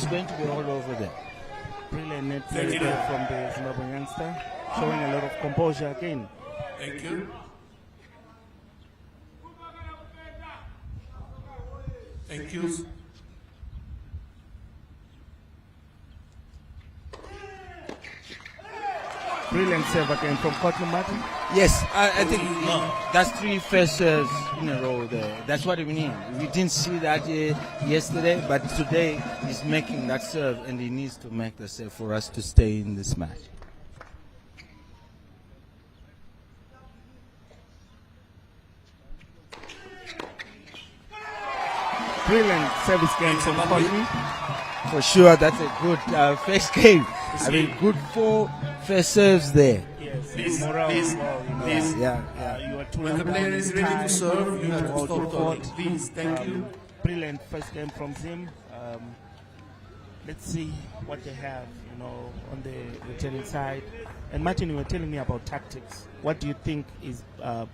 going to be all over them. Brilliant net play there from the Zimbabwean youngster, showing a lot of composure again. Thank you. Thank you. Brilliant serve again from Courtney Martin. Yes, I think that's 3 first serves in a row there. That's what we need. We didn't see that yesterday, but today he's making that serve, and he needs to make the serve for us to stay in this match. Brilliant service game from Courtney. For sure, that's a good first game. I mean, good 4 first serves there. Please, Morale please, as well, you know. please. You are When the player is ready to serve, you have to stop talking. Please, thank you. Brilliant first game from Zim. Let's see what they have, you know, on the returning side. And Martin, you were telling me about tactics. What do you think is the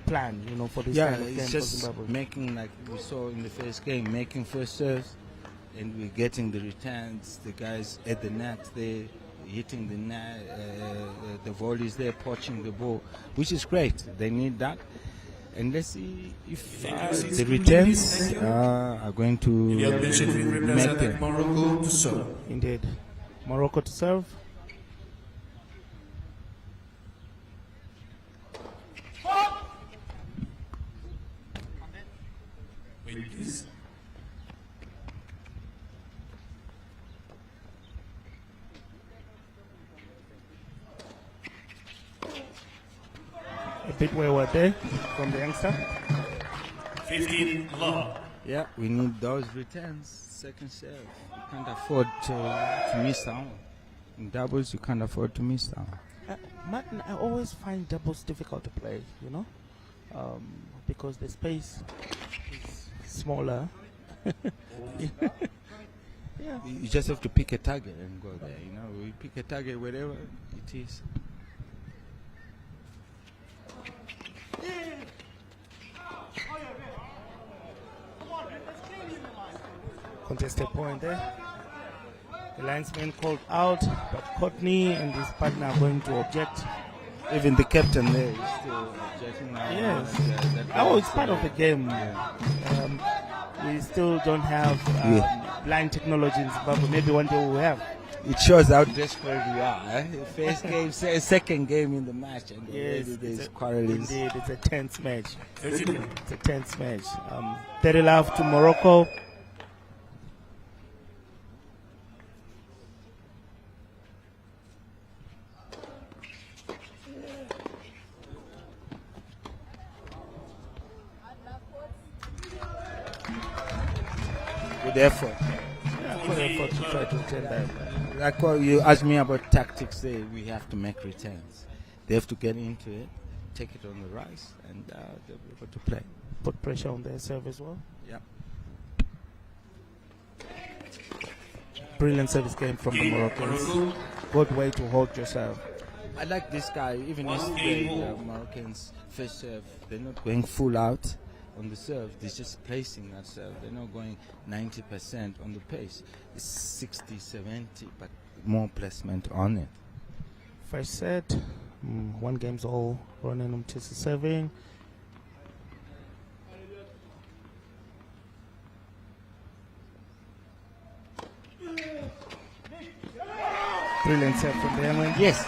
plan, you know, for this kind of game it's for just Zimbabwe? making, like we saw in the first game, making first serves, and we're getting the returns. The guys at the net, they're hitting the net, the volleys, they're poaching the ball, which is great. They need that. And let's see if the returns are going to The attention will make represent them. Morocco to serve. Indeed. Morocco to serve. Wait, please. A bit wayward there from the youngster. 15 love. Yeah, we need those returns. Second serve. You can't afford to miss out. In doubles, you can't afford to miss out. Martin, I always find doubles difficult to play, you know, because the space is smaller. Yeah. You just have to pick a target and go there. You know, we pick a target wherever it is. Contested point there. The linesman called out, but Courtney and his partner are going to object. Even the captain there is still objecting now. Yes. That It's part of the game. We still don't have blind technology in Zimbabwe. Maybe one day we'll have. It shows how desperate we are. Eh? First game, second game in the match, and there's quarreling. Indeed, it's a tense match. It's a tense match. 30 love to Morocco. Good effort. Good effort to try to return that. Like what you asked me about tactics there, we have to make returns. They have to get into it, take it on the rise, and they'll be able to play. Put pressure on their serve as well. Yeah. Brilliant service game from the Moroccans. Good way to hold your serve. I like this guy, even yesterday, Moroccans first serve, they're not going full out on the serve, they're just placing that serve. They're not going 90% on the pace. It's 60, 70, but more placement on it. First set, one game's all running on Chelsea serving. Brilliant serve from the Emily. Yes,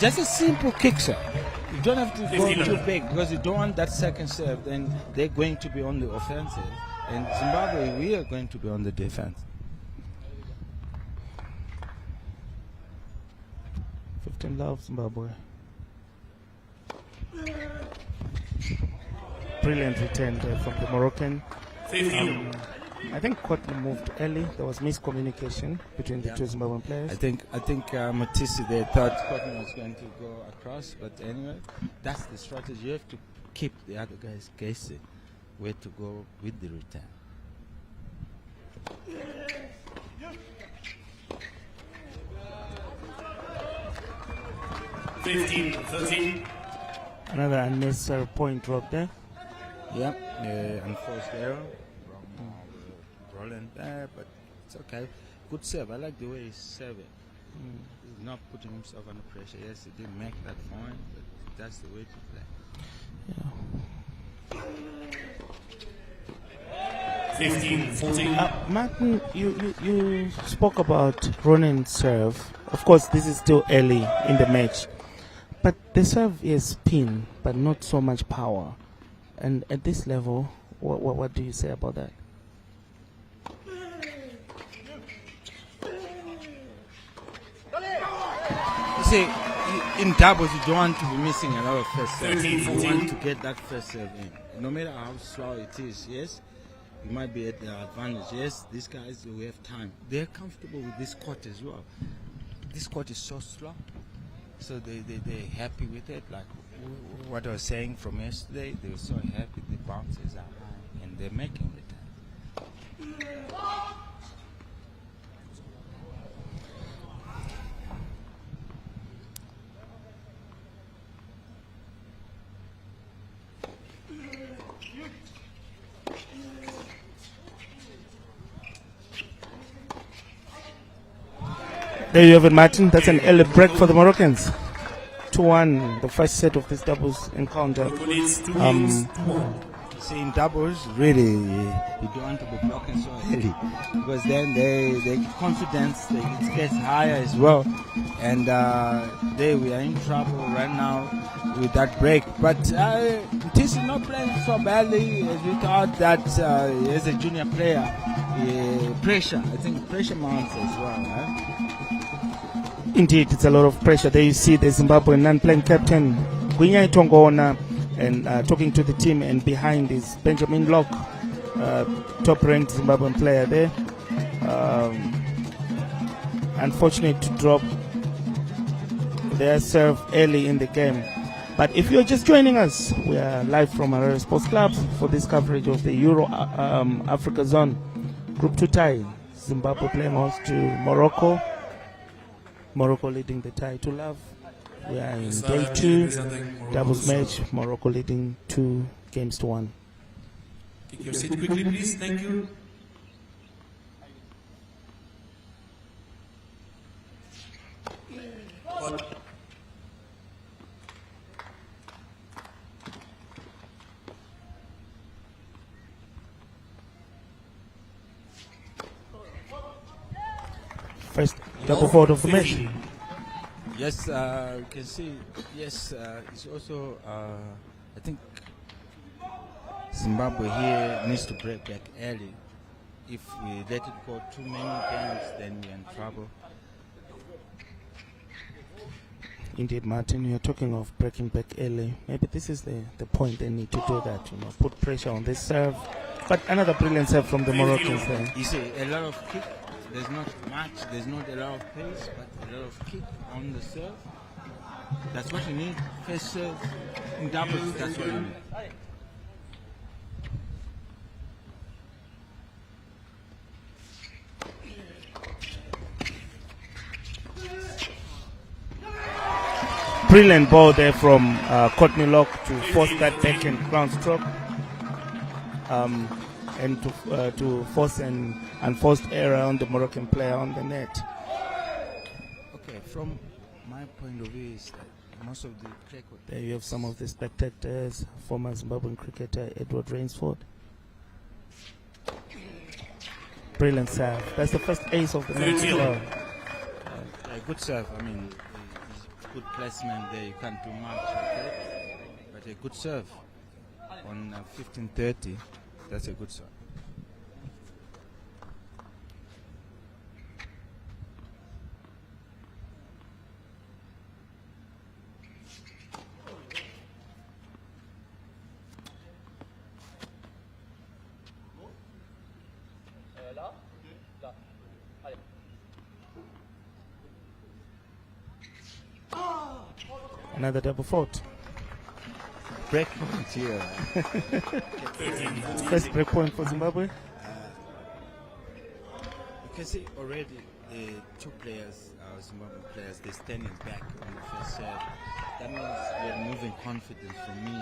just a simple kick serve. You don't have to go too big because you don't want that second serve. Then they're going to be on the offensive, and Zimbabwe, we are going to be on the defense. 15 love, Zimbabwe. Brilliant return there from the Moroccan. I think Courtney moved early. There was miscommunication between the two Zimbabwean players. I think Matisi there thought Courtney was going to go across, but anyway, that's the strategy. You have to keep the other guys guessing where to go with the return. Another unnecessary point drop there. Yeah, unforced error from Roland went there, but it's okay. Good serve. I like the way he's serving. He's not putting himself under pressure. Yes, he didn't make that point, but that's the way to play. 15-14. Martin, you spoke about Ronan's serve. Of course, this is still early in the match, but the serve is spin, but not so much power. And at this level, what do you say about that? You see, in doubles, you don't want to be missing a lot of first serve. 13, You 14. want to get that first serve in. No matter how slow it is, yes, you might be at their advantage. Yes, these guys, we have time. They're comfortable with this court as well. This court is so slow, so they're happy with it. Like what I was saying from yesterday, they were so happy. The bounces are high, and they're making the time. There you have it, Martin. That's an early break for the Moroccans. 2-1, the first set of this doubles encounter. It's 2 games to 1. See, in doubles, really, you don't want to be blocking so early because then their confidence it gets higher as well, and we are in trouble right now with that break. But this is not playing so badly as we thought that as a junior player. Pressure, I think pressure mounts as well. Huh? Indeed, it's a lot of pressure. There you see the Zimbabwean non-playing captain, Gwinya Itongona, and talking to the team, and behind is Benjamin Locke, top-ranked Zimbabwean player there. Unfortunate to drop their serve early in the game. But if you're just joining us, we are live from Harare Sports Club for this coverage of the Euro Africa Zone Group 2 tie. Zimbabwe playing host to Morocco. Morocco leading the tie to love. We are in day 2, doubles match. Morocco leading 2 games to 1. Take your seat quickly, please. Thank you. First double fault of the match. Yes, you can see. Yes, it's also. I think Zimbabwe here needs to break back early. If we let it go too many games, then we're in trouble. Indeed, Martin, you're talking of breaking back early. Maybe this is the point they need to do that. Put pressure on this serve. But another brilliant serve from the Moroccans there. You see, a lot of kick. There's not much. There's not a lot of pace, but a lot of kick on the serve. That's what you need. First serve in doubles. That's what you need. Brilliant ball there from Courtney Locke to force that backhand ground stroke, and to force an unforced error on the Moroccan player on the net. Okay, from my point of view is that most of the record. There you have some of the spectators, former Zimbabwean cricketer Edward Rainsford. Brilliant serve. That's the first ace of the match. Good serve. I mean, good placement there. You can't do much with it, but a good serve on 15:30. That's a good serve. Another double fault. Break point here. First break point for Zimbabwe. You can see already the two players, Zimbabwe players, they're standing back on the first serve. That means we're moving confidence for me.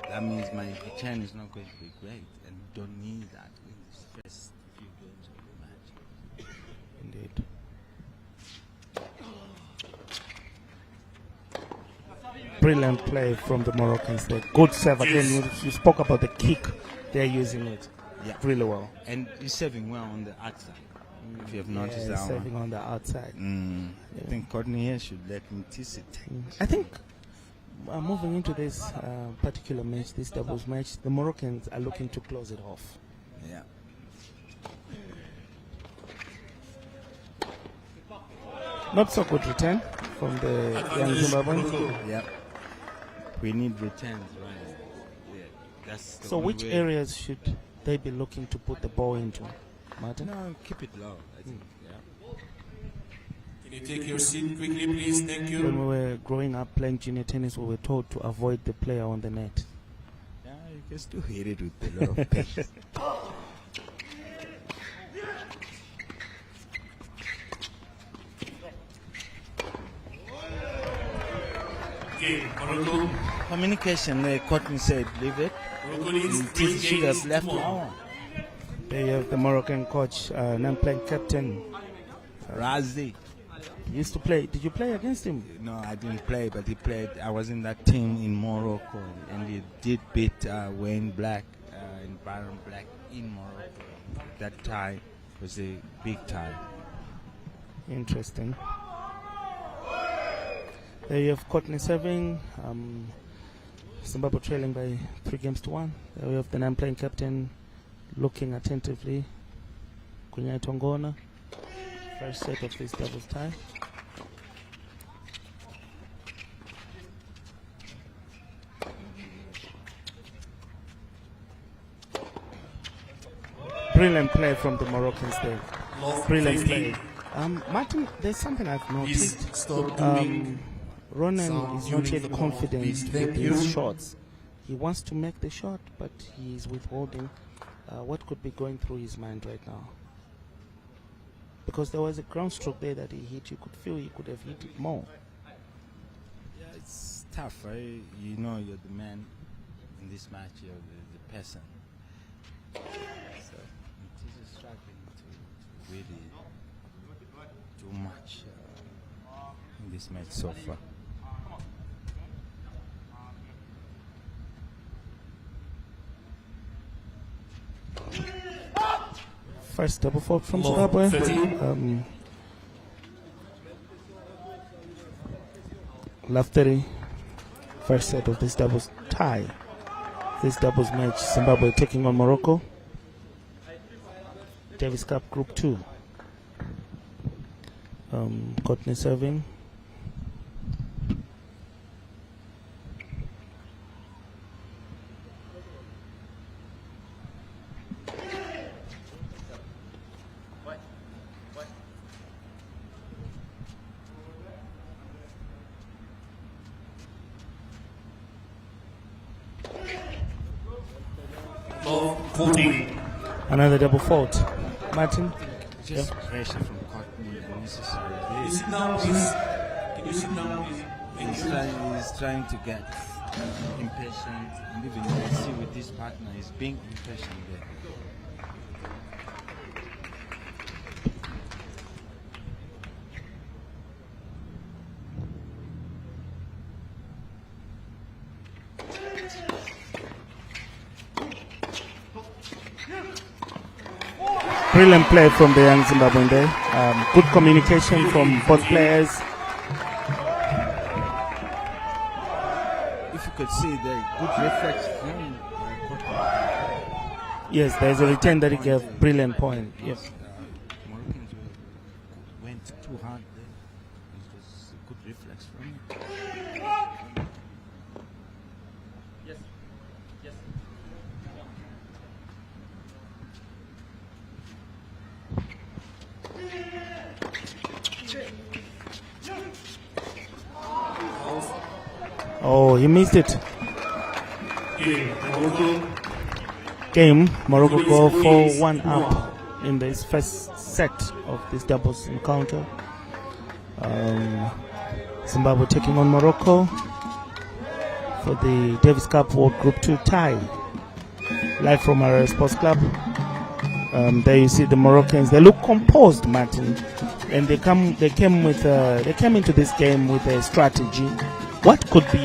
That means my return is not going to be great, and don't need that in this first few games. Brilliant play from the Moroccans there. Good serve again. You spoke about the kick. They're using it really well. And he's serving well on the outside. If you have noticed that serving on the outside. I think Courtney here should let him tease it. I think moving into this particular match, this doubles match, the Moroccans are looking to close it off. Yeah. Not so good return from the young Zimbabwean. Yeah. We need returns, right? Yeah. That's the So only which way. areas should they be looking to put the ball into, Martin? No, keep it low, I think. Can you take your seat quickly, please? Thank you. When we were growing up playing junior tennis, we were told to avoid the player on the net. Yeah, you can still hit it with a lot of pace. Okay, Morocco. Communication, Courtney said, leave it. Morocco needs He 3 should have games left more. now. They have the Moroccan coach, non-playing captain. Razi. Used to play. Did you play against him? No, I didn't play, but he played. I was in that team in Morocco, and he did beat Wayne Black and Byron Black in Morocco. That tie was a big tie. Interesting. There you have Courtney serving. Zimbabwe trailing by 3-1. There we have the non-playing captain looking attentively. Kunyai Tongona. First set of this doubles tie. Brilliant play from the Moroccans there. Love Brilliant 15. play. Martin, there's something I've Please noticed. stop doing Ronan some is not yet uniform. confident Please, with thank his you. shots. He wants to make the shot, but he is withholding. What could be going through his mind right now? Because there was a ground stroke there that he hit. You could feel he could have hit it more. Yeah, it's tough, right? You know, you're the man in this match. You're the person. So it is struggling to really do much in this match so far. First double fault from Love Zimbabwe. 30. Love 30. First set of this doubles tie. This doubles match, Zimbabwe taking on Morocco. Davis Cup Group 2. Courtney serving. Love 14. Another double fault. Martin? Just pressure from Courtney is necessary. Can you sit down, please? Can you sit down, please? Thank you. He's trying to get impatient, and even you see with his partner, he's being impatient there. Brilliant play from the young Zimbabwean there. Good communication from both players. If you could see the good reflex from Courtney. Yes, there's a return that he gave. Brilliant point. Yes. Moroccans went too hard there. It was a good reflex from him. Oh, he missed it. Okay, Morocco. Game, Morocco go 4-1 up in this first set of this doubles encounter. Zimbabwe taking on Morocco for the Davis Cup World Group 2 tie. Live from our sports club. There you see the Moroccans. They look composed, Martin, and they came into this game with a strategy. What could be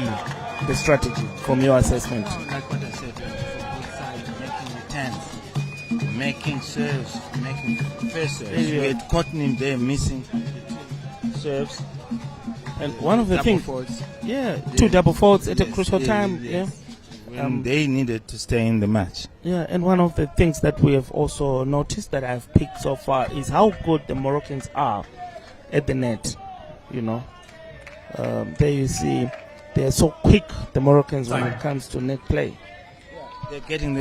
the strategy from your assessment? Like what I said, for both sides, making returns, making serves, making first serves. We had caught him there missing serves. And one of the Double things, faults. two double faults at a Yes, crucial yes, time. yes. When they needed to stay in the match. Yeah, and one of the things that we have also noticed that I've picked so far is how good the Moroccans are at the net. You know, there you see they're so quick, the Moroccans, when it comes to net play. They're getting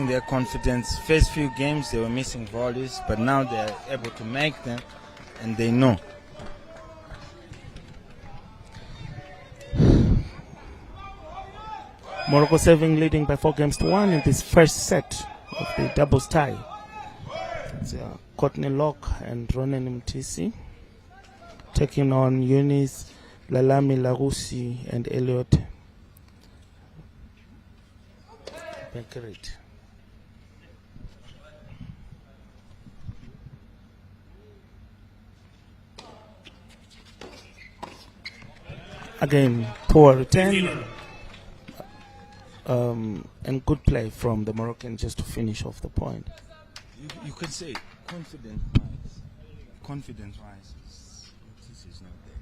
their confidence. First few games they were missing volleys, but now they're able to make them, and they know. Morocco serving, leading by 4-1 in this first set of the doubles tie. It's Courtney Locke and Ronan Mtisi taking on Eunice, Lalami Larusi and Elliot Beckeret. Again, poor return. And good play from the Moroccan just to finish off the point. You could say confidence-wise, this is not there.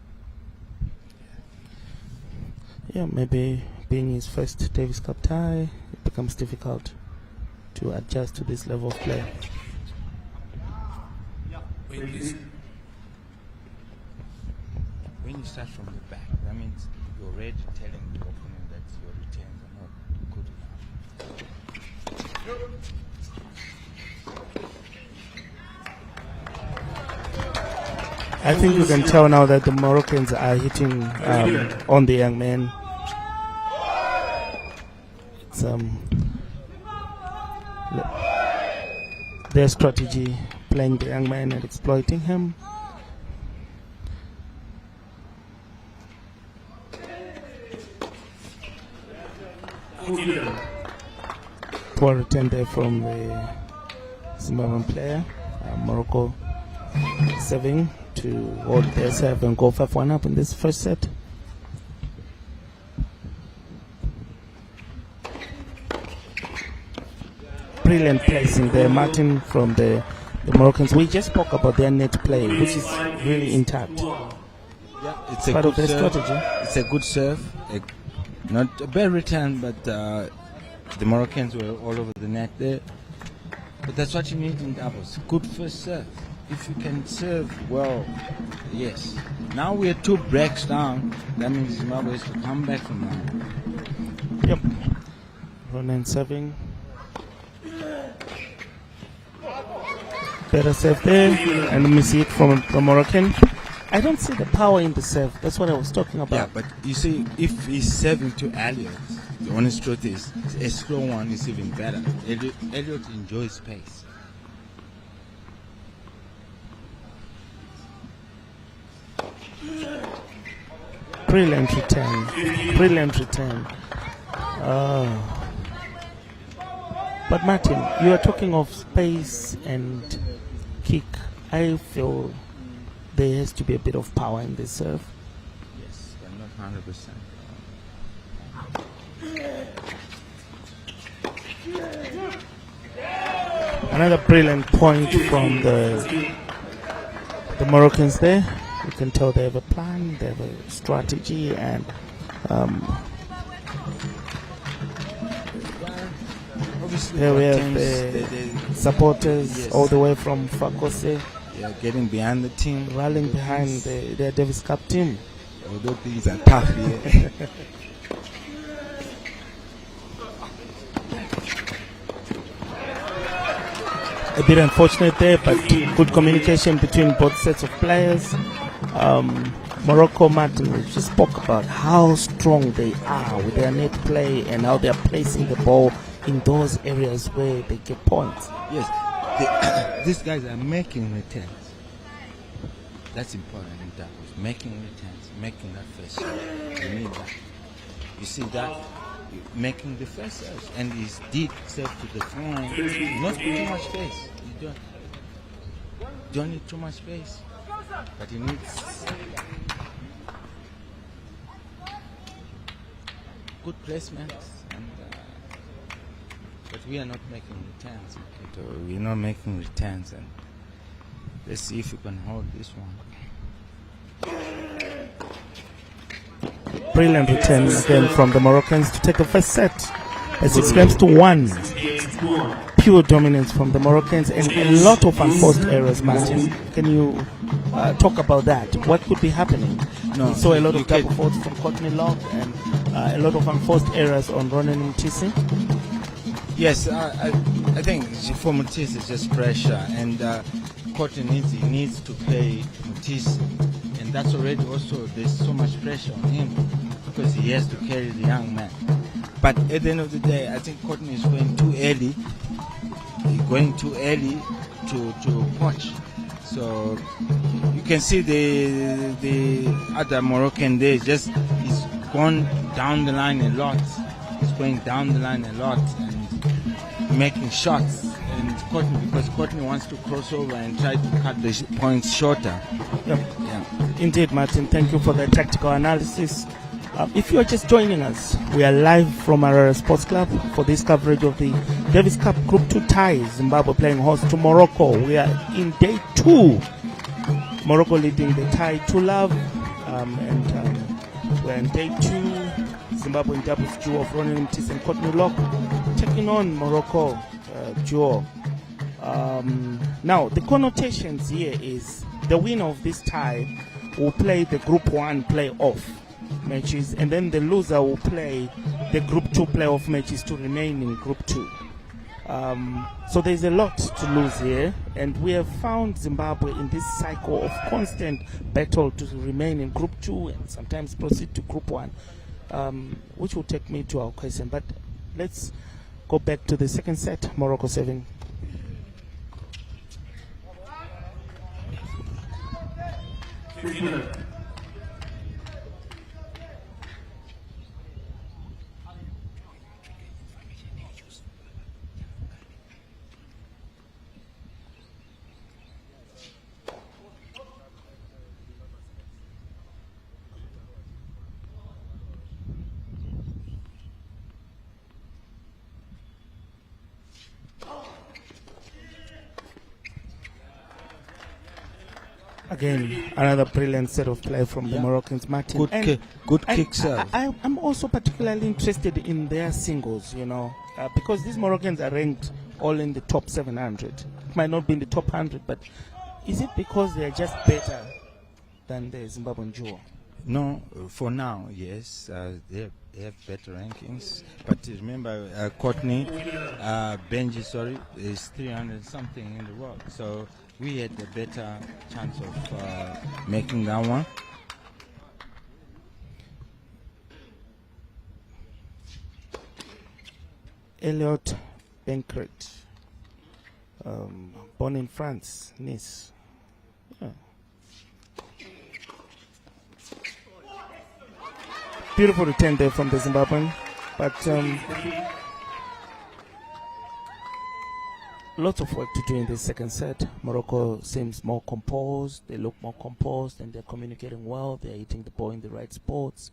Yeah, maybe being his first Davis Cup tie, it becomes difficult to adjust to this level of play. When you start from the back, that means you're already telling the opponent that your returns are not good enough. I think you can tell now that the Moroccans are hitting on the young man. It's their strategy, playing the young man and exploiting him. Poor return there from the Zimbabwean player. Morocco serving to hold their serve and go 5-1 up in this first set. Brilliant placing there, Martin, from the Moroccans. We just spoke about their net play, which is really intact. Yeah, it's part a of their good serve. strategy. It's a good serve. Not a bad return, but the Moroccans were all over the net there. But that's what you need in doubles. Good first serve. If you can serve well, yes. Now we're 2 breaks down. That means Zimbabwe has to come back from that. Yep. Ronan serving. Better serve there. And let me see it from the Moroccan. I don't see the power in the serve. That's what I was talking about. Yeah, but you see, if he's serving to Elliot, the honest truth is, a slow one is even better. Elliot enjoys pace. Brilliant return. Brilliant return. But Martin, you are talking of space and kick. I feel there has to be a bit of power in this serve. Yes, but not 100%. Another brilliant point from the Moroccans there. You can tell they have a plan, they have a strategy, and Obviously, here we have teams, the supporters yes. all the way from Fakose Yeah, getting behind the team. rallying behind their Davis Cup team. Although things are tough here. A bit unfortunate there, but good communication between both sets of players. Morocco, Martin, we just spoke about how strong they are with their net play and how they are placing the ball in those areas where they get points. Yes, these guys are making returns. That's important in doubles. Making returns, making that first serve. You need that. You see that? Making the first serve. And he's deep serve to the front. Not too much space. You don't need too much space. But he needs... good placement, and but we are not making returns. Okay, so we're not making returns, and let's see if we can hold this one. Brilliant return again from the Moroccans to take the first set. A 6-1. Pure dominance from the Moroccans and a lot of unforced errors, Martin. Can you talk about that? What could be happening? No, we saw a lot of double faults from Courtney Locke and a lot of unforced errors on Ronan Mtisi. Yes, I think for Mtisi it's just pressure, and Courtney needs to play Mtisi, and that's already also there's so much pressure on him because he has to carry the young man. But at the end of the day, I think Courtney is going too early. He's going too early to poach. So you can see the other Moroccan there he's gone down the line a lot. He's going down the line a lot and making shots. And because Courtney wants to cross over and try to cut the points shorter. Yep. Yeah. Indeed, Martin. Thank you for the tactical analysis. If you are just joining us, we are live from our Sports Club for this coverage of the Davis Cup Group 2 ties. Zimbabwe playing host to Morocco. We are in day 2. Morocco leading the tie 2-love. We're in day 2. Zimbabwe in doubles duo of Ronan Mtisi and Courtney Locke taking on Morocco duo. Now, the connotations here is the winner of this tie will play the Group 1 playoff matches, and then the loser will play the Group 2 playoff matches to remain in Group 2. So there's a lot to lose here, and we have found Zimbabwe in this cycle of constant battle to remain in Group 2 and sometimes proceed to Group 1, which will take me to our question. But let's go back to the second set. Morocco 7. Again, another brilliant set of play from the Moroccans, Martin. Good kick serve. I'm also particularly interested in their singles, because these Moroccans are ranked all in the top 700. It might not be in the top 100, but is it because they are just better than the Zimbabwean duo? No, for now, yes. They have better rankings. But remember, Courtney, Benji, is 300 something in the world. So we had a better chance of making that one. Elliot Benkert, born in France, Nice. Yeah. Beautiful return there from the Zimbabwean, but lots of work to do in this second set. Morocco seems more composed. They look more composed and they're communicating well. They're hitting the ball in the right spots.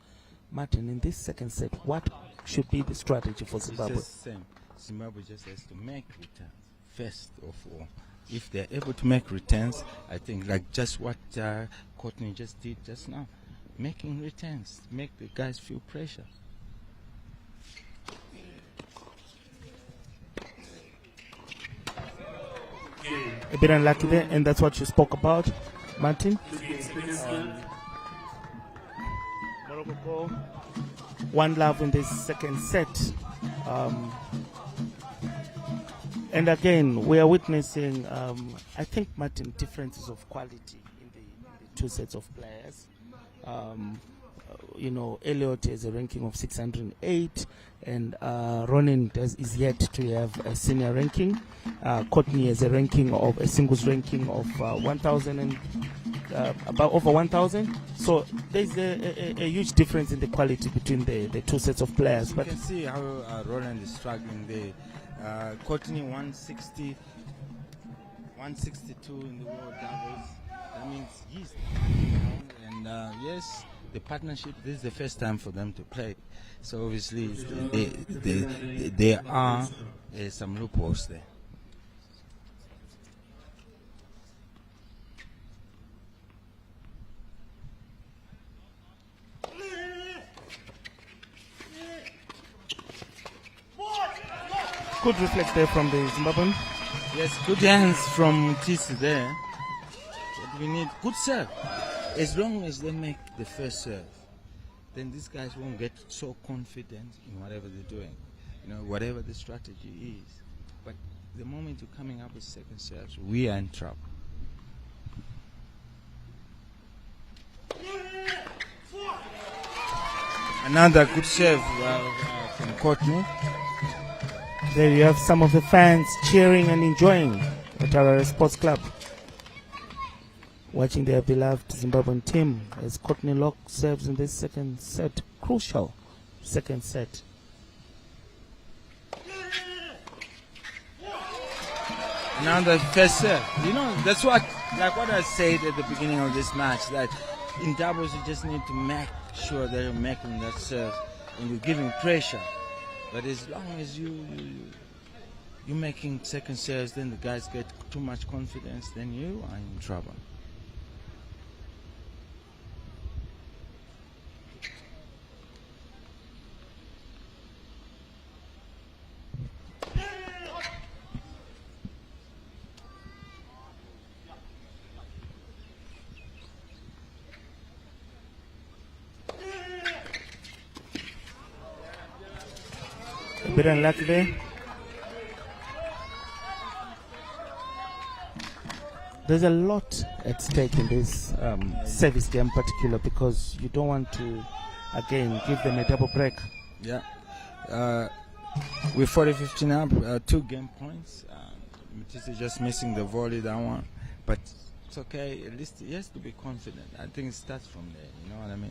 Martin, in this second set, what should be the strategy for Zimbabwe? It's just the same. Zimbabwe just has to make returns first of all. If they're able to make returns, I think like just what Courtney just did just now, making returns, make the guys feel pressure. A bit unlucky there, and that's what you spoke about, Martin. Morocco go 1-love in this second set. And again, we are witnessing, I think, Martin, differences of quality in the two sets of players. Elliot has a ranking of 608, and Ronan is yet to have a senior ranking. Courtney has a singles ranking of 1,000 and about over 1,000. So there's a huge difference in the quality between the two sets of players. You can see how Roland is struggling there. Courtney 160, 162 in the world doubles. That means he's down. And yes, the partnership. This is the first time for them to play, so obviously there are some loopholes there. Good reflex there from the Zimbabwean. Yes, good hands from Tisi there. But we need good serve. As long as they make the first serve, then these guys won't get so confident in whatever they're doing, whatever the strategy is. But the moment you're coming up with second serves, we are in trouble. Another good serve from Courtney. There you have some of the fans cheering and enjoying at Harare Sports Club, watching their beloved Zimbabwean team as Courtney Locke serves in this second set, crucial second set. Another first serve. That's what I said at the beginning of this match, that in doubles you just need to make sure that you're making that serve and you're giving pressure. But as long as you're making second serves, then the guys get too much confidence, then you are in trouble. A bit unlucky there. There's a lot at stake in this service game in particular, because you don't want to, again, give them a double break. Yeah. We're 40-15 up, 2 game points. This is just missing the volley, that one. But it's okay. At least he has to be confident. I think it starts from there. You know what I mean?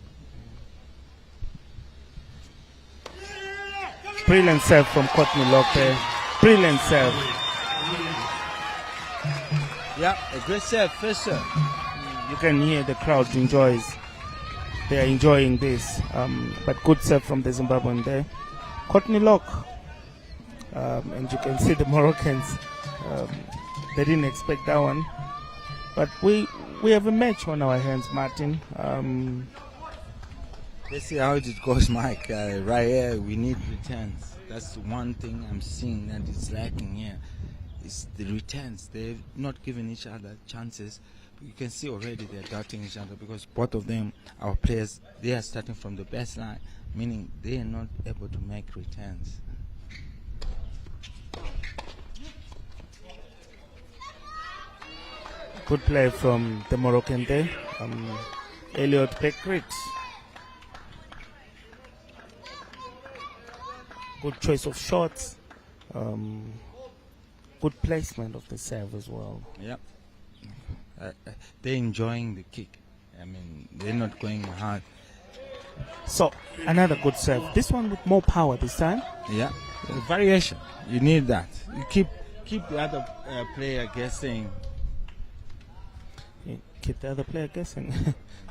Brilliant serve from Courtney Locke. Brilliant serve. Yeah, a great serve, first serve. You can hear the crowd enjoys. They are enjoying this. But good serve from the Zimbabwean there. Courtney Locke. And you can see the Moroccans. They didn't expect that one. But we have a match on our hands, Martin. Let's see how it goes, Mike. Right here, we need returns. That's one thing I'm seeing that is lacking here. It's the returns. They've not given each other chances. You can see already they're doubting each other, because both of them, our players, they are starting from the baseline, meaning they are not able to make returns. Good play from the Moroccan there. Elliot Bekrit. Good choice of shots. Good placement of the serve as well. Yep. They're enjoying the kick. I mean, they're not going hard. So, another good serve. This one with more power this time. Yeah. Variation. You need that. You keep the other player guessing. Yeah, keep the other player guessing.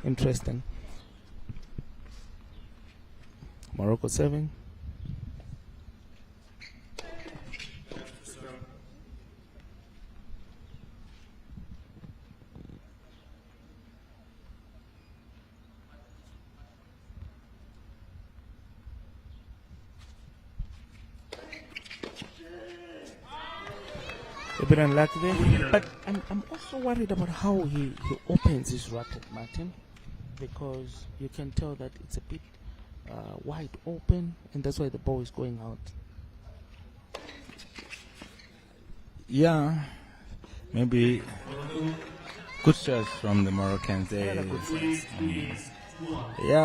Interesting. Morocco serving. A bit unlucky there, but I'm also worried about how he opens his racket, Martin, because you can tell that it's a bit wide open, and that's why the ball is going out. Yeah, maybe good serves from the Moroccans. Yeah,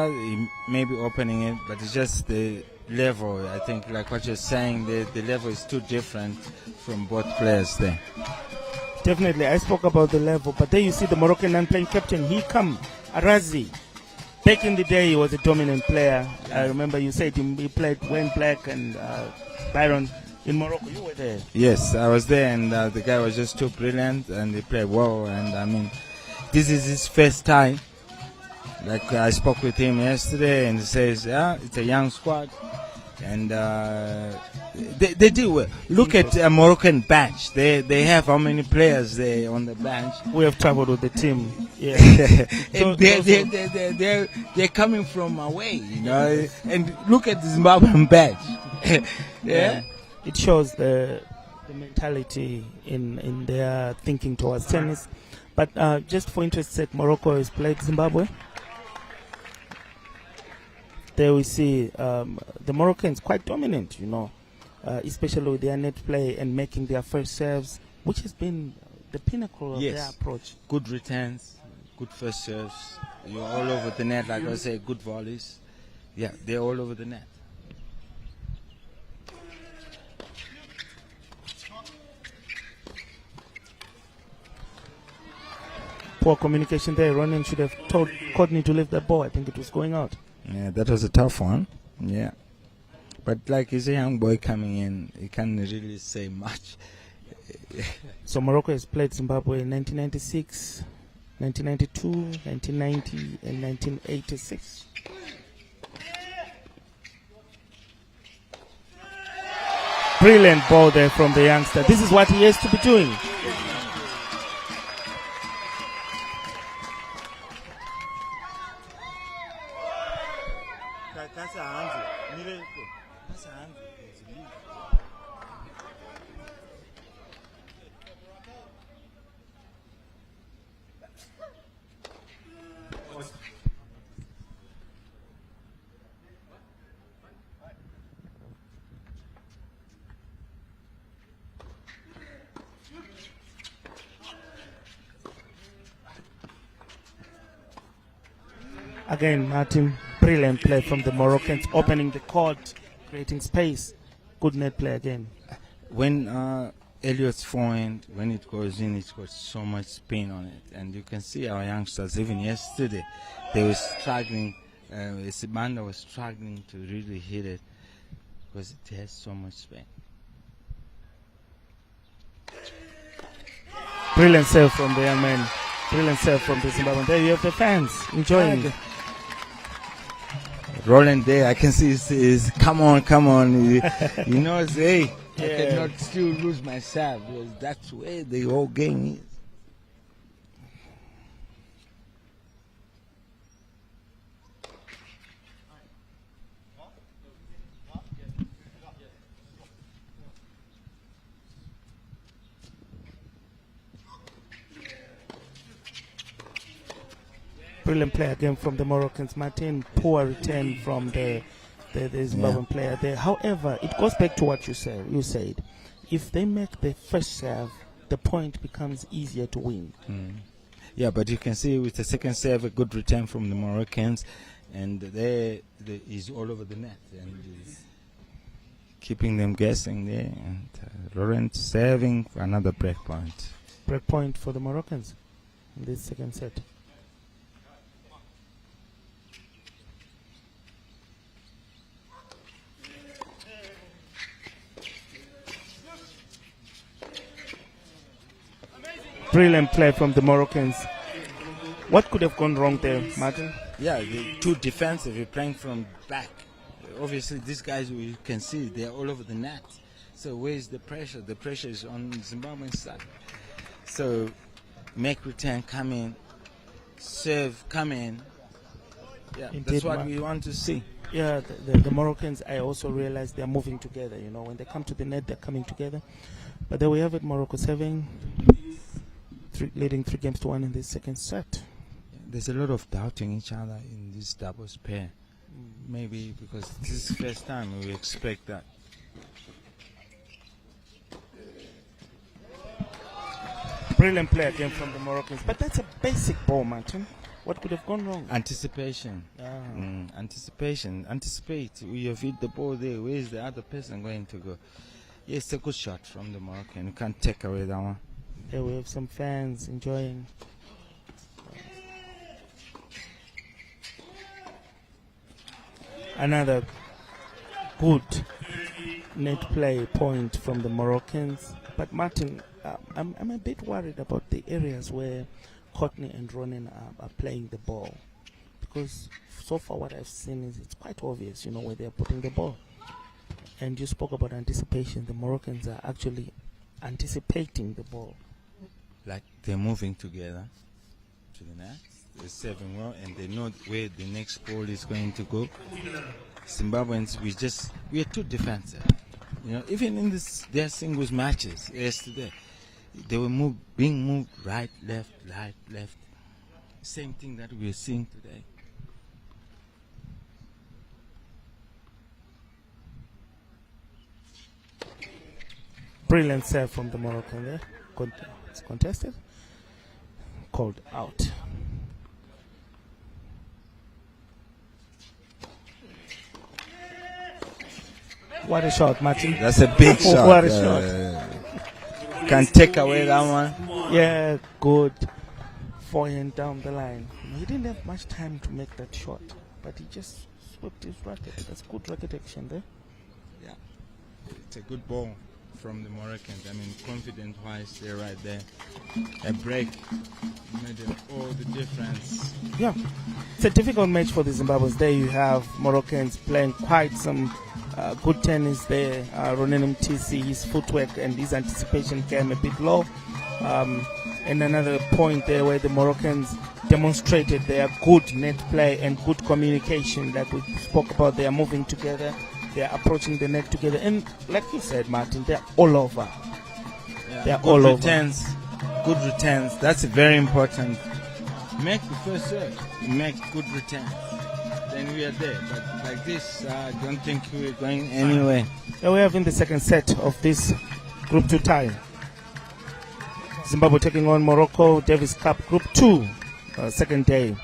he may be opening it, but it's just the level. I think, like what you're saying, the level is too different from both players there. Definitely, I spoke about the level, but there you see the Moroccan non-playing captain. He come, Arazi. Back in the day, he was a dominant player. I remember you said he played Wayne Black and Byron in Morocco. You were there. Yes, I was there, and the guy was just too brilliant, and he played well. And I mean, this is his first time. Like I spoke with him yesterday, and he says, "Yeah, it's a young squad, and they do well. Look at a Moroccan bench. They have how many players there on the bench? We have traveled with the team. Yeah. And they're coming from away, you know. And look at the Zimbabwean bench. Yeah. It shows the mentality in their thinking towards tennis. But just for interest's sake, Morocco has played Zimbabwe. There we see the Moroccans quite dominant, you know, especially with their net play and making their first serves, which has been the pinnacle of their approach. Good returns, good first serves. You're all over the net, like I say, good volleys. Yeah, they're all over the net. Poor communication there. Ronan should have told Courtney to leave that ball. I think it was going out. Yeah, that was a tough one. Yeah. But like he's a young boy coming in, he can't really say much. So Morocco has played Zimbabwe in 1996, 1992, 1990, and 1986. Brilliant ball there from the youngster. This is what he has to be doing. Again, Martin, brilliant play from the Moroccans, opening the court, creating space. Good net play again. When Elliot's forehand, when it goes in, it's got so much spin on it. And you can see our youngsters, even yesterday, they were struggling. Sibanda was struggling to really hit it because it has so much spin. Brilliant serve from the young man. Brilliant serve from the Zimbabwean. There you have the fans enjoying. Roland there, I can see is come on. You know, hey, I cannot still lose my serve because that's where the whole game is. Brilliant play again from the Moroccans. Martin, poor return from the Zimbabwean player there. However, it goes back to what you said. You said, if they make the first serve, the point becomes easier to win. Yeah, but you can see with the second serve, a good return from the Moroccans, and he's all over the net and he's keeping them guessing there. And Laurent serving for another break point. Break point for the Moroccans in this second set. Brilliant play from the Moroccans. What could have gone wrong there, Martin? Yeah, too defensive. You're playing from back. Obviously, these guys, you can see, they're all over the net. So where's the pressure? The pressure is on Zimbabwe's side. So make return, come in. Serve, come in. Yeah, Indeed, that's what we want to see. Yeah, the Moroccans, I also realized they're moving together. You know, when they come to the net, they're coming together. But there we have it, Morocco serving. Leading 3-1 in this second set. There's a lot of doubting each other in this doubles pair. Maybe because this is the first time we expect that. Brilliant play again from the Moroccans. But that's a basic ball, Martin. What could have gone wrong? Anticipation. Anticipation. Anticipate. You have hit the ball there. Where is the other person going to go? Yeah, it's a good shot from the Moroccan. You can't take away that one. Here we have some fans enjoying. Another good net play point from the Moroccans. But Martin, I'm a bit worried about the areas where Courtney and Ronan are playing the ball. because so far what I've seen is it's quite obvious, where they're putting the ball. And you spoke about anticipation. The Moroccans are actually anticipating the ball. Like they're moving together to the net. They're serving well, and they know where the next ball is going to go. Zimbabweans, we are too defensive. Even in their singles matches yesterday, they were being moved right, left. Same thing that we're seeing today. Brilliant serve from the Moroccan there. It's contested. Called out. What a shot, Martin. That's a big shot. What a shot. Can take away that one. Yeah, good. Forehand down the line. He didn't have much time to make that shot, but he just swept his racket. That's good racket action there. Yeah. It's a good ball from the Moroccans. I mean, confidence-wise, they're right there. A break made all the difference. Yeah. It's a difficult match for the Zimbabweans. There you have Moroccans playing quite some good tennis there. Ronen Mtisi, his footwork and his anticipation came a bit low. And another point there where the Moroccans demonstrated their good net play and good communication, like we spoke about. They are moving together, they are approaching the net together, and like you said, Martin, they're all over. Yeah, they're all returns, over. Good returns. That's very important. Make the first serve, make good returns. Then we are there. But like this, I don't think we're going anywhere. Here we have in the second set of this Group 2 tie. Zimbabwe taking on Morocco, Davis Cup Group 2, second day.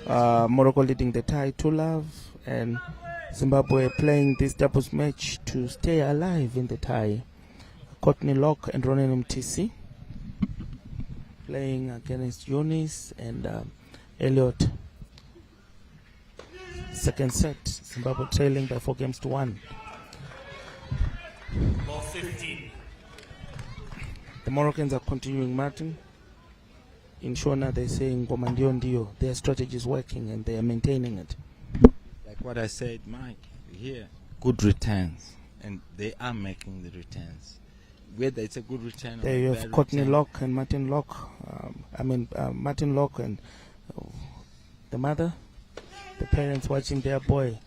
Morocco leading the tie 2-love, and Zimbabwe playing this doubles match to stay alive in the tie. Courtney Locke and Ronen Mtisi playing against Yunis and Elliot. Second set, Zimbabwe trailing by 4-1. Ball 15. The Moroccans are continuing, Martin. In Shona, they're saying Gomandio Ndio. Their strategy is working and they are maintaining it. Like what I said, Mike, here, good returns. And they are making the returns. Whether it's a good return there or you a have bad Courtney return. Locke and Martin Locke. Martin Locke and the mother, the parents watching their boy.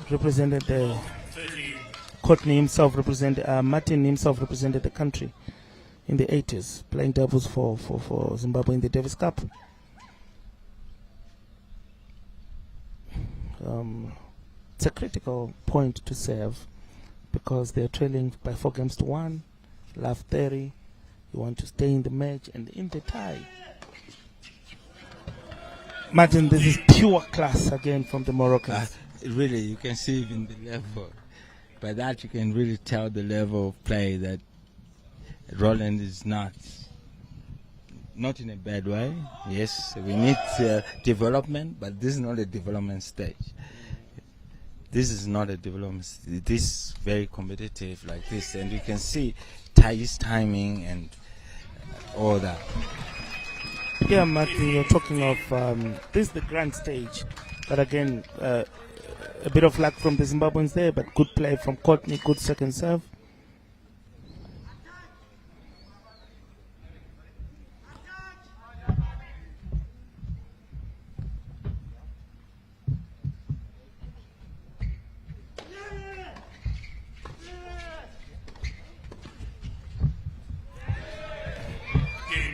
Represented the... Courtney himself represented... Martin himself represented the country in the 80s, playing doubles for Zimbabwe in the Davis Cup. It's a critical point to serve because they're trailing by 4-1. Love 30. You want to stay in the match and in the tie. Martin, this is pure class again from the Moroccans. Really, you can see even the level. By that, you can really tell the level of play that Roland is not in a bad way. Yes, we need development, but this is not a development stage. This is not a development stage. This is very competitive like this, and you can see his timing and all that. Yeah, Martin, you're talking of this is the grand stage. But again, a bit of luck from the Zimbabweans there, but good play from Courtney, good second serve.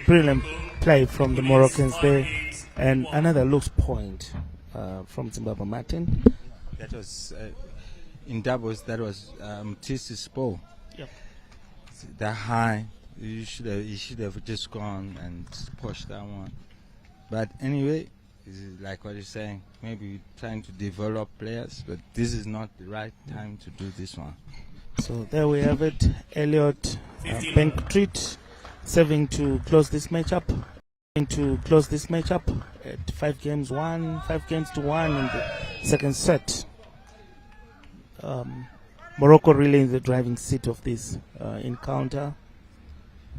Brilliant play from the Moroccans there, and another loose point from Zimbabwe. Martin, that was in doubles. That was Tisi's ball. Yep. That high, he should have just gone and pushed that one. But anyway, like what you're saying, maybe trying to develop players, but this is not the right time to do this one. So there we have it. Elliot Bankstreet serving to close this matchup. At 5-1 in the second set. Morocco really in the driving seat of this encounter.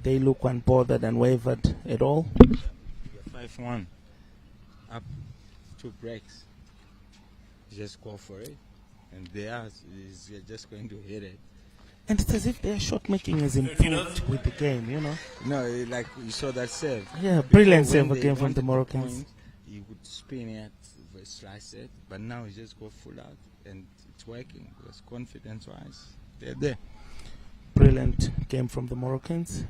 They look unbothered and wavered at all. 5-1 up 2 breaks. Just go for it. And he's just going to hit it. And it's as if their shot making has improved with the game, you know. No, like you saw that serve. Yeah, brilliant Before, save when again they from the wanted Moroccans. point, he would spin it, slice it, but now he just go full out, and it's working. Because confidence-wise, they're there. Brilliant game from the Moroccans.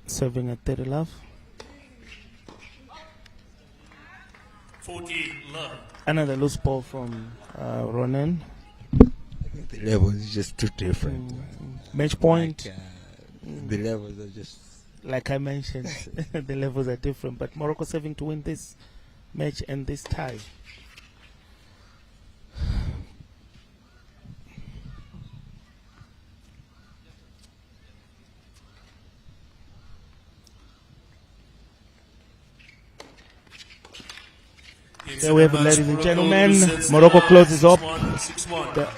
Serving at 30 love. 40 love. Another loose ball from Ronan. I think the level is just too different. Match point. Like, the levels are just... Like I mentioned, the levels are different. But Morocco serving to win this match and this tie. There we have it, ladies and gentlemen. Morocco closes up.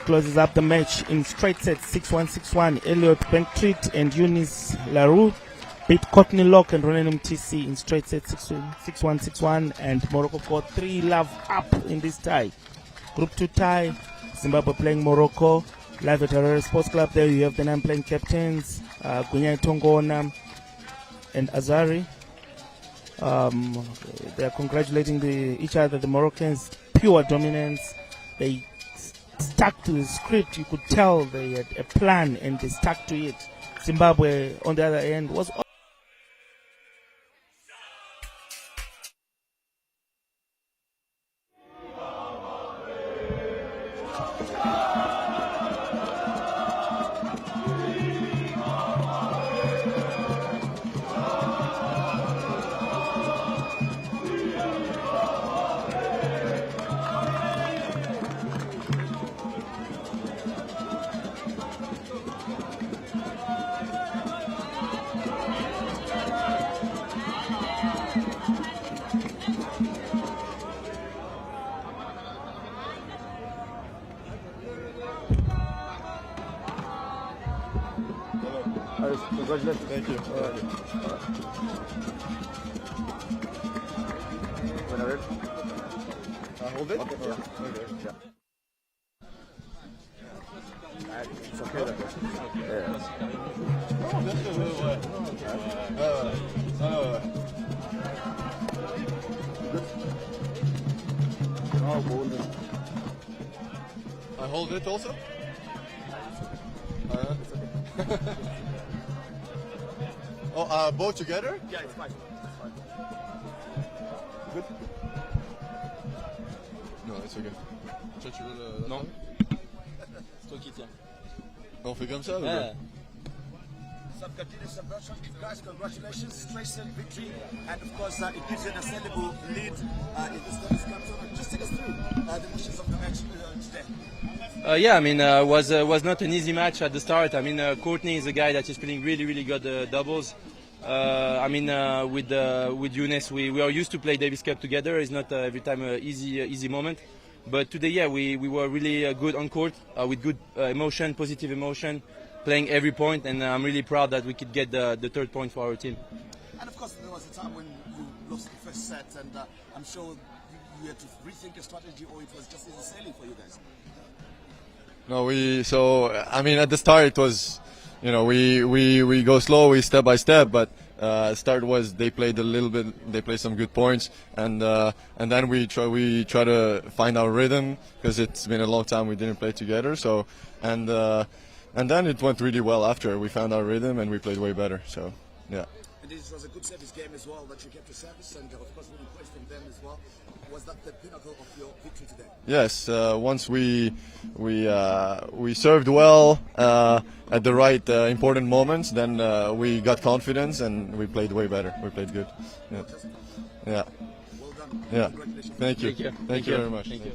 Closes up the match in straight sets 6-1, 6-1. Elliot Benktreat and Eunice Larue beat Courtney Locke and Ronan MTC in straight sets 6-1, 6-1. And Morocco got 3 love up in this tie. Group 2 tie. Zimbabwe playing Morocco. Live at Harare Sports Club. There you have the 9 playing captains. Gunyai Tongona and Azari. They are congratulating each other, the Moroccans. Pure dominance. They stuck to the script. You could tell they had a plan and they stuck to it. Zimbabwe, on the other end, was... Congratulations. Thank you. When I read, hold it. Okay. Yeah. It's okay. I hold it also? It's okay. Oh, both together? Yeah, it's fine. Good? Non, c'est ok. Toi, tu veux le... Non. C'est toi qui tiens. On fait comme ça ou Ouais. Some continuous subversion. Guys, congratulations. Straight set victory. And of course, it gives you an assailable lead in this Davis Cup tournament. Just take us through the emotions of the match today. Yeah, I mean, was not an easy match at the start. I mean, Courtney is a guy that is playing really good doubles. I mean, with Eunice, we are used to play Davis Cup together. It's not every time an easy moment. But today, yeah, we were really good on court with good emotion, positive emotion, playing every point, and I'm really proud that we could get the 3rd point for our team. And of course, there was a time when you lost the first set, and I'm sure you had to rethink your strategy, or it was just easy sailing for you guys. No, I mean, at the start it was, you know, we go slow, we step by step, but start was they played a little bit, they played some good points, and then we try to find our rhythm, because it's been a long time we didn't play together. So and then it went really well after we found our rhythm and we played way better. So yeah. And it was a good service game as well that you kept your service, and of course winning points from them as well. Was that the pinnacle of your victory today? Yes, once we served well at the right important moments, then we got confidence and we played way better. We played good. Yeah. Yeah. Well done. Yeah. Congratulations. Thank you. Thank you. Thank you very much. Thank you.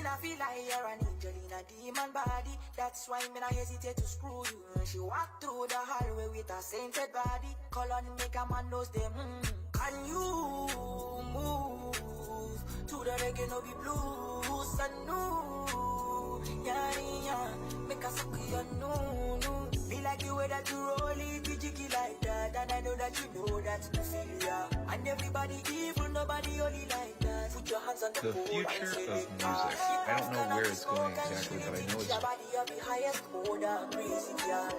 I feel like you're an angel in a demon body. That's why me not hesitate to screw you. She walk through the hallway with a sainted body. Call on make a man knows them. Can you move to the reggae no be blues and no? Yeah, make a suck your no. Be like the way that you roll it, be jiggy like that. And I know that you know that's the feel, yeah. And everybody evil, nobody only like that. Put your hands on the future of music. I don't know where it's going exactly, but I know it's.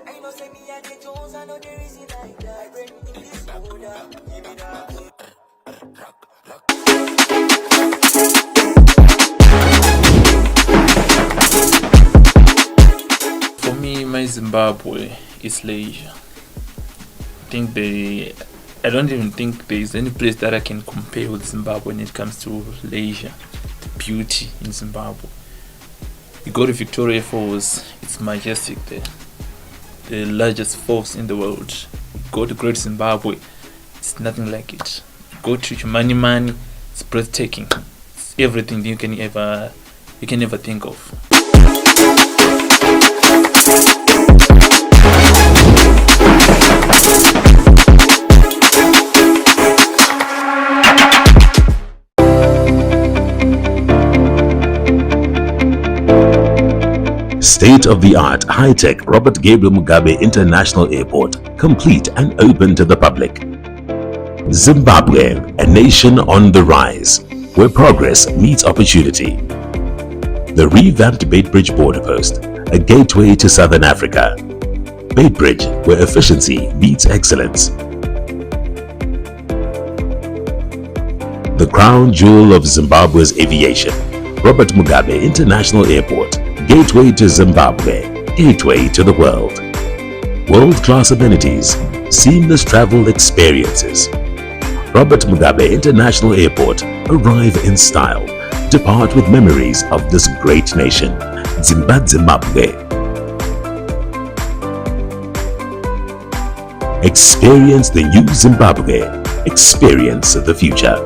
I know say me and the Jones, I know there is it like that. I bring in this order, give me that. For me, my Zimbabwe is leisure. I don't even think there is any place that I can compare with Zimbabwe when it comes to leisure, beauty in Zimbabwe. You go to Victoria Falls, it's majestic there, the largest falls in the world. You go to Great Zimbabwe, it's nothing like it. You go to Chimanimani, it's breathtaking. It's everything you can ever think of. State-of-the-art high-tech Robert Gabriel Mugabe International Airport, complete and open to the public. Zimbabwe, a nation on the rise, where progress meets opportunity. The revamped Beitbridge border post, a gateway to Southern Africa. Beitbridge, where efficiency meets excellence. The crown jewel of Zimbabwe's aviation, Robert Mugabe International Airport, gateway to Zimbabwe, gateway to the world. World-class amenities, seamless travel experiences. Robert Mugabe International Airport, arrive in style. Depart with memories of this great nation, Zimbabwe. Experience the new Zimbabwe. Experience the future.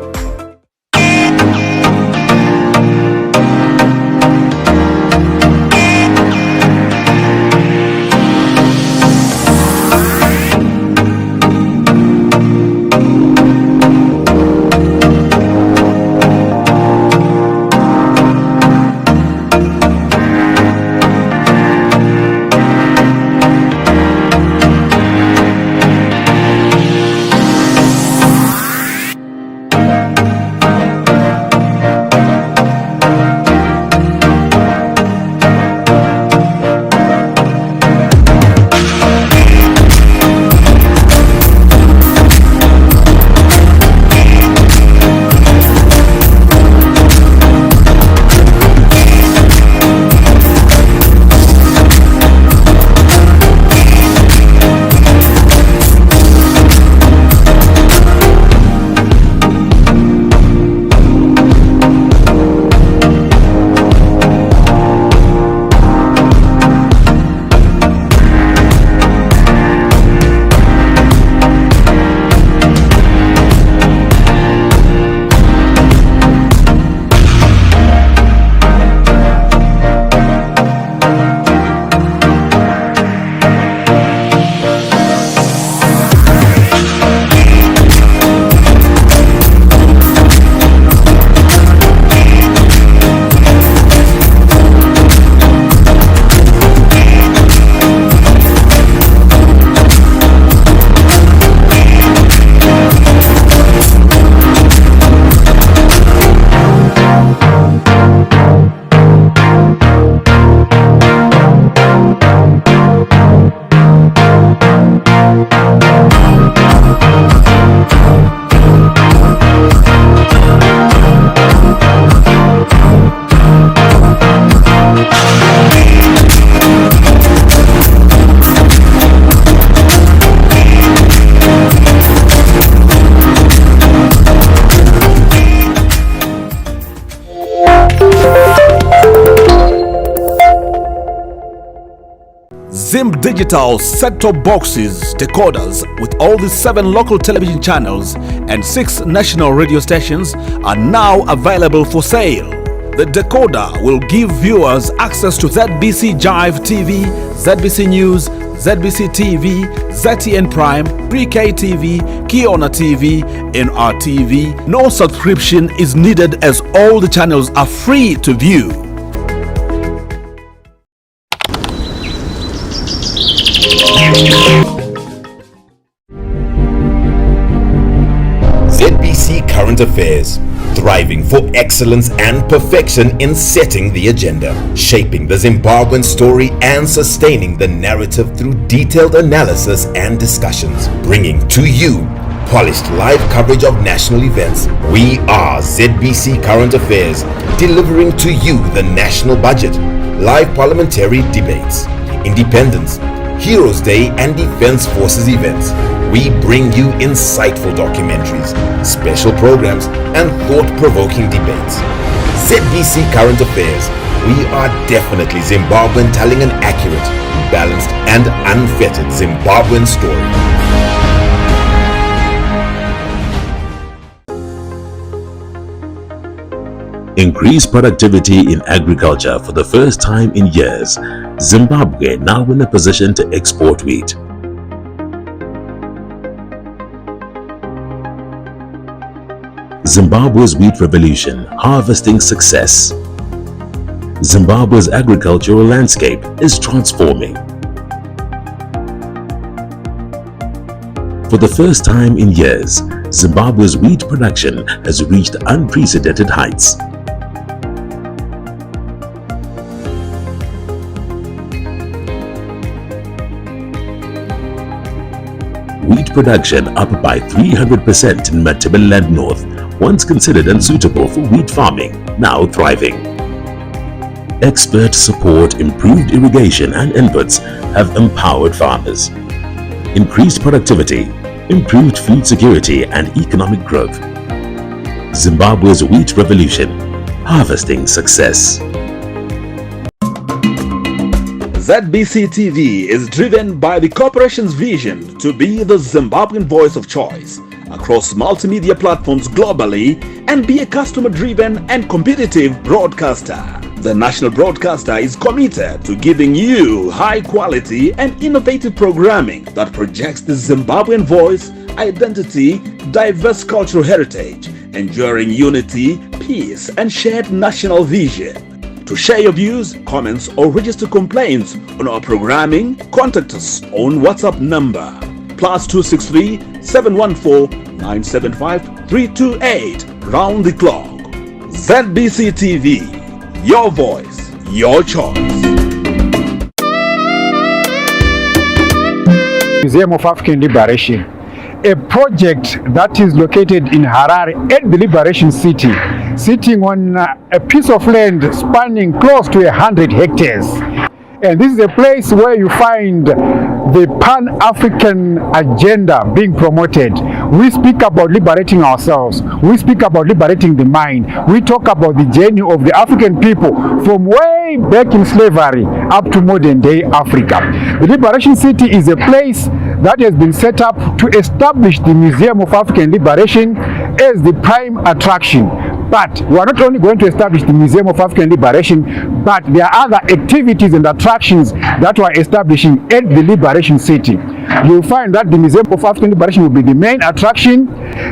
Zim Digital set-top boxes, decoders with all the 7 local television channels and 6 national radio stations are now available for sale. The decoder will give viewers access to ZBC Jive TV, ZBC News, ZBC TV, ZTN Prime, Pre-K TV, Kiona TV, NRTV. No subscription is needed as all the channels are free to view. ZBC Current Affairs, thriving for excellence and perfection in setting the agenda, shaping the Zimbabwean story and sustaining the narrative through detailed analysis and discussions, bringing to you polished live coverage of national events. We are ZBC Current Affairs, delivering to you the national budget, live parliamentary debates, independence, Heroes Day and Defense Forces events. We bring you insightful documentaries, special programs, and thought-provoking debates. ZBC Current Affairs. We are definitely Zimbabwean, telling an accurate, balanced, and unfettered Zimbabwean story. Increased productivity in agriculture for the first time in years. Zimbabwe now in a position to export wheat. Zimbabwe's wheat revolution, harvesting success. Zimbabwe's agricultural landscape is transforming. For the first time in years, Zimbabwe's wheat production has reached unprecedented heights. Wheat production up by 300% in Matabeleland North, once considered unsuitable for wheat farming, now thriving. Expert support, improved irrigation and inputs have empowered farmers. Increased productivity, improved food security and economic growth. Zimbabwe's wheat revolution, harvesting success. ZBC TV is driven by the corporation's vision to be the Zimbabwean voice of choice across multimedia platforms globally and be a customer-driven and competitive broadcaster. The national broadcaster is committed to giving you high-quality and innovative programming that projects the Zimbabwean voice, identity, diverse cultural heritage, enduring unity, peace, and shared national vision. To share your views, comments, or register complaints on our programming, contact us on WhatsApp number +263 714 975 328 round the clock. ZBC TV, your voice, your choice. Museum of African Liberation, a project that is located in Harare at the Liberation City, sitting on a piece of land spanning close to 100 hectares. And this is a place where you find the Pan-African agenda being promoted. We speak about liberating ourselves. We speak about liberating the mind. We talk about the journey of the African people from way back in slavery up to modern day Africa. The Liberation City is a place that has been set up to establish the Museum of African Liberation as the prime attraction. But we are not only going to establish the Museum of African Liberation, but there are other activities and attractions that we are establishing at the Liberation City. You'll find that the Museum of African Liberation will be the main attraction.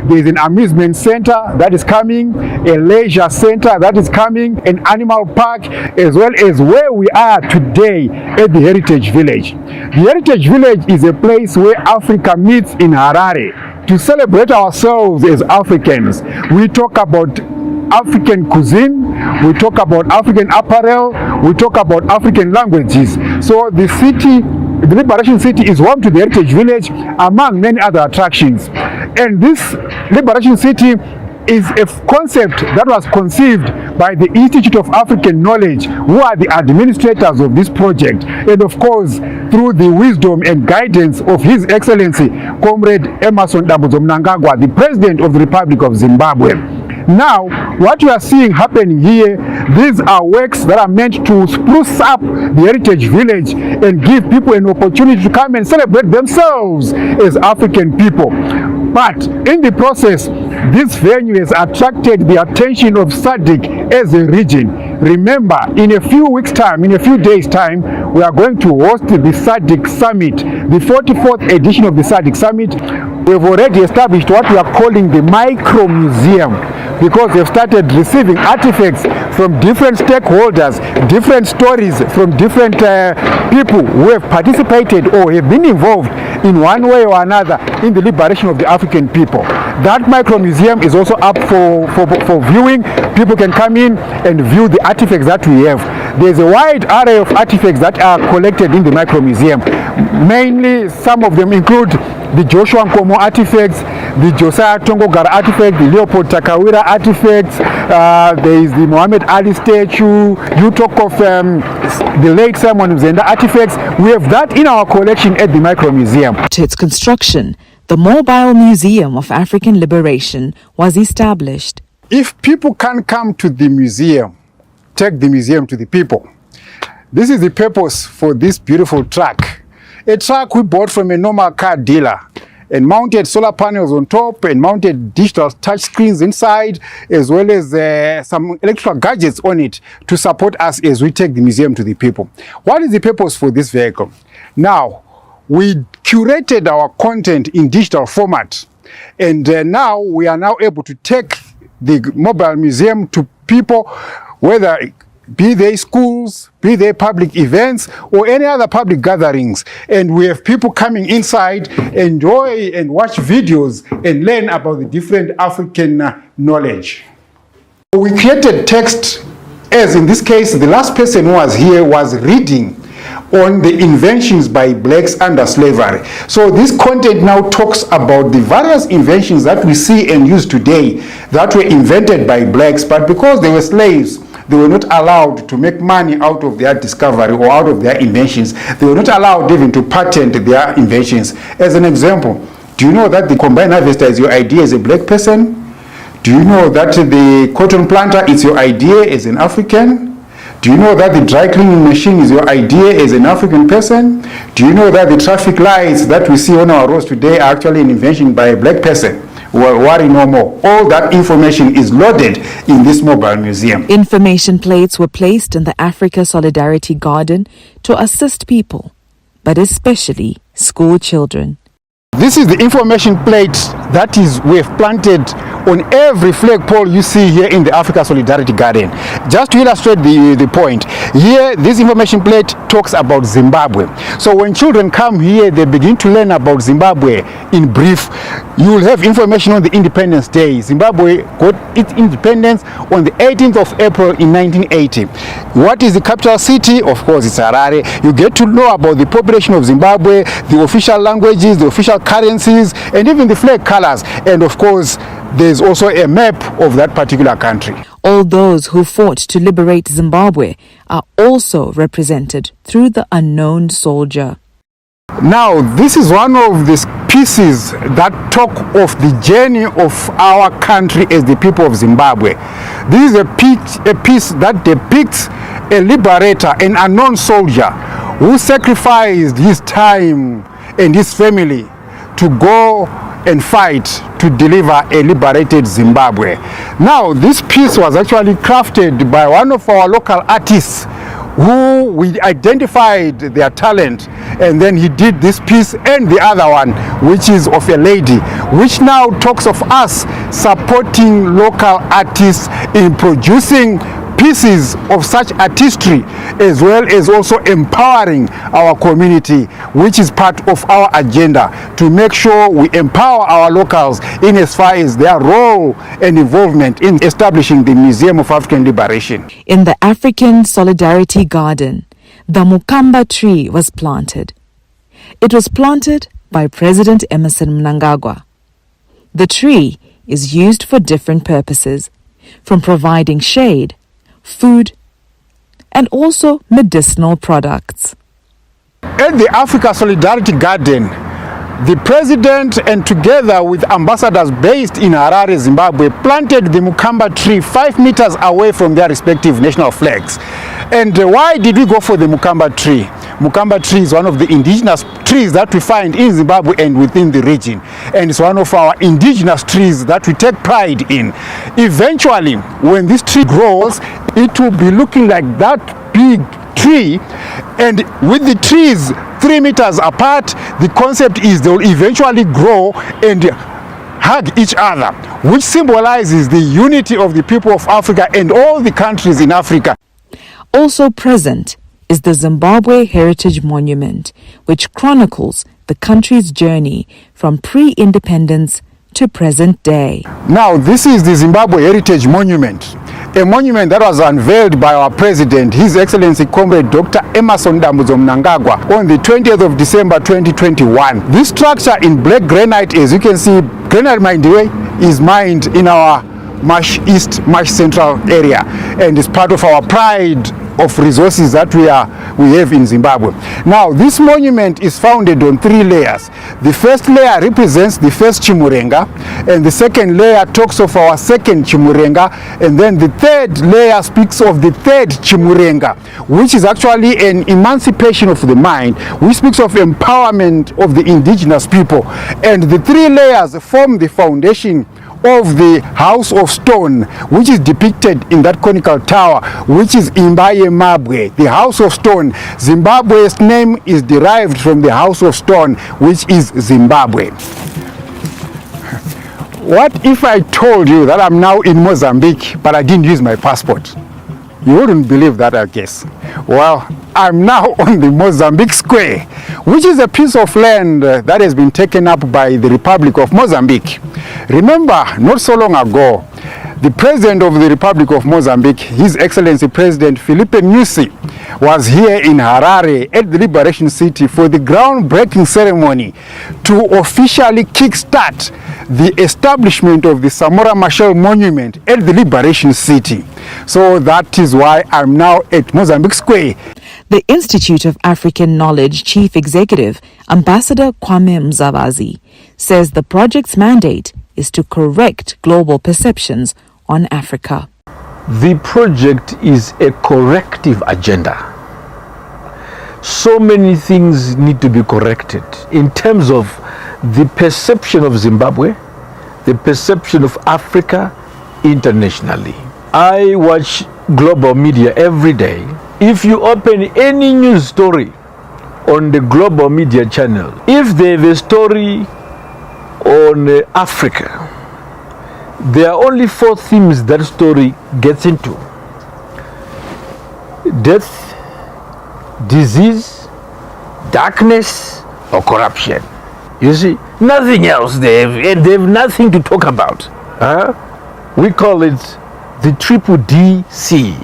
There is an amusement center that is coming, a leisure center that is coming, an animal park, as well as where we are today at the Heritage Village. The Heritage Village is a place where Africa meets in Harare to celebrate ourselves as Africans. We talk about African cuisine, we talk about African apparel, we talk about African languages. So the city, the Liberation City, is home to the Heritage Village among many other attractions. And this Liberation City is a concept that was conceived by the Institute of African Knowledge, who are the administrators of this project, and of course through the wisdom and guidance of His Excellency Comrade Emerson Dambudzo Mnangagwa, the President of the Republic of Zimbabwe. Now, what you are seeing happening here, these are works that are meant to spruce up the heritage village and give people an opportunity to come and celebrate themselves as African people. But in the process, this venue has attracted the attention of SADC as a region. Remember, in a few weeks' time, in a few days' time, we are going to host the SADC Summit, the 44th edition of the SADC Summit. We've already established what we are calling the micro museum, because they've started receiving artifacts from different stakeholders, different stories from different people who have participated or have been involved in one way or another in the liberation of the African people. That micro museum is also up for viewing. People can come in and view the artifacts that we have. There's a wide array of artifacts that are collected in the micro museum. Mainly, some of them include the Joshua Nkomo artifacts, the Josiah Tongogara artifact, the Leopold Takawira artifacts, there is the Muhammad Ali statue. You talk of the late Simon Mzenda artifacts. We have that in our collection at the micro museum. To its construction, the Mobile Museum of African Liberation was established. If people can come to the museum, take the museum to the people. This is the purpose for this beautiful truck. A truck we bought from a normal car dealer and mounted solar panels on top and mounted digital touch screens inside, as well as some electrical gadgets on it to support us as we take the museum to the people. What is the purpose for this vehicle? Now, we curated our content in digital format, and now we are now able to take the mobile museum to people, whether be they schools, be they public events, or any other public gatherings. And we have people coming inside, enjoy and watch videos and learn about the different African knowledge. We created text, as in this case, the last person who was here was reading on the inventions by blacks under slavery. So this content now talks about the various inventions that we see and use today that were invented by blacks, but because they were slaves, they were not allowed to make money out of their discovery or out of their inventions. They were not allowed even to patent their inventions. As an example, do you know that the combine harvester is your idea as a black person? Do you know that the cotton planter is your idea as an African? Do you know that the dry cleaning machine is your idea as an African person? Do you know that the traffic lights that we see on our roads today are actually an invention by a black person? Well, worry no more. All that information is loaded in this mobile museum. Information plates were placed in the Africa Solidarity Garden to assist people, but especially school children. This is the information plate that we have planted on every flagpole you see here in the Africa Solidarity Garden. Just to illustrate the point, here this information plate talks about Zimbabwe. So when children come here, they begin to learn about Zimbabwe in brief. You will have information on the Independence Day. Zimbabwe got its independence on the 18th of April in 1980. What is the capital city? Of course, it's Harare. You get to know about the population of Zimbabwe, the official languages, the official currencies, and even the flag colors. And of course, there's also a map of that particular country. All those who fought to liberate Zimbabwe are also represented through the unknown soldier. Now, this is one of these pieces that talk of the journey of our country as the people of Zimbabwe. This is a piece that depicts a liberator, an unknown soldier who sacrificed his time and his family to go and fight to deliver a liberated Zimbabwe. Now, this piece was actually crafted by one of our local artists who we identified their talent, and then he did this piece and the other one, which is of a lady, which now talks of us supporting local artists in producing pieces of such artistry, as well as also empowering our community, which is part of our agenda to make sure we empower our locals in as far as their role and involvement in establishing the Museum of African Liberation. In the African Solidarity Garden, the Mukamba tree was planted. It was planted by President Emerson Mnangagwa. The tree is used for different purposes, from providing shade, food, and also medicinal products. At the Africa Solidarity Garden, The president, and together with ambassadors based in Harare, Zimbabwe, planted the Mukamba tree 5 meters away from their respective national flags. And why did we go for the Mukamba tree? Mukamba tree is one of the indigenous trees that we find in Zimbabwe and within the region. And it's one of our indigenous trees that we take pride in. Eventually, when this tree grows, it will be looking like that big tree, and with the trees 3 meters apart, the concept is they will eventually grow and hug each other, which symbolizes the unity of the people of Africa and all the countries in Africa. Also present is the Zimbabwe Heritage Monument, which chronicles the country's journey from pre-independence to present day. Now, this is the Zimbabwe Heritage Monument, a monument that was unveiled by our president, His Excellency Comrade Dr. Emmerson Mnangagwa, on the 20th of December 2021. This structure in black granite, as you can see, granite, by the way, is mined in our Marsh East, Marsh Central area, and is part of our pride of resources that we have in Zimbabwe. Now, this monument is founded on 3 layers. The first layer represents the first Chimurenga, and the second layer talks of our second Chimurenga, and then the third layer speaks of the third Chimurenga, which is actually an emancipation of the mind, which speaks of empowerment of the indigenous people. And the 3 layers form the foundation of the House of Stone, which is depicted in that conical tower, which is Imbaye Mabwe, the House of Stone. Zimbabwe's name is derived from the House of Stone, which is Zimbabwe. What if I told you that I'm now in Mozambique, but I didn't use my passport? You wouldn't believe that, I guess. Well, I'm now on the Mozambique Square, which is a piece of land that has been taken up by the Republic of Mozambique. Remember, not so long ago, the President of the Republic of Mozambique, His Excellency President Filipe Nyusi, was here in Harare at the Liberation City for the groundbreaking ceremony to officially kickstart the establishment of the Samora Machel Monument at the Liberation City. So that is why I'm now at Mozambique Square. The Institute of African Knowledge Chief Executive, Ambassador Kwame Mzavazi, says the project's mandate is to correct global perceptions on Africa. The project is a corrective agenda. So many things need to be corrected in terms of the perception of Zimbabwe, the perception of Africa internationally. I watch global media every day. If you open any news story on the global media channel, if they have a story on Africa, there are only 4 themes that story gets into: death, disease, darkness, or corruption. You see, nothing else. They have nothing to talk about. We call it the triple DC.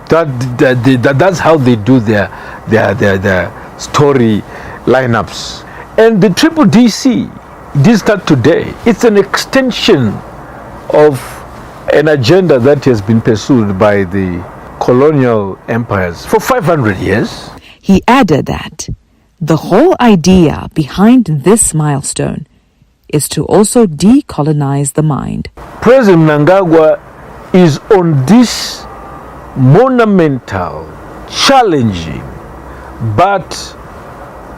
That's how they do their story lineups. And the triple DC did start today. It's an extension of an agenda that has been pursued by the colonial empires for 500 years. He added that the whole idea behind this milestone is to also decolonize the mind. President Mnangagwa is on this monumental, challenging, but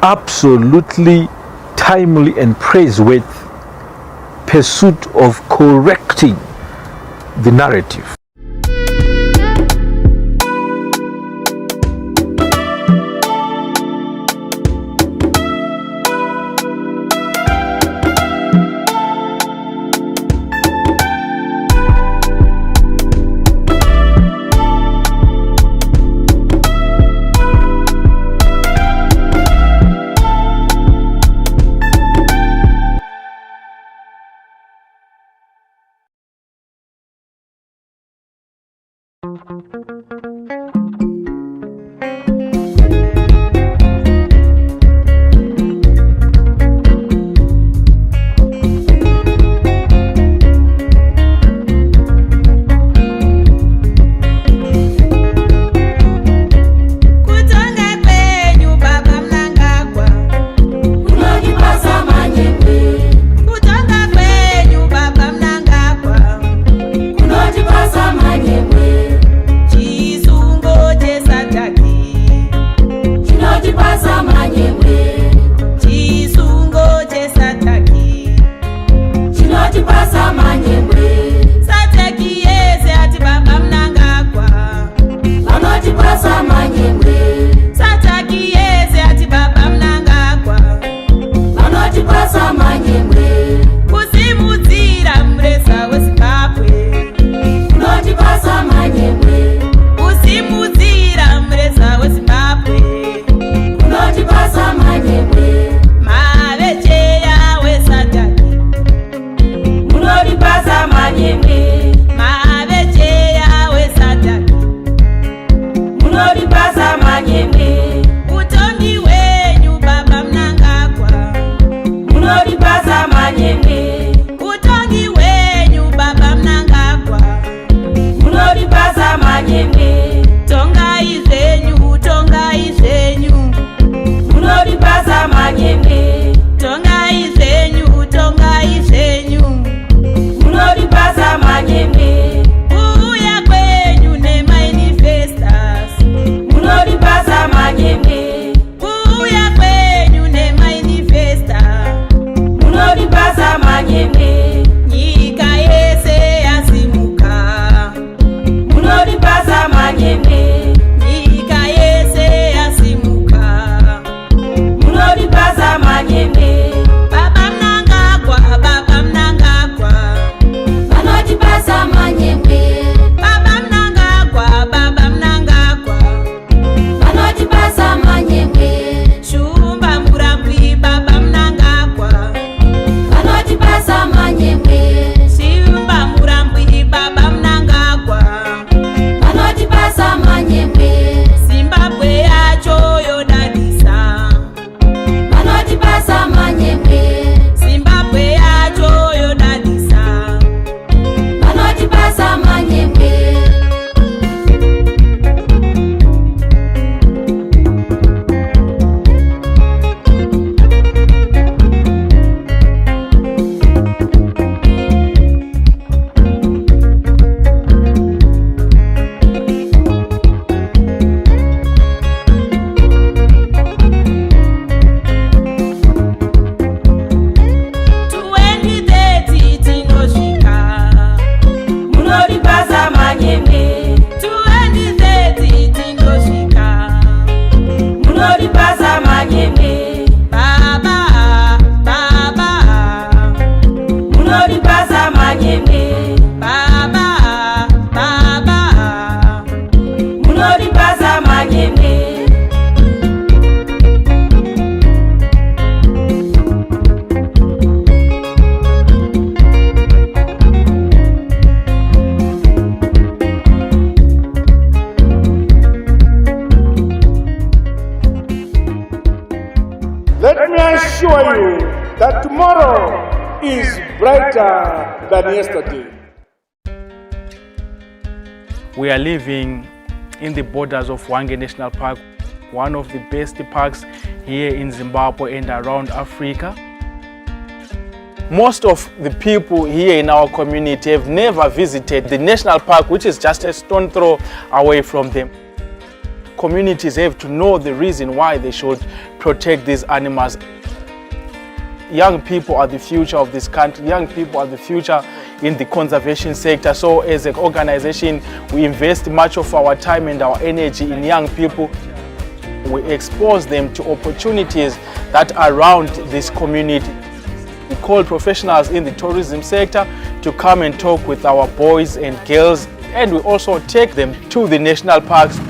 absolutely timely and praiseworthy pursuit of correcting the narrative. Kutonga kwenyu baba Mnangagwa, unonipasa Chinotipasa manyemwe chisungo chesataki chinotipasa manyemwe sataki yese ati baba Mnangagwa vanotipasa manyemwe sataki yese ati baba Mnangagwa vanotipasa manyemwe kusimudzira mureza weZimbabwe unotipasa manyemwe kusimudzira mureza weZimbabwe unotipasa manyemwe mavecheya weSataki unotipasa manyemwe mavecheya weSataki unotipasa manyemwe utongi wenyu baba Mnangagwa unotipasa manyemwe utongi wenyu baba Mnangagwa unotipasa manyemwe tongai zvenyu tongai zvenyu unotipasa manyemwe tongai zvenyu tongai zvenyu unotipasa manyemwe kuuya kwenyu nemanifestas unotipasa manyemwe kuuya kwenyu nemanifesta unotipasa manyemwe nyika yese yasimuka unotipasa manyemwe nyika yese yasimuka unotipasa manyemwe baba Mnangagwa baba Mnangagwa vanotipasa manyemwe baba Mnangagwa baba Mnangagwa vanotipasa manyemwe shumba murambwi baba Mnangagwa vanotipasa manyemwe shumba murambwi baba Mnangagwa vanotipasa manyemwe Zimbabwe yacho yodadisa vanotipasa manyemwe Zimbabwe yacho yodadisa vanotipasa manyemwe munotipasa manyemwe 2030 tinosvika munotipasa manyemwe baba baba munotipasa manyemwe baba baba munotipasa manyemwe Let me assure you that tomorrow is brighter than yesterday. We are living in the borders of Hwange National Park, one of the best parks here in Zimbabwe and around Africa. Most of the people here in our community have never visited the national park, which is just a stone throw away from them. Communities have to know the reason why they should protect these animals. Young people are the future of this country. Young people are the future in the conservation sector. So as an organization, we invest much of our time and our energy in young people. We expose them to opportunities that are around this community. We call professionals in the tourism sector to come and talk with our boys and girls, and we also take them to the national parks.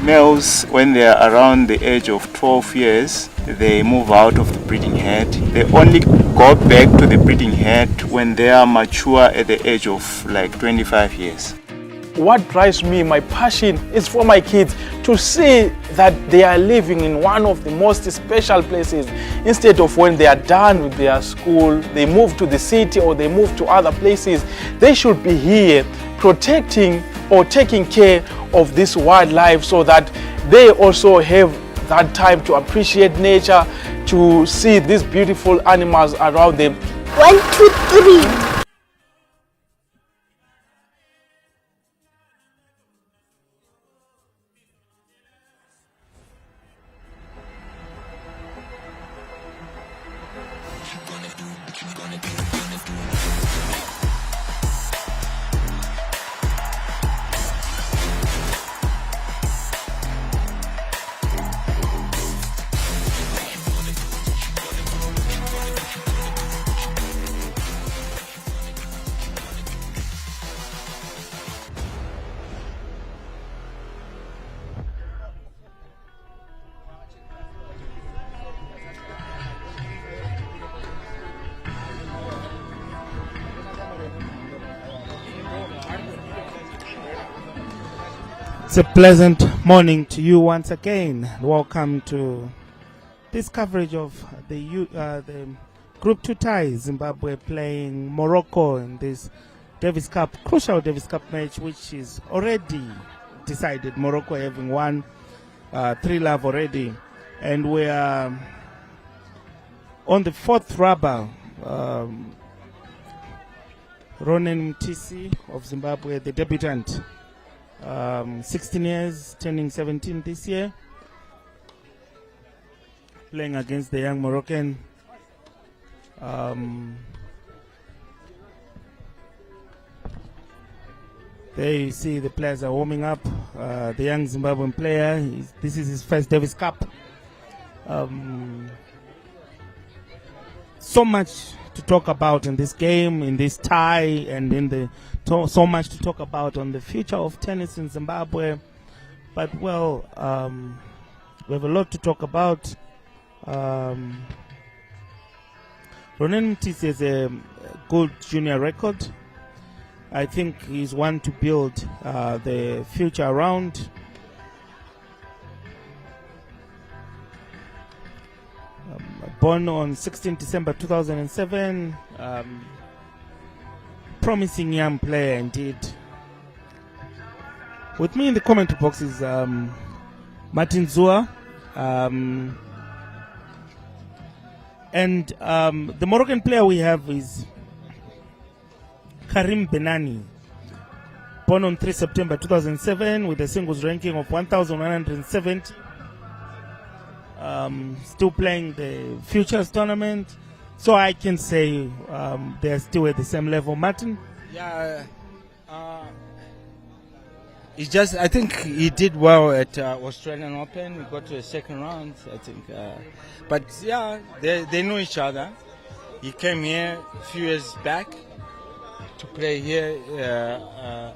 Males, when they are around the age of 12 years, they move out of the breeding herd. They only go back to the breeding herd when they are mature at the age of like 25 years. What drives me, my passion, is for my kids to see that they are living in one of the most special places. Instead of when they are done with their school, they move to the city or they move to other places, they should be here protecting or taking care of this wildlife so that they also have that time to appreciate nature, to see these beautiful animals around them. 1, 2, 3. It's a pleasant morning to you once again. Welcome to this coverage of the Group 2 ties. Zimbabwe playing Morocco in this Davis Cup, crucial Davis Cup match, which is already decided. Morocco having won 3-love already. And we are on the fourth rubber. Ronen Mtisi of Zimbabwe, the debutant. 16 years, turning 17 this year. Playing against the young Moroccan. There you see the players are warming up. The young Zimbabwean player, this is his first Davis Cup. So much to talk about in this game, in this tie, and in so much to talk about on the future of tennis in Zimbabwe. But well, we have a lot to talk about. Ronen Mtisi has a good junior record. I think he's one to build the future around. Born on 16 December 2007. Promising young player indeed. With me in the comment box is Martin Zua. And the Moroccan player we have is Karim Benani. Born on 3 September 2007 with a singles ranking of 1,170. Still playing the Futures tournament. So I can say they're still at the same level. Martin? Yeah. I think he did well at Australian Open. We got to the second round, I think. But yeah, they know each other. He came here a few years back to play here,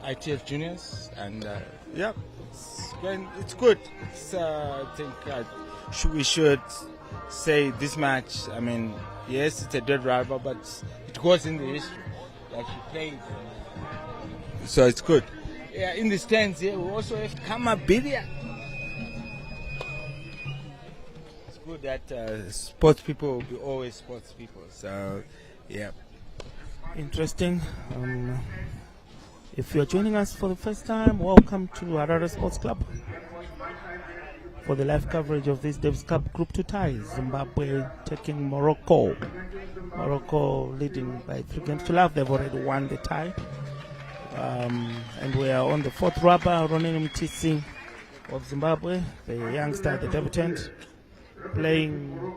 ITF Juniors. And yeah, it's good. I think we should say this match, I mean, yes, it's a dead rival, but it goes in the history that he played. So it's good. Yeah, in the stands here, we also have Kamabilia. It's good that sports people will be always sports people. So, yeah. Interesting. If you're joining us for the first time, welcome to Harare Sports Club for the live coverage of this Davis Cup Group 2 ties. Zimbabwe taking Morocco. Morocco leading by 3-0. They've already won the tie. And we are on the fourth rubber. Ronen Mtisi of Zimbabwe, the youngster, the debutant, playing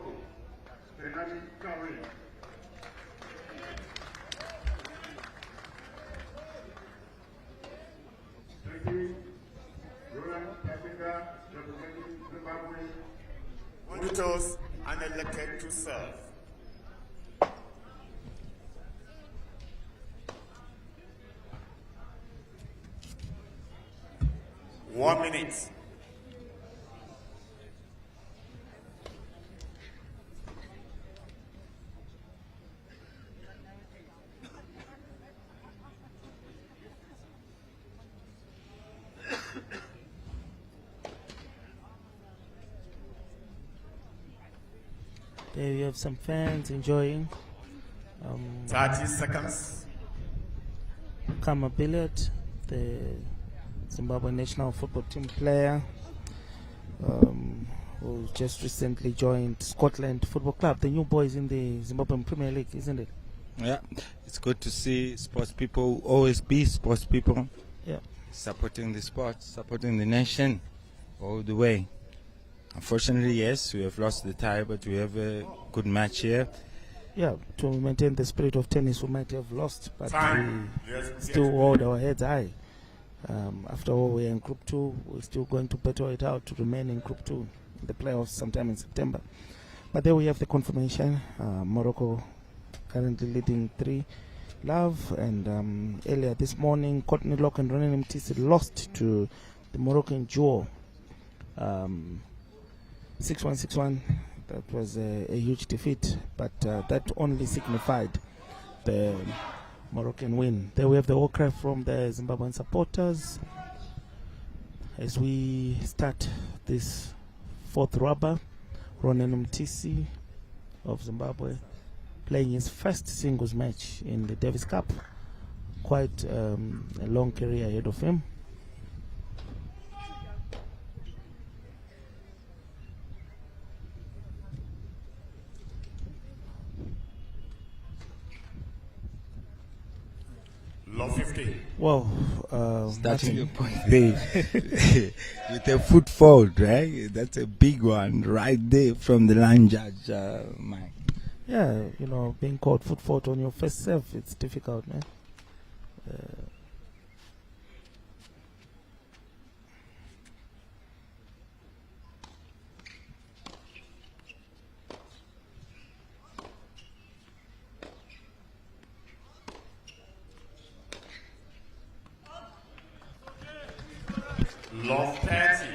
Monitors unelected to serve. One minute. There you have some fans enjoying. 30 seconds. Kama Billiard, the Zimbabwe national football team player who just recently joined Scotland Football Club, the new boys in the Zimbabwean Premier League, isn't it? Yeah, it's good to see sports people always be sports people. Yeah, supporting the sport, supporting the nation all the way. Unfortunately, yes, we have lost the tie, but we have a good match here. Yeah, to maintain the spirit of tennis, we might have lost, but we still hold our heads high. After all, we're in Group 2. We're still going to battle it out to remain in Group 2 in the playoffs sometime in September. But there we have the confirmation. Morocco currently leading 3-love. And earlier this morning, Courtney Locke and Ronen Mtisi lost to the Moroccan duo. 6-1, 6-1. That was a huge defeat, but that only signified the Moroccan win. There we have the war cry from the Zimbabwean supporters. As we start this fourth rubber, Ronen Mtisi of Zimbabwe playing his first singles match in the Davis Cup. Quite a long career ahead of him. Law 50. Well, starting the point there with a foot fault, right? That's a big one right there from the line judge, Mike. Yeah, you know, being caught foot fault on your first serve, it's difficult, man. Law 30.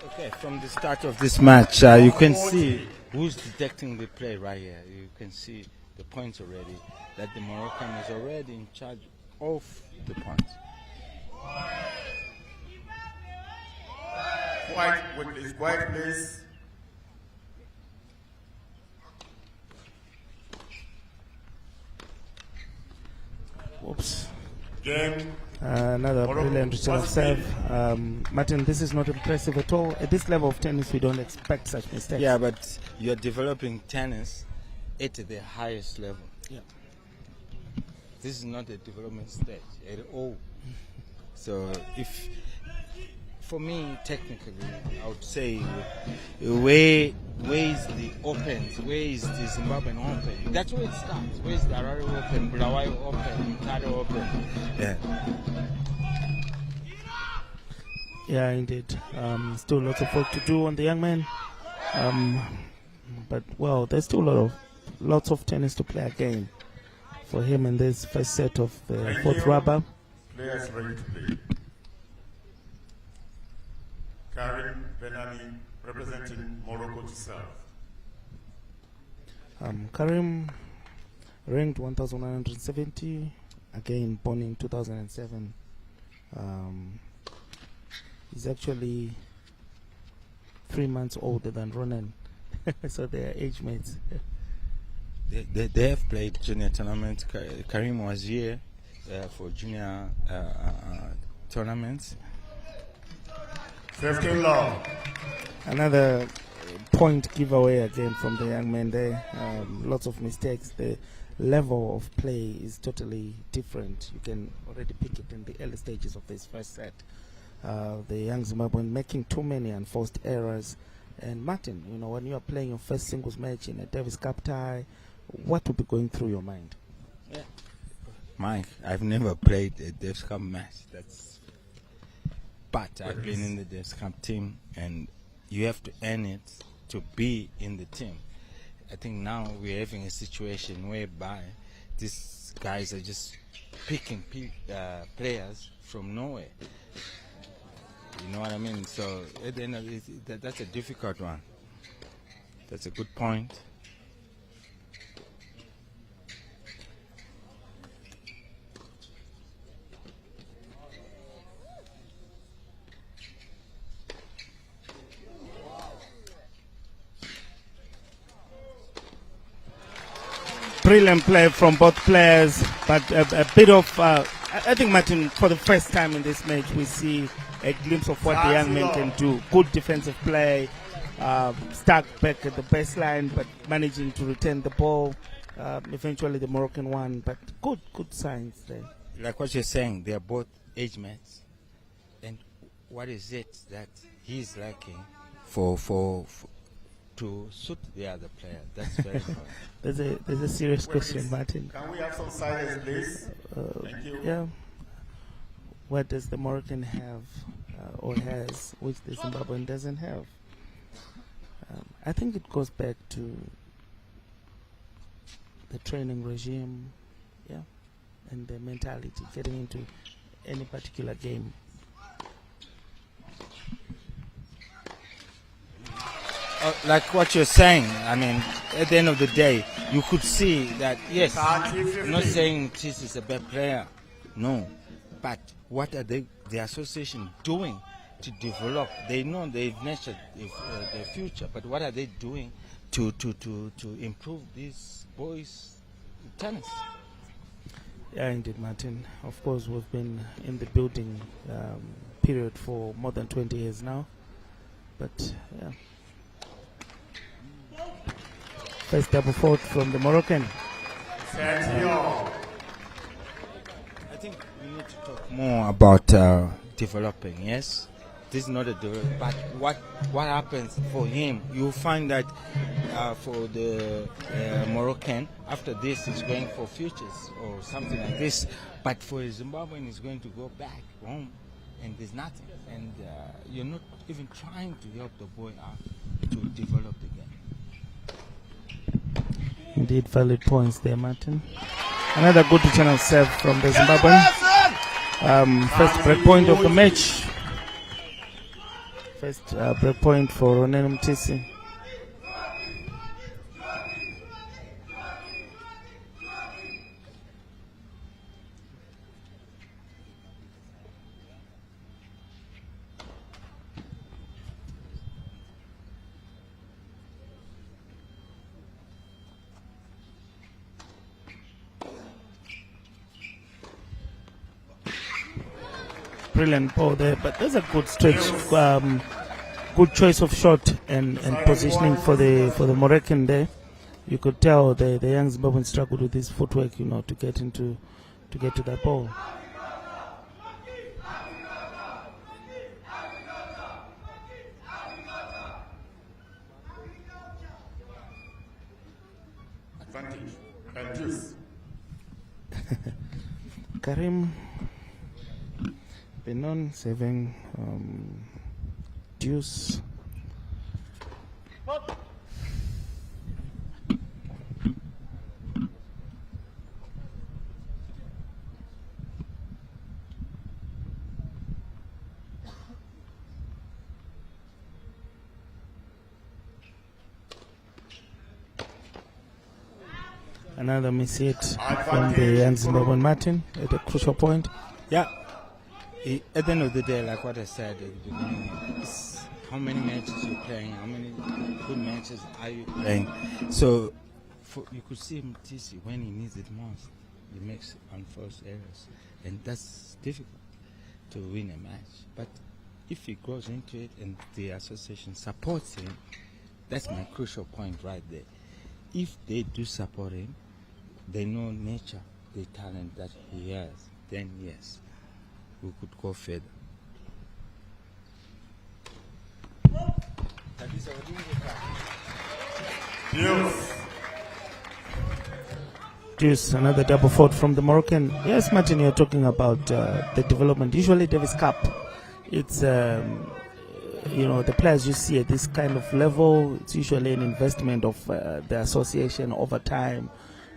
Okay, from the start of this match, you can see who's detecting the play right here. You can see the points already, that the Moroccan is already in charge of the points. White with his white place. Whoops. Game. Another brilliant return of serve. Martin, this is not impressive at all. At this level of tennis, we don't expect such mistakes. Yeah, but you're developing tennis at the highest level. Yeah. This is not a development stage at all. So for me, technically, I would say, where is the Opens? Where is the Zimbabwean Open? That's where it starts. Where is the Harare Open, Bulawayo Open, Mtare Open? Yeah. Yeah, indeed. Still lots of work to do on the young man. But, well, there's still lots of tennis to play again for him in this first set of the fourth rubber. Players ready to play. Karim Benani representing Morocco to serve. Karim ranked 1,170, again born in 2007. He's actually 3 months older than Ronen, so they are age mates. They have played junior tournaments. Karim was here for junior tournaments. 15 long. Another point giveaway again from the young man there. Lots of mistakes. The level of play is totally different. You can already pick it in the early stages of this first set. The young Zimbabwean making too many enforced errors. And Martin, you know, when you are playing your first singles match in a Davis Cup tie, what would be going through your mind? Yeah. Mike, I've never played a Davis Cup match. But I've been in the Davis Cup team, and you have to earn it to be in the team. I think now we're having a situation whereby these guys are just picking players from nowhere. You know what I mean? So at the end of it, that's a difficult one. That's a good point. Brilliant play from both players, but a bit of, I think, Martin, for the first time in this match, we see a glimpse of what the young man can do. Good defensive play, stuck back at the baseline, but managing to return the ball. Eventually the Moroccan won, but good signs there. Like what you're saying, they are both age mates. And what is it that he's lacking to suit the other player? That's very important. There's a serious question, Martin. Can we have some silence, please? Thank you. Yeah. What does the Moroccan have or has, which the Zimbabwean doesn't have. I think it goes back to the training regime, yeah, and the mentality getting into any particular game. Like what you're saying, I mean, at the end of the day, you could see that, yes, I'm not saying this is a bad player, no, but what are the association doing to develop? They know they've nurtured their future, but what are they doing to improve these boys' tennis? Yeah, indeed, Martin. Of course, we've been in the building period for more than 20 years now, but yeah. First double fault from the Moroccan. I think we need to talk more about developing, yes? This is not a development, but what happens for him, you'll find that for the Moroccan, after this he's going for futures or something like this, but for a Zimbabwean he's going to go back home and there's nothing, and you're not even trying to help the boy out to develop the game. Indeed, valid points there, Martin. Another good return of serve from the Zimbabwean. First break point of the match. First break point for Ronen Mtisi. Brilliant ball there, but there's a good stretch, good choice of shot and positioning for the Moroccan there. You could tell the young Zimbabwean struggled with his footwork, to get to that ball. Advantage. And juice. Karim Benon saving deuce. Another miss hit from the young Zimbabwean Martin at a crucial point. Yeah. At the end of the day, like what I said at the beginning, it's how many matches you're playing, how many good matches are you playing. So you could see Mtisi when he needs it most, he makes unforced errors, and that's difficult to win a match. But if he goes into it and the association supports him, that's my crucial point right there. If they do support him, they know nature, the talent that he has, then yes, we could go further. Deuce, another double fault from the Moroccan. Yes, Martin, you're talking about the development. Usually Davis Cup, it's the players you see at this kind of level, it's usually an investment of the association over time,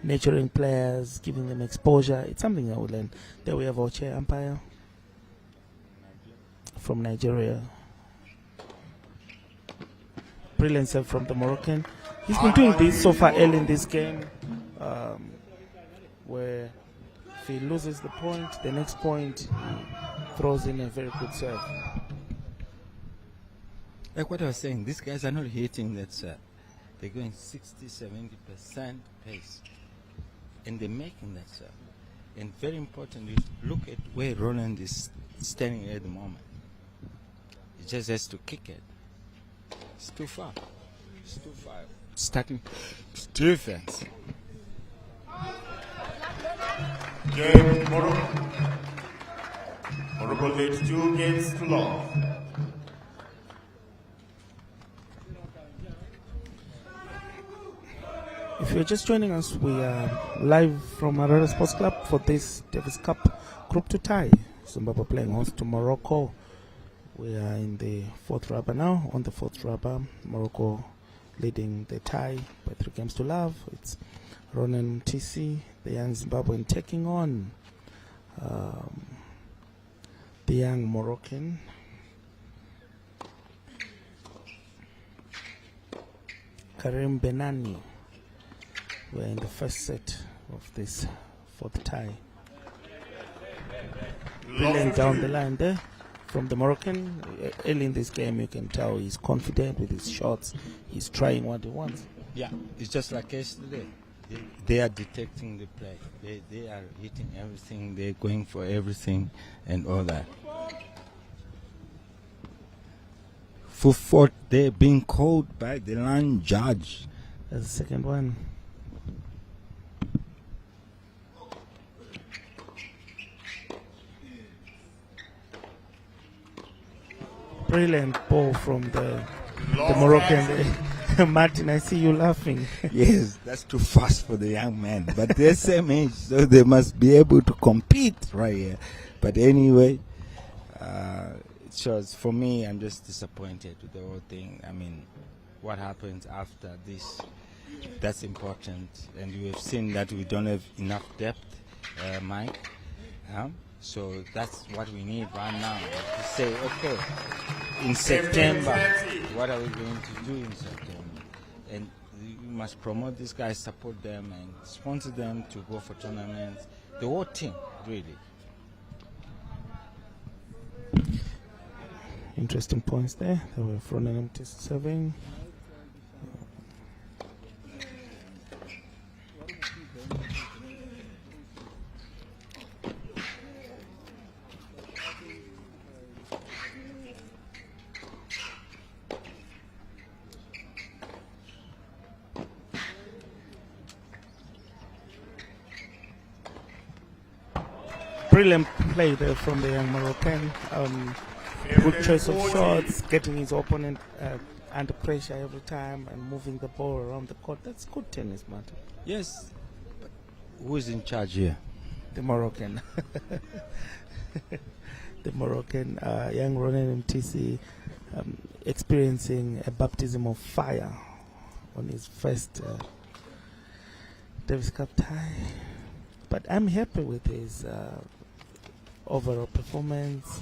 nurturing players, giving them exposure. It's something I would learn. There we have our chair umpire from Nigeria. Brilliant serve from the Moroccan. He's been doing this so far early in this game, where if he loses the point, the next point he throws in a very good serve. Like what I was saying, these guys are not hitting that serve. They're going 60-70% pace, and they're making that serve. And very importantly, look at where Roland is standing at the moment. He just has to kick it. It's too far. It's too far. Starting defense. Game Morocco. Morocco leads 2 games to love. If you're just joining us, we are live from Harare Sports Club for this Davis Cup Group 2 tie. Zimbabwe playing host to Morocco. We are in the fourth rubber now. On the fourth rubber, Morocco leading the tie by 3-0. It's Ronan Mtisi, the young Zimbabwean, taking on the young Moroccan. Karim Benani. We're in the first set of this fourth tie. Brilliant down the line there from the Moroccan. Early in this game, you can tell he's confident with his shots. He's trying what he wants. Yeah, it's just like yesterday. They are detecting the play. They are hitting everything. They're going for everything and all that. For fourth, they're being called by the line judge. That's the second one. Brilliant ball from the Moroccan. Martin, I see you laughing. Yes, that's too fast for the young man. But they're same age, so they must be able to compete right here. But anyway, it shows, for me, I'm just disappointed with the whole thing. I mean, what happens after this, that's important. And we have seen that we don't have enough depth, Mike. So that's what we need right now, to say, okay, in September, what are we going to do in September? And we must promote these guys, support them, and sponsor them to go for tournaments. The whole team, really. Interesting points there. They were from an empty serving. Brilliant play there from the young Moroccan. Good choice of shots, getting his opponent under pressure every time and moving the ball around the court. That's good tennis, Martin. Yes. But who is in charge here? The Moroccan. The Moroccan, young Ronan Mtisi, experiencing a baptism of fire on his first Davis Cup tie. But I'm happy with his overall performance.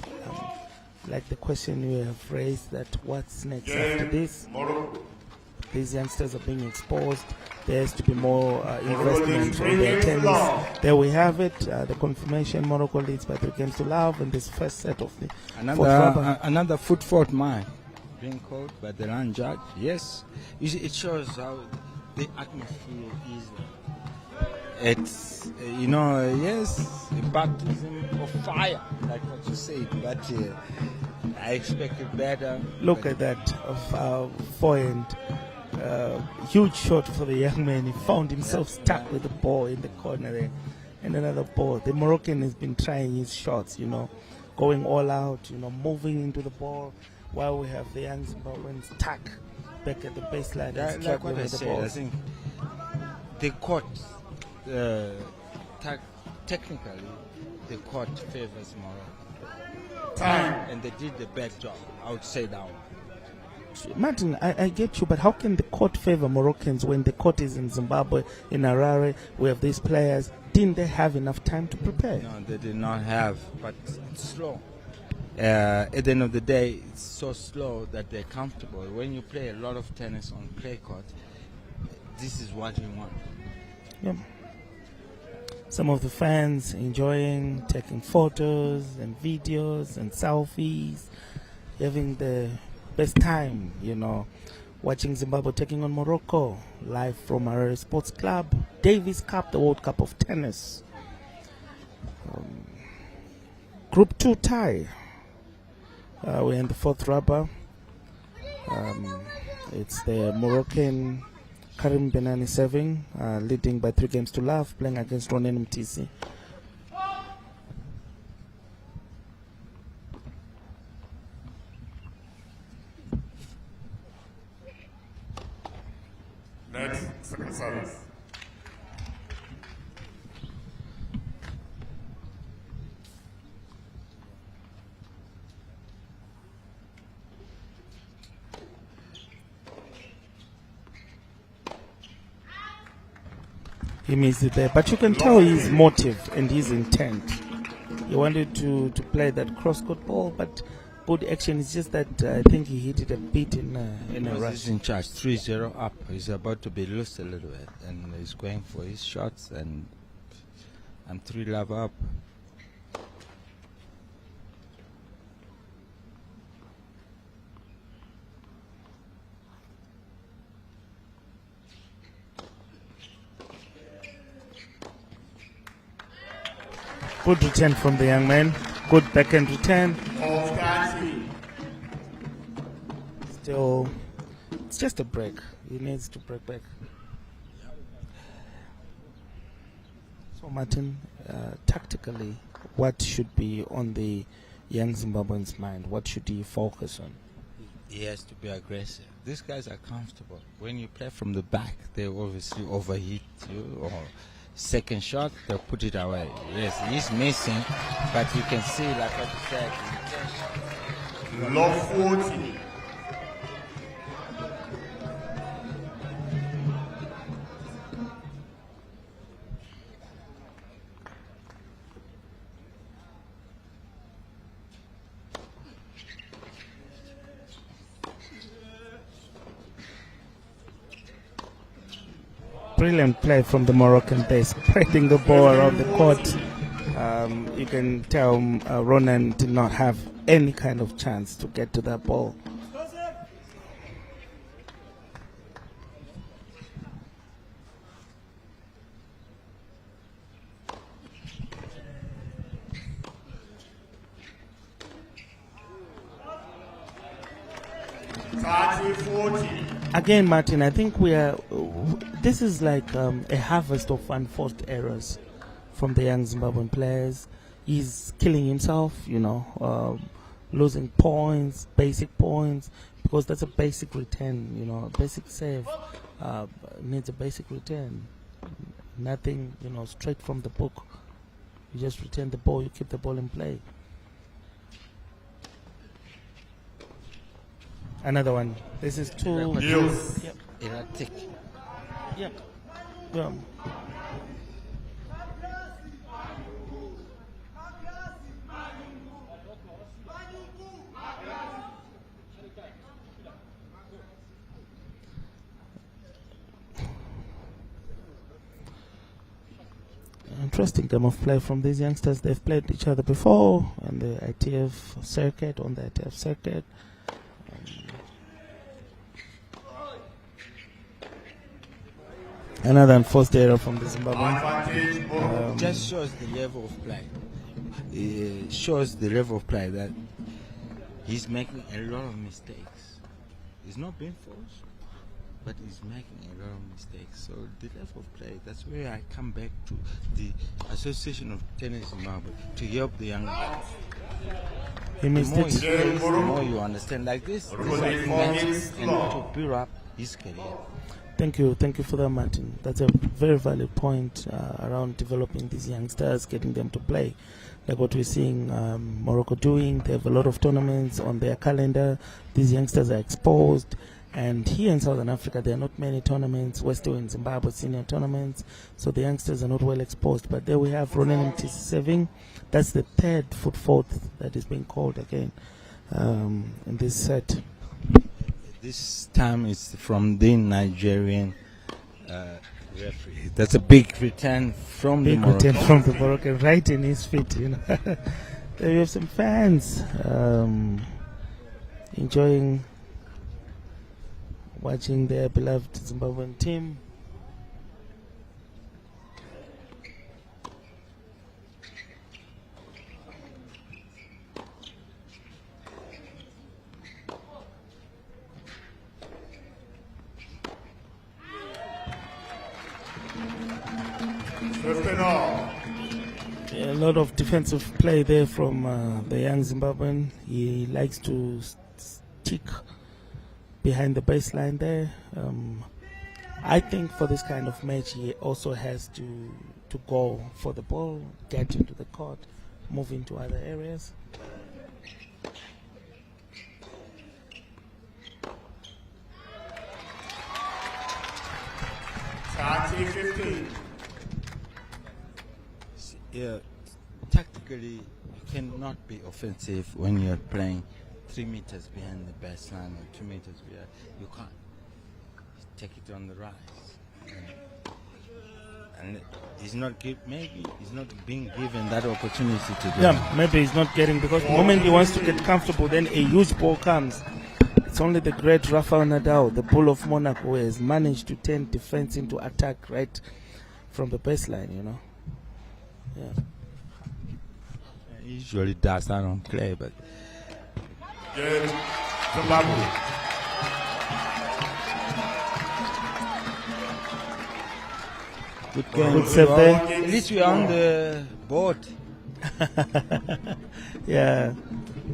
Like the question you have raised, that what's next after this? These youngsters are being exposed. There has to be more investment in their tennis. There we have it. The confirmation: Morocco leads by 3-0 in this first set of the fourth rubber. Another foot fault, man, being called by the line judge. Yes, it shows how the atmosphere is. It's, yes, a baptism of fire, like what you said, but I expected better. Look at that forehand. Huge shot for the young man. He found himself stuck with the ball in the corner there. And another ball. The Moroccan has been trying his shots, going all out, moving into the ball, while we have the young Zimbabweans stuck back at the baseline. Like what I said, I think the court, technically, the court favors Morocco. And they did the best job, I would say that one. Martin, I get you, but how can the court favor Moroccans when the court is in Zimbabwe, in Harare? We have these players. Didn't they have enough time to prepare? No, they did not have, but it's slow. At the end of the day, it's so slow that they're comfortable. When you play a lot of tennis on clay court, this is what you want. Yeah. Some of the fans enjoying taking photos and videos and selfies, having the best time, watching Zimbabwe taking on Morocco, live from Harare Sports Club, Davis Cup, the World Cup of Tennis. Group 2 tie. We're in the fourth rubber. It's the Moroccan Karim Benani serving, leading by 3-0, playing against Ronan Mtisi. Next, second service. He missed it there. But you can tell his motive and his intent. He wanted to play that cross-court ball, but good action. It's just that I think he hit it a bit in a rush. He's in charge, 3-0 up. He's about to be loose a little bit, and he's going for his shots, and I'm 3-love up. Good return from the young man. Good backhand return. Still, it's just a break. He needs to break back. So, Martin, tactically, what should be on the young Zimbabwean's mind? What should he focus on? He has to be aggressive. These guys are comfortable. When you play from the back, they obviously overheat you, or second shot, they'll put it away. Yes, he's missing, but you can see, like what you said, Love 40. Brilliant play from the Moroccan. They're spreading the ball around the court. You can tell Ronan did not have any kind of chance to get to that ball. Again, Martin, I think this is like a harvest of unforced errors from the young Zimbabwean players. He's killing himself, losing points, basic points, because that's a basic return, a basic save needs a basic return. Nothing, straight from the book. You just return the ball, you keep the ball in play. Another one. This is too erratic. Yep. Interesting game of play from these youngsters. They've played each other before on the ITF circuit, Another enforced error from the Zimbabwean. Just shows the level of play. It shows the level of play that he's making a lot of mistakes. He's not being forced, but he's making a lot of mistakes. So the level of play, that's where I come back to the Association of Tennis Zimbabwe to help the young guys. He missed it. The more you understand, like this is and to build up his career. Thank you for that, Martin. That's a very valid point around developing these youngsters, getting them to play. Like what we're seeing Morocco doing. They have a lot of tournaments on their calendar. These youngsters are exposed. And here in Southern Africa, there are not many tournaments. We're still in Zimbabwe, senior tournaments. So the youngsters are not well exposed. But there we have Ronan MTC serving. That's the third fourth that is being called again in this set. This time it's from the Nigerian referee. That's a big return from the Moroccan. Big return from the Moroccan, right in his feet. There we have some fans enjoying watching their beloved Zimbabwean team. A lot of defensive play there from the young Zimbabwean. He likes to stick behind the baseline there. I think for this kind of match, he also has to go for the ball, get into the court, move into other areas. Yeah, tactically, you cannot be offensive when you're playing 3 meters behind the baseline or 2 meters behind. You can't. Take it on the rise. And he's not maybe he's not being given that opportunity to do. Yeah, maybe he's not getting, because the moment he wants to get comfortable, then a huge ball comes. It's only the great Rafael Nadal, the bull of Monaco, who has managed to turn defense into attack right from the baseline, you know. Yeah. He usually does that on clay, but Good. Zimbabwe. good game. Good save there. At least we're on the board. Yeah,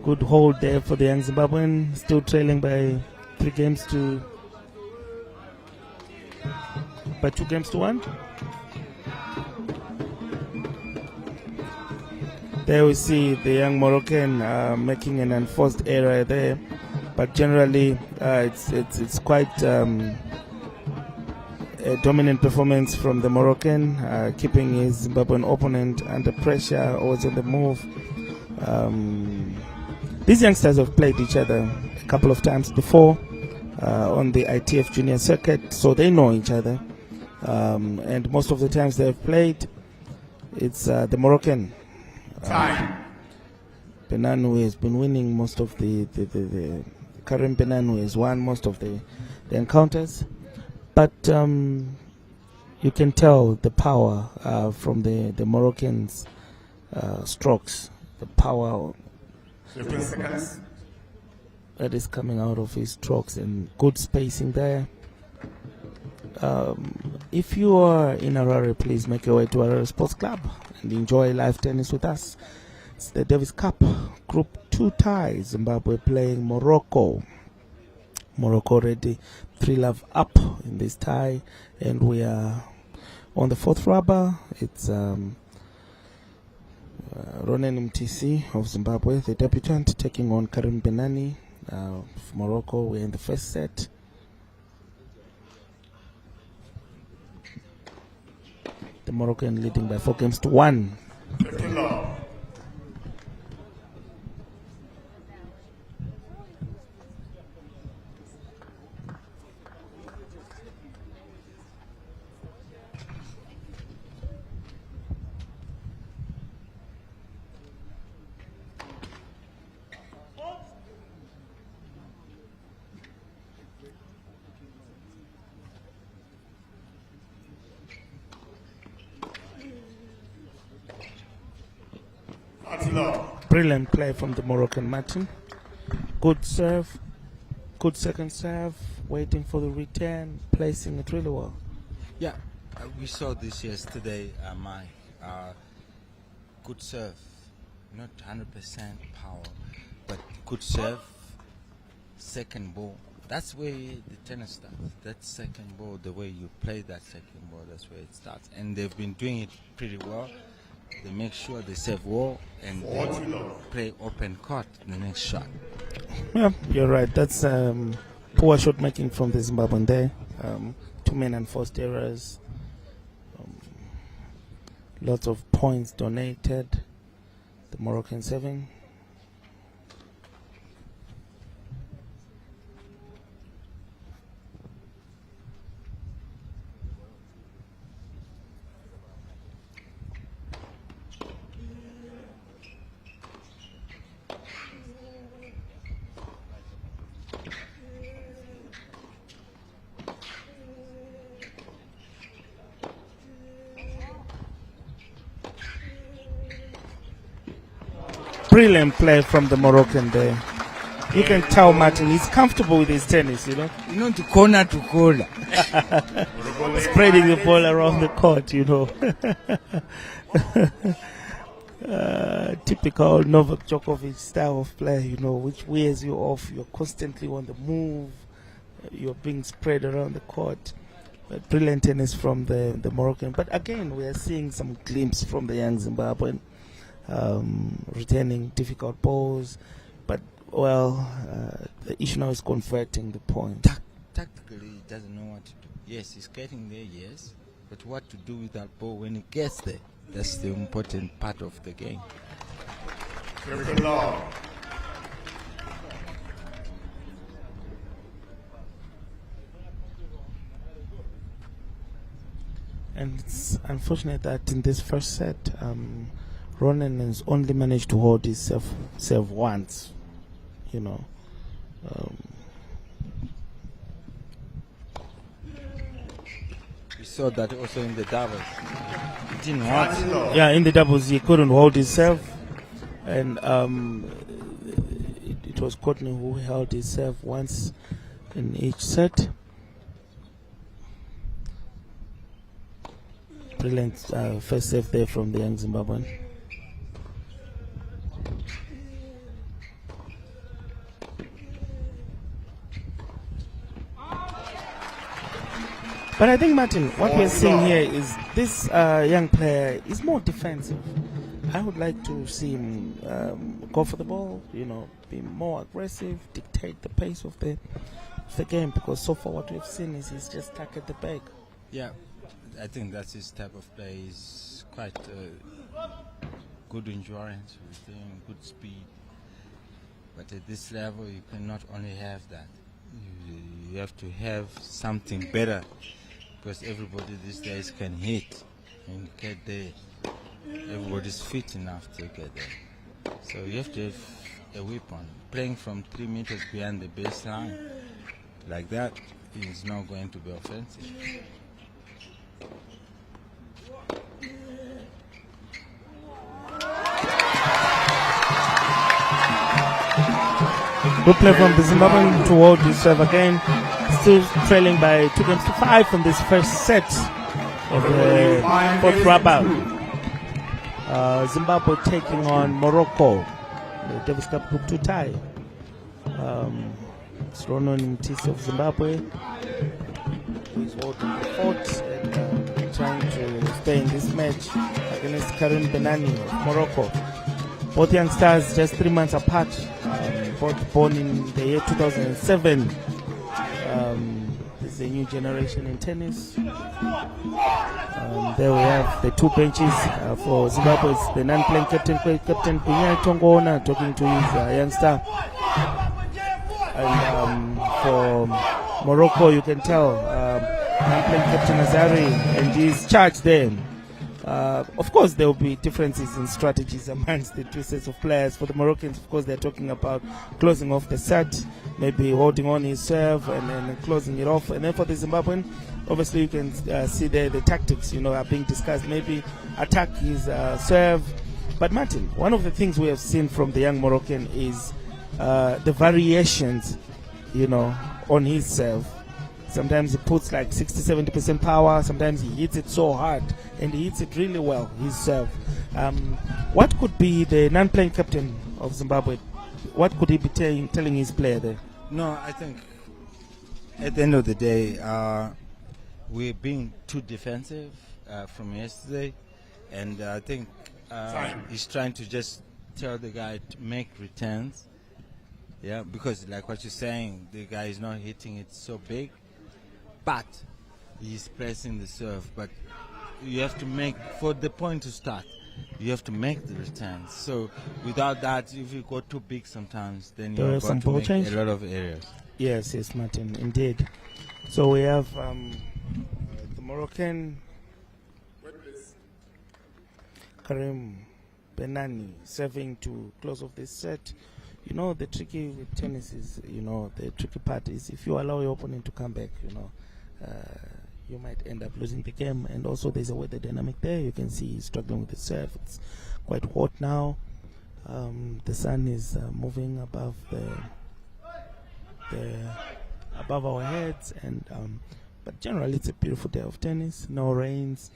good hold there for the young Zimbabwean, still trailing by 2 games to 1. There we see the young Moroccan making an enforced error there, but generally it's quite a dominant performance from the Moroccan, keeping his Zimbabwean opponent under pressure, always on the move. These youngsters have played each other a couple of times before on the ITF junior circuit, so they know each other. And most of the times they've played, it's the Moroccan Benan who has been winning most of the Karim Benan who has won most of the encounters. But you can tell the power from the Moroccans' strokes, the power that is coming out of his strokes, and good spacing there. If you are in Harare, please make your way to Harare Sports Club and enjoy live tennis with us. It's the Davis Cup Group 2 tie. Zimbabwe playing Morocco. Morocco already 3-love up in this tie, and we are on the 4th rubber. It's Ronen MTC of Zimbabwe, the debutant, taking on Karim Benani of Morocco. We're in the first set. The Moroccan leading by 4 games to 1. Brilliant play from the Moroccan Martin. Good serve, good second serve, waiting for the return, placing it really well. Yeah, we saw this yesterday, Mike. Good serve, not 100% power, but good serve, second ball. That's where the tennis starts. That second ball, the way you play that second ball, that's where it starts. And they've been doing it pretty well. They make sure they serve well and they play open court the next shot. Yeah, you're right. That's poor shot making from the Zimbabwean there. 2 men enforced errors. Lots of points donated. The Moroccan serving. Brilliant play from the Moroccan there. You can tell Martin, he's comfortable with his tennis, you know. You know, to corner to corner. Spreading the ball around the court, you know. Typical Novak Djokovic style of play, you know, which wears you off. You're constantly on the move. You're being spread around the court. But brilliant tennis from the Moroccan. But again, we are seeing some glimpses from the young Zimbabwean. Returning difficult balls, but the issue now is converting the point. Tactically, he doesn't know what to do. Yes, he's getting there, yes, But what to do with that ball when it gets there, that's the important part of the game. And it's unfortunate that in this first set, Ronan has only managed to hold his serve once. You know. We saw that also in the doubles. It didn't hold. Yeah, in the doubles he couldn't hold his serve, and it was Courtney who held his serve once in each set. Brilliant first serve there from the young Zimbabwean. But I think, Martin, what we're seeing here is this young player is more defensive. I would like to see him go for the ball, you know, be more aggressive, dictate the pace of the game, because so far what we've seen is he's just stuck at the back. Yeah, I think that's his type of play. He's quite good endurance, good speed. But at this level, you cannot only have that. You have to have something better, because everybody these days can hit and get there. Everybody's fit enough to get there. So you have to have a weapon. Playing from 3 meters behind the baseline like that is not going to be offensive. Good play from the Zimbabwean to hold his serve again. Still trailing by 2-5 from this first set of the fourth rubber. Zimbabwe taking on Morocco, the Davis Cup Group 2 tie. It's Ronan Mtisi of Zimbabwe, who is holding the fort and trying to stay in this match against Karim Benani of Morocco. Both young stars just 3 months apart, both born in the year 2007. This is a new generation in tennis. There we have the two benches for Zimbabwe. It's the non-playing Captain Pinyai Tongona talking to his young star. And for Morocco, you can tell non-playing Captain Azari and his charge there. Of course, there will be differences in strategies amongst the two sets of players. For the Moroccans, of course, they're talking about closing off the set, maybe holding on his serve and then closing it off. And then for the Zimbabwean, obviously you can see there the tactics, you know, are being discussed. Maybe attack his serve. But Martin, one of the things we have seen from the young Moroccan is the variations, you know, on his serve. Sometimes he puts like 60-70% power. Sometimes he hits it so hard, and he hits it really well, his serve. What could be the non-playing captain of Zimbabwe? What could he be telling his player there? No, I think at the end of the day, we're being too defensive from yesterday, and I think he's trying to just tell the guy to make returns. Yeah, because like what you're saying, the guy is not hitting it so big, but he's pressing the serve. But you have to make, for the point to start, you have to make the returns. So without that, if you go too big sometimes, then you're about to make a lot of errors. Yes, Martin, indeed. So we have the Moroccan Karim Benani serving to close off this set. You know, the tricky with tennis is, you know, the tricky part is if you allow your opponent to come back, you know, you might end up losing the game. And also there's a weather dynamic there. You can see he's struggling with the serve. It's quite hot now. The sun is moving above above our heads, and but generally it's a beautiful day of tennis. No rains.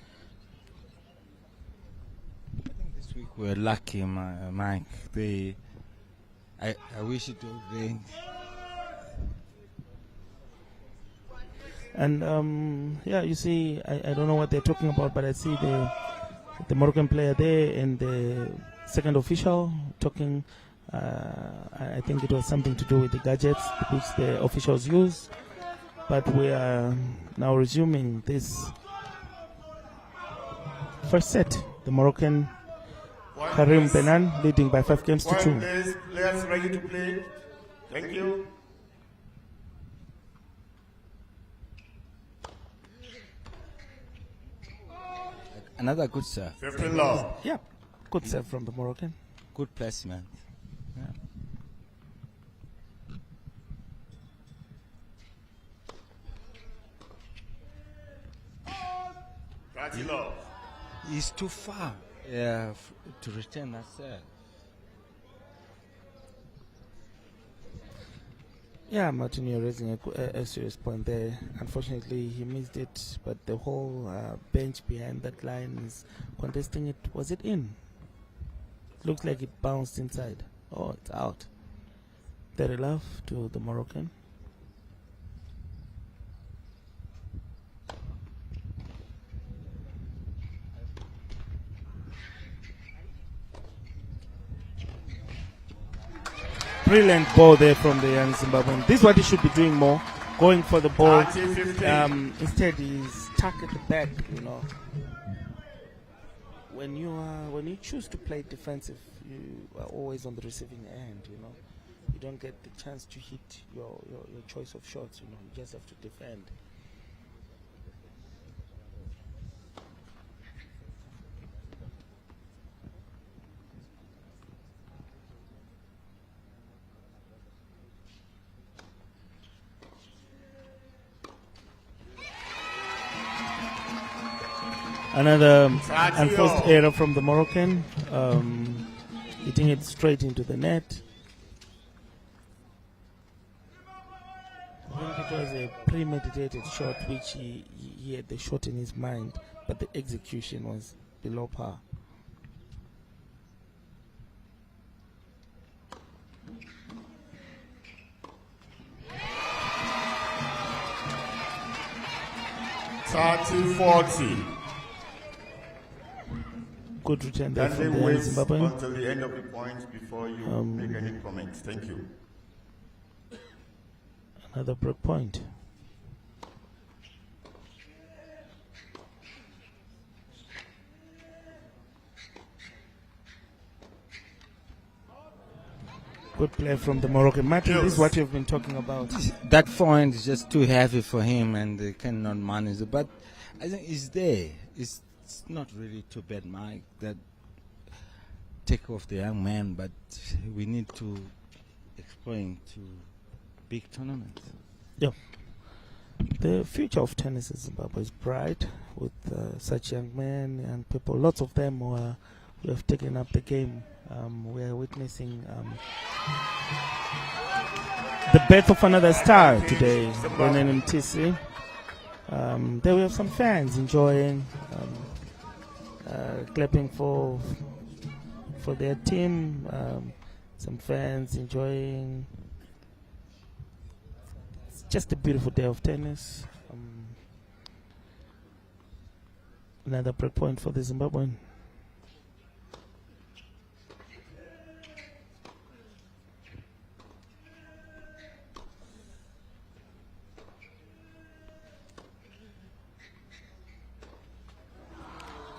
I think this week we're lucky, Mike. I wish it would rain. And yeah, you see, I don't know what they're talking about, but I see the Moroccan player there and the second official talking. I think it was something to do with the gadgets which the officials use. But we are now resuming this first set. The Moroccan Karim Benan leading by 5 games to 2. Players ready to play. Thank you. Another good serve. 15 love. Yeah, good serve from the Moroccan. Good placement. Yeah. He's too far to return that serve. Yeah, Martin, you're raising a serious point there. Unfortunately, he missed it, but the whole bench behind that line is contesting it. Was it in? Looks like it bounced inside. Oh, it's out. Very love to the Moroccan. Brilliant ball there from the young Zimbabwean. This is what he should be doing more, going for the ball. Instead, he's stuck at the back. You know, when you choose to play defensive, you are always on the receiving end. You know, you don't get the chance to hit your choice of shots. You know, you just have to defend. Another unforced error from the Moroccan, hitting it straight into the net. I think it was a premeditated shot, which he had the shot in his mind, but the execution was below par. Good return there from the Zimbabwean. Until the end of the points before you make any comments. Thank you. Another break point. Good play from the Moroccan. Martin, this is what you've been talking about. That point is just too heavy for him and they cannot manage it. But I think it's there. It's not really too bad, Mike, that take off the young man, but we need to explain to big tournaments. Yeah. The future of tennis in Zimbabwe is bright with such young men and people. Lots of them who have taken up the game. We are witnessing the birth of another star today, Renan Mtisi. There we have some fans enjoying, clapping for their team. Some fans enjoying. It's just a beautiful day of tennis. Another break point for the Zimbabwean.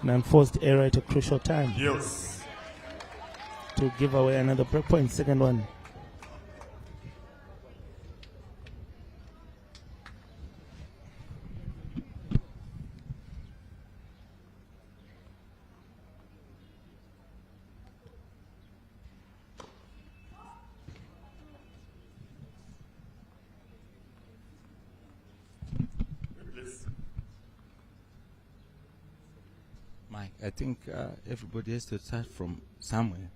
An unforced error at a crucial time. Yes. To give away another break point, second one. I think everybody has to start from somewhere.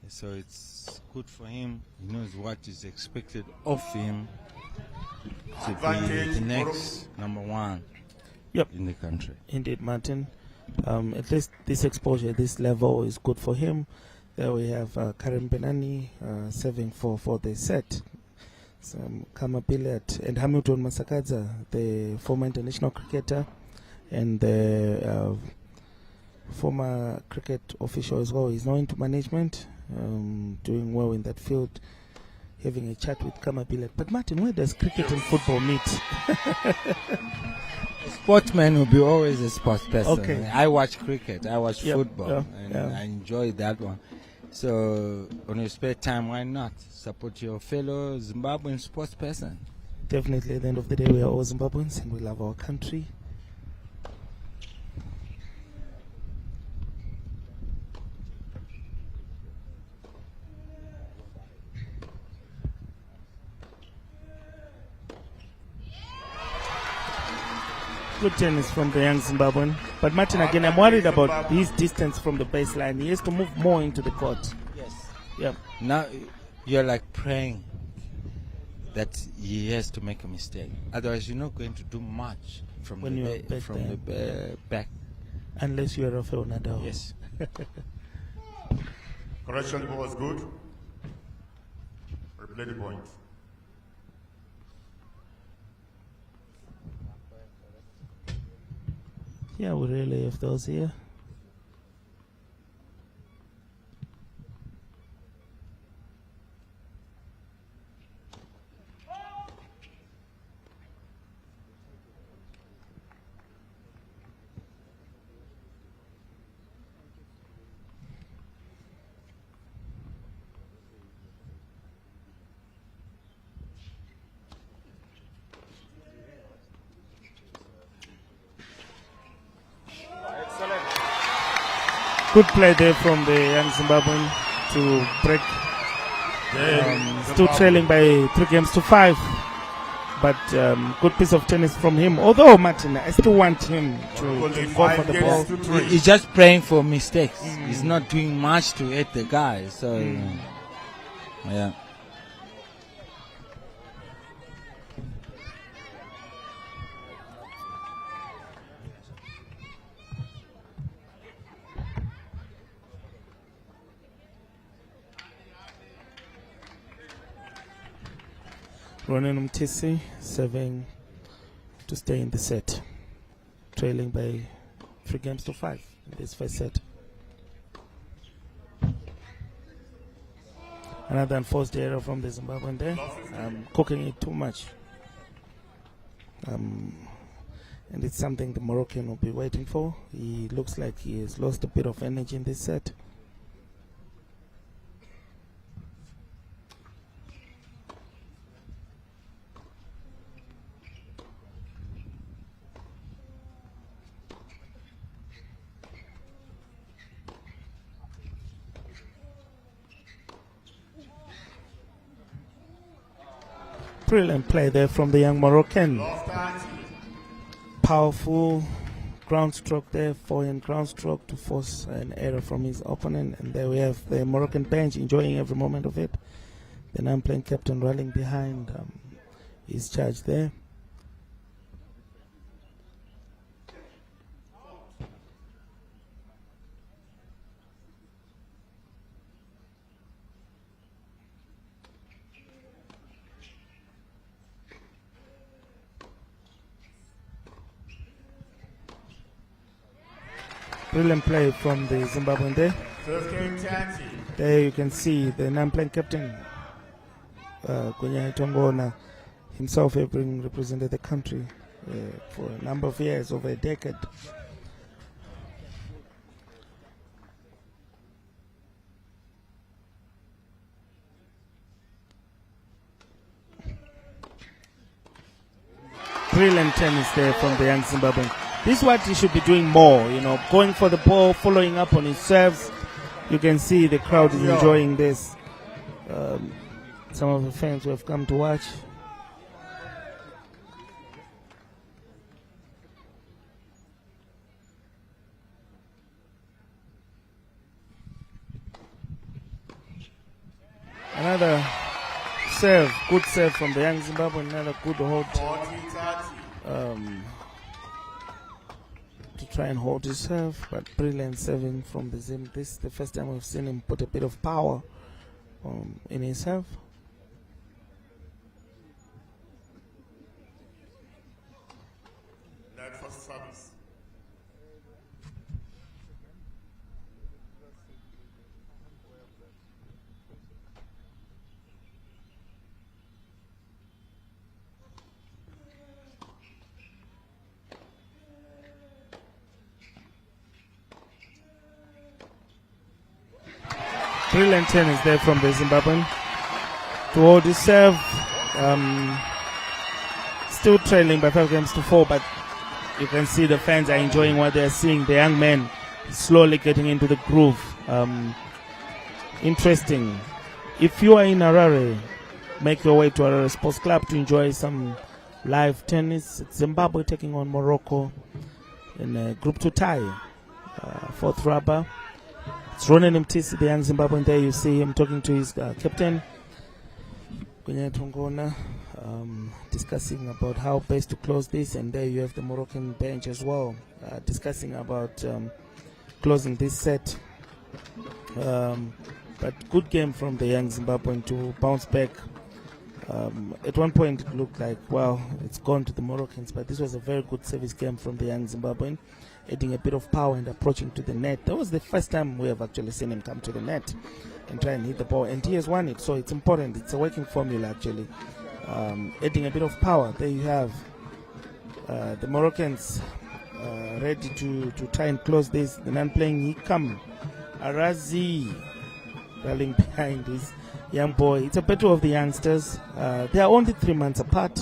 So it's good for him. He knows what is expected of him to be the next number one in the country. Indeed, Martin. At least this exposure, this level is good for him. There we have Karim Benani serving for the set. Kama Billiard and Hamilton Masakadza, the former international cricketer and the former cricket official as well. He's now into management, doing well in that field. having a chat with Kamabilek. But Martin, where does cricket and football meet? Sportsman will be always a sports person. Okay. I watch cricket, I watch Yep, football, yeah, and yeah. I enjoy that one. So on your spare time, why not support your fellow Zimbabwean sports person? Definitely, at the end of the day, we are all Zimbabweans and we love our country. Good tennis from the young Zimbabwean. But Martin, again, I'm worried about his distance from the baseline. He has to move more into the court. Yes. Yep. Now you're like praying that he has to make a mistake. Otherwise, you're not going to do much from When the you are back from there. the back. Unless you are Rafael Nadal. Yes. Correction, the ball was good. Replay the point. Yeah, we really have those here. Good play there from the young Zimbabwean to break. Still trailing by 3-5. But good piece of tennis from him. Although, Martin, I still want him to go for the ball. He's just praying for mistakes. He's not doing much to hit the guy. So, yeah. Ronan Umtisi serving to stay in the set, trailing by 3-5 in this first set. Another enforced error from the Zimbabwean there, cooking it too much. And it's something the Moroccan will be waiting for. He looks like he has lost a bit of energy in this set. Brilliant play there from the young Moroccan. Powerful ground stroke there, forehand ground stroke to force an error from his opponent. And there we have the Moroccan bench enjoying every moment of it. The non-playing captain rallying behind his charge there. Brilliant play from the Zimbabwean there. There you can see the non-playing captain, Gunya Tongona, himself having represented the country for a number of years, over a decade. Brilliant tennis there from the young Zimbabwean. This is what he should be doing more, going for the ball, following up on his serves. You can see the crowd is enjoying this. Some of the fans who have come to watch. Another serve, good serve from the young Zimbabwean, another good hold. To try and hold his serve, but brilliant serving from the Zim. This is the first time we've seen him put a bit of power in his serve. Brilliant tennis there from the Zimbabwean. To hold his serve. Still trailing by 5-4, but you can see the fans are enjoying what they're seeing. The young man slowly getting into the groove. Interesting. If you are in Harare, make your way to Harare Sports Club to enjoy some live tennis. It's Zimbabwe taking on Morocco in a Group 2 tie. Fourth rubber. It's Ronan Mtisi, the young Zimbabwean. There you see him talking to his captain, Tongona, discussing about how best to close this. And there you have the Moroccan bench as well, discussing about closing this set. But good game from the young Zimbabwean to bounce back. At one point it looked like, well, it's gone to the Moroccans, but this was a very good service game from the young Zimbabwean, adding a bit of power and approaching to the net. That was the first time we have actually seen him come to the net and try and hit the ball, and he has won it, so it's important. It's a working formula actually. Adding a bit of power. There you have the Moroccans ready to try and close this. The non-playing Hikam Arazi rallying behind his young boy. It's a battle of the youngsters. They are only 3 months apart.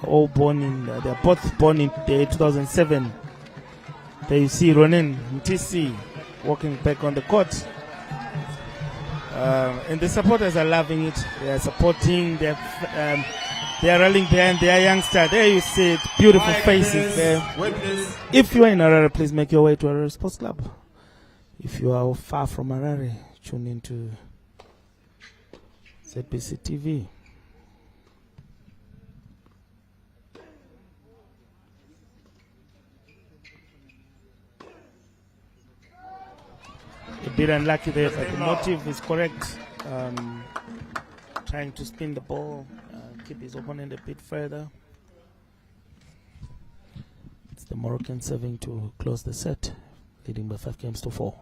All born in, they are both born in 2007. There you see Ronan Mtisi walking back on the court. And the supporters are loving it. They are supporting. They are rallying behind their youngster. There you see it. Beautiful faces there. If you are in Harare, please make your way to Harare Sports Club. If you are far from Harare, tune into ZBC TV. A bit unlucky there, but the motive is correct. Trying to spin the ball, keep his opponent a bit further. It's the Moroccan serving to close the set, leading by 5-4.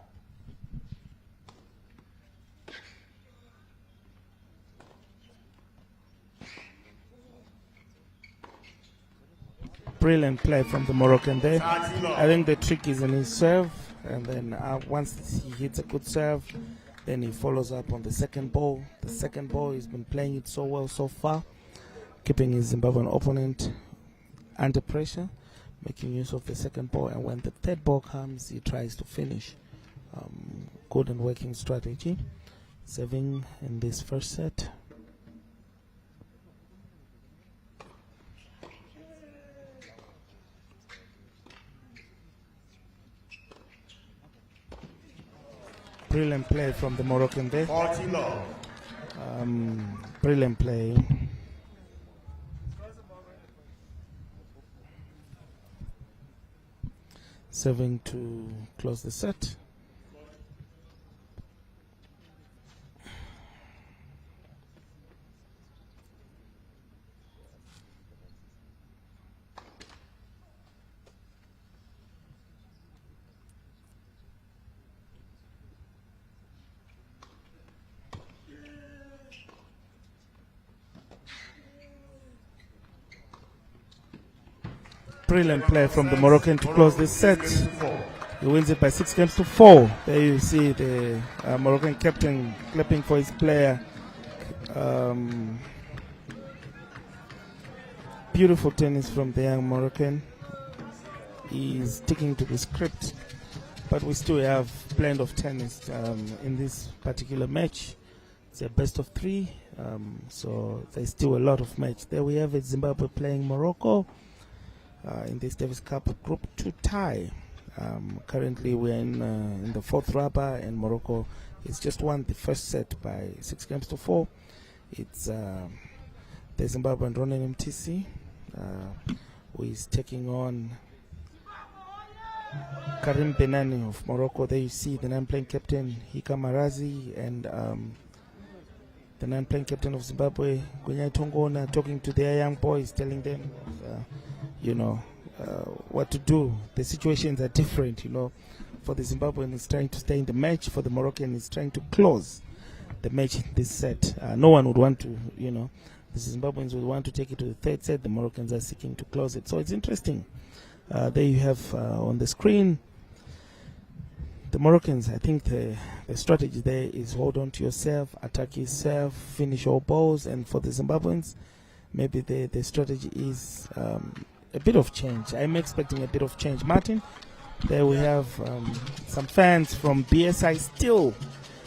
Brilliant play from the Moroccan there. I think the trick is in his serve, and then once he hits a good serve, then he follows up on the second ball. The second ball, he's been playing it so well so far, keeping his Zimbabwean opponent under pressure, making use of the second ball, and when the third ball comes, he tries to finish. Good and working strategy. Serving in this first set. Brilliant play from the Moroccan there. Brilliant play. Serving to close the set. Brilliant play from the Moroccan to close this set. He wins it by 6-4. There you see the Moroccan captain clapping for his player. Beautiful tennis from the young Moroccan. He's sticking to the script, but we still have plenty of tennis in this particular match. It's a best of 3, so there's still a lot of match. There we have it, Zimbabwe playing Morocco. In this Davis Cup Group 2 tie. Currently we're in the fourth rubber, and Morocco has just won the first set by 6-4. It's the Zimbabwean Ronan Mtisi who is taking on Karim Benani of Morocco. There you see the non-playing captain Hikam Arazi and the non-playing captain of Zimbabwe, Tongona, talking to their young boys, telling them what to do. The situations are different, For the Zimbabwean, is trying to stay in the match. For the Moroccan, is trying to close the match in this set. No one would want to, the Zimbabweans would want to take it to the third set. The Moroccans are seeking to close it. So it's interesting. There you have on the screen the Moroccans, I think the strategy there is hold on to yourself, attack yourself, finish all balls. And for the Zimbabweans, maybe the strategy is a bit of change. I'm expecting a bit of change. Martin, there we have some fans from BSI, still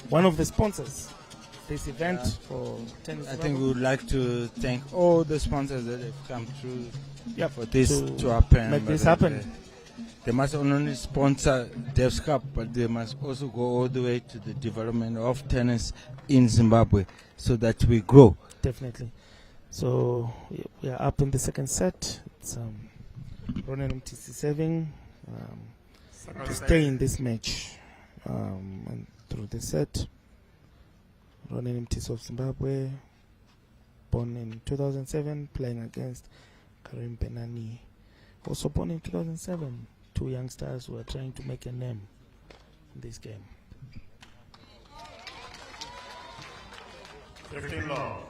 one of the sponsors of this event for tennis. I think we would like to thank all the sponsors that have come through for this to to happen. make this happen. They must not only sponsor Devs Cup, but they must also go all the way to the development of tennis in Zimbabwe so that we grow. Definitely. So we are up in the second set. It's Ronan MTC serving to stay in this match and through the set. Ronan MTC of Zimbabwe, born in 2007, playing against Karim Benani, also born in 2007. Two youngsters who are trying to make a name in this game. 15 love.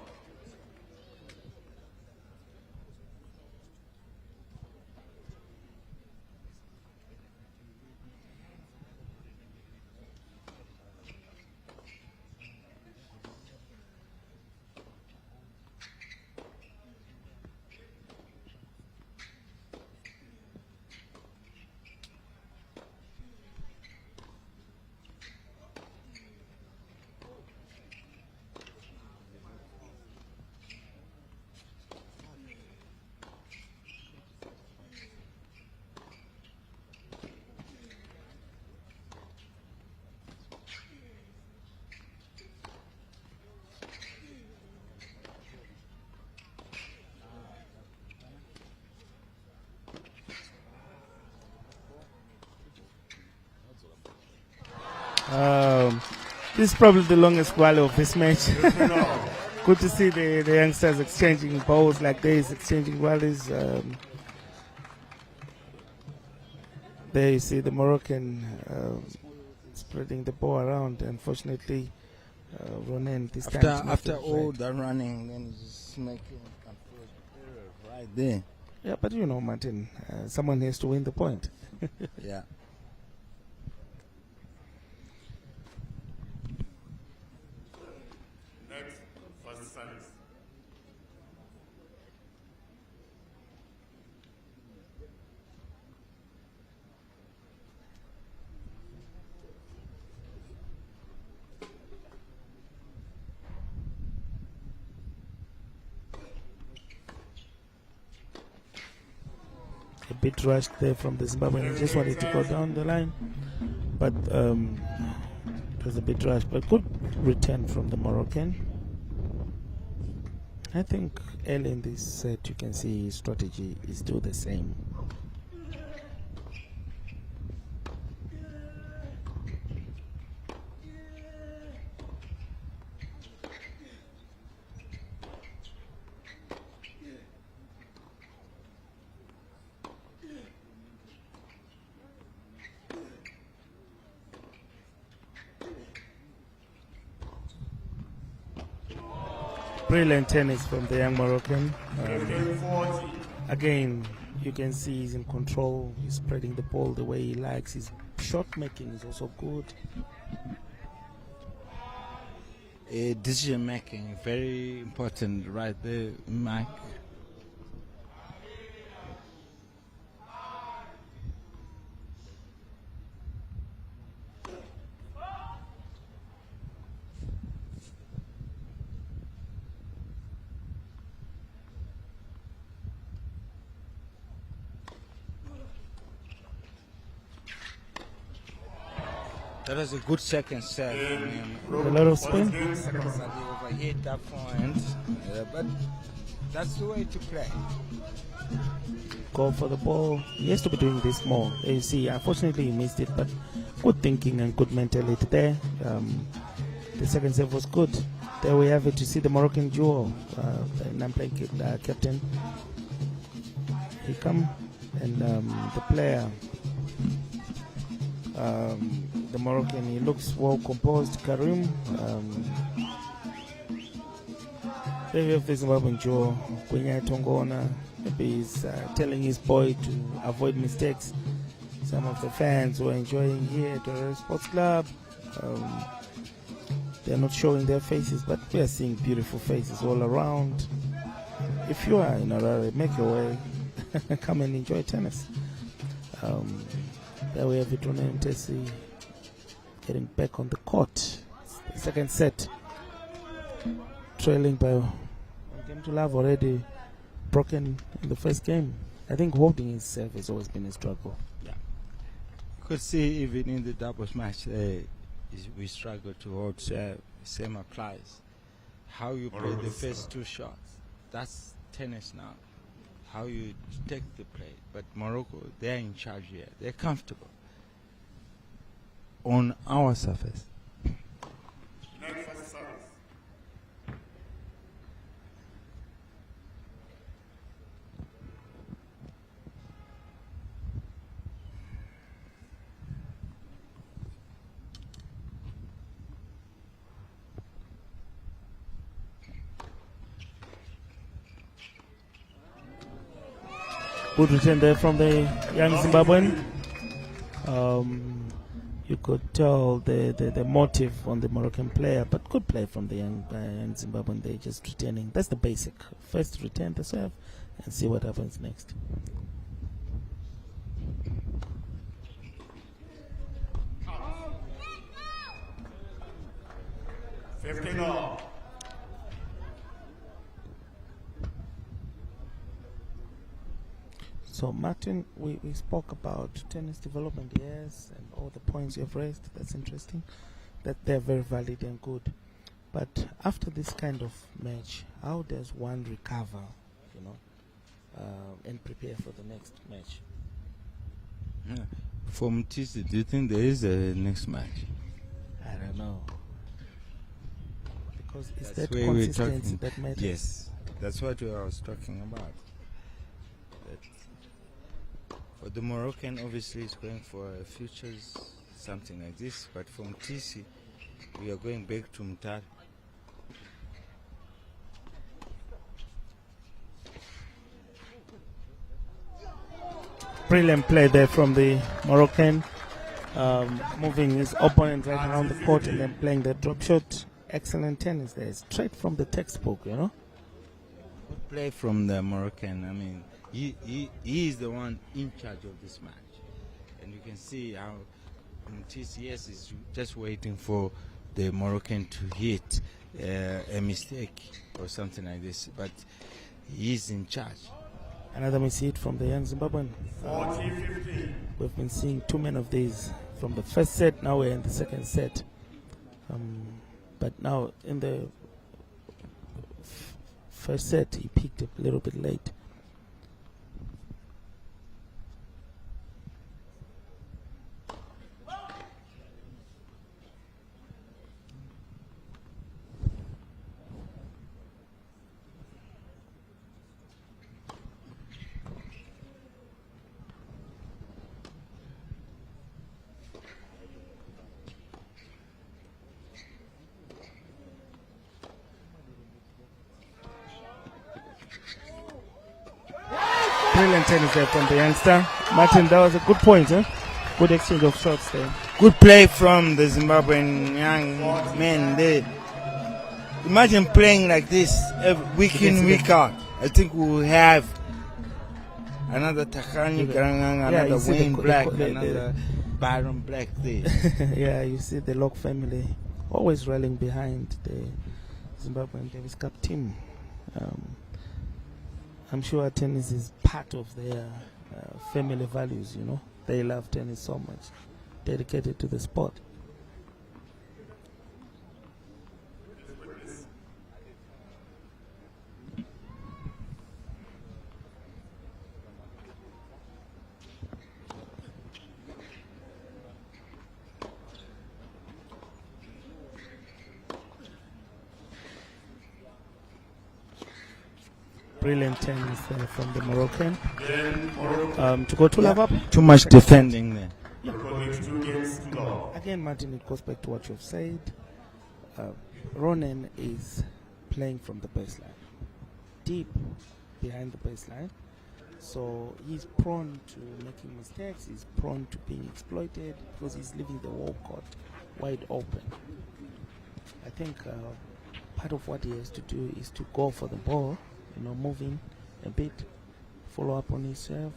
This is probably the longest while of this match. Good to see the youngsters exchanging balls like this, exchanging rallies. There you see the Moroccan spreading the ball around. Unfortunately, Ronan this time. After all that running, then he's just making error right there. Yeah, but you know, Martin, someone has to win the point. Yeah. A bit rushed there from the Zimbabwean. He just wanted to go down the line, but it was a bit rushed. But good return from the Moroccan. I think early in this set, you can see his strategy is still the same. Brilliant tennis from the young Moroccan. Again, you can see he's in control. He's spreading the ball the way he likes. His shot making is also good. Decision making, very important right there, Mike. That was a good second set. A lot of spin. Overhit that point, but that's the way to play. Go for the ball. He has to be doing this more. You see, unfortunately he missed it, but good thinking and good mentality there. The second serve was good. There we have it. You see the Moroccan duo, the non-playing captain. He come and the player. The Moroccan, he looks well composed. Karim. There we have the Zimbabwean duo, Kwinya Tongona. Maybe he's telling his boy to avoid mistakes. some of the fans who are enjoying here at the Sports Club. They're not showing their faces, but we are seeing beautiful faces all around. If you are in Harare, make your way. Come and enjoy tennis. There we have Vitona and Tessie getting back on the court. The second set, trailing by 1-2 already broken in the first game. I think holding his serve has always been a struggle. Yeah. You could see even in the doubles match, we struggle to hold serve. Same applies. How you play the first two shots, that's tennis now. How you take the play. But Morocco, they're in charge here. They're comfortable on our surface. Good return there from the young Zimbabwean. You could tell the motive on the Moroccan player, but good play from the young Zimbabwean. They're just returning. That's the basic. First return the serve and see what happens next. So Martin, we spoke about tennis development, yes, and all the points you have raised. That's interesting, that they're very valid and good. But after this kind of match, how does one recover, and prepare for the next match? Yeah. For Mtisi, do you think there is a next match? I don't know. Because it's That's that where we're consistency talking. that matters. Yes, that's what I was talking about. For the Moroccan, obviously, is going for futures, something like this. But from TC, we are going back to Mtar. Brilliant play there from the Moroccan, moving his opponent right around the court and then playing the drop shot. Excellent tennis there, straight from the textbook, Good play from the Moroccan. I mean, he is the one in charge of this match, and you can see how TCS is just waiting for the Moroccan to hit a mistake or something like this, but he's in charge. Another mishit from the young Zimbabwean. We've been seeing too many of these from the first set. Now we're in the second set, but now in the first set he peaked a little bit late. Brilliant tennis there from the youngster. Martin, that was a good point, huh? Good exchange of shots there. Good play from the Zimbabwean young men. They imagine playing like this week in, week out. I think we'll have another Takani Garanganga, another Wayne Black, another Byron Black there. Yeah, you see the Locke family always rallying behind the Zimbabwean Davis Cup team. I'm sure tennis is part of their family values, They love tennis so much, dedicated to the sport. Brilliant tennis there from the Moroccan. To go to love up. Too much defending there. Again, Martin, it goes back to what you've said. Ronen is playing from the baseline, deep behind the baseline. So he's prone to making mistakes. He's prone to being exploited because he's leaving the wall court wide open. I think part of what he has to do is to go for the ball, move in a bit, follow up on his serve,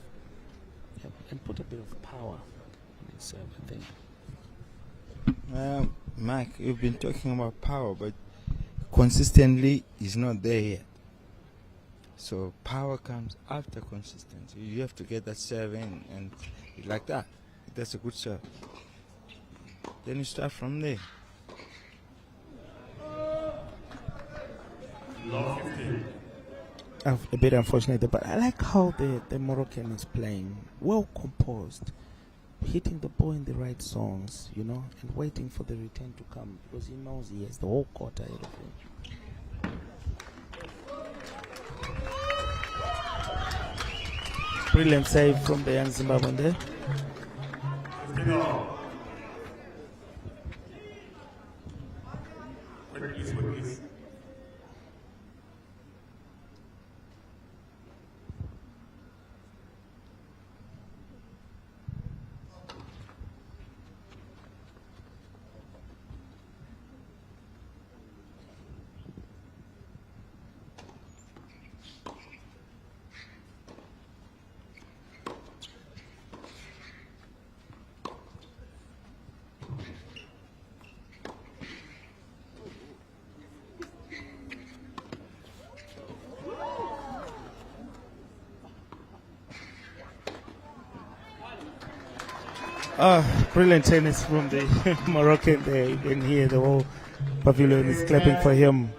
and put a bit of power on his serve, I think. Mike, you've been talking about power, but consistently he's not there yet. So power comes after consistency. You have to get that serve in, and like that. That's a good serve. Then you start from there. A bit unfortunate, but I like how the Moroccan is playing, well composed, hitting the ball in the right zones, and waiting for the return to come because he knows he has the whole court ahead of him. Brilliant save from the young Zimbabwean there. Brilliant tennis from the Moroccan there. You can hear the whole pavilion is clapping for him.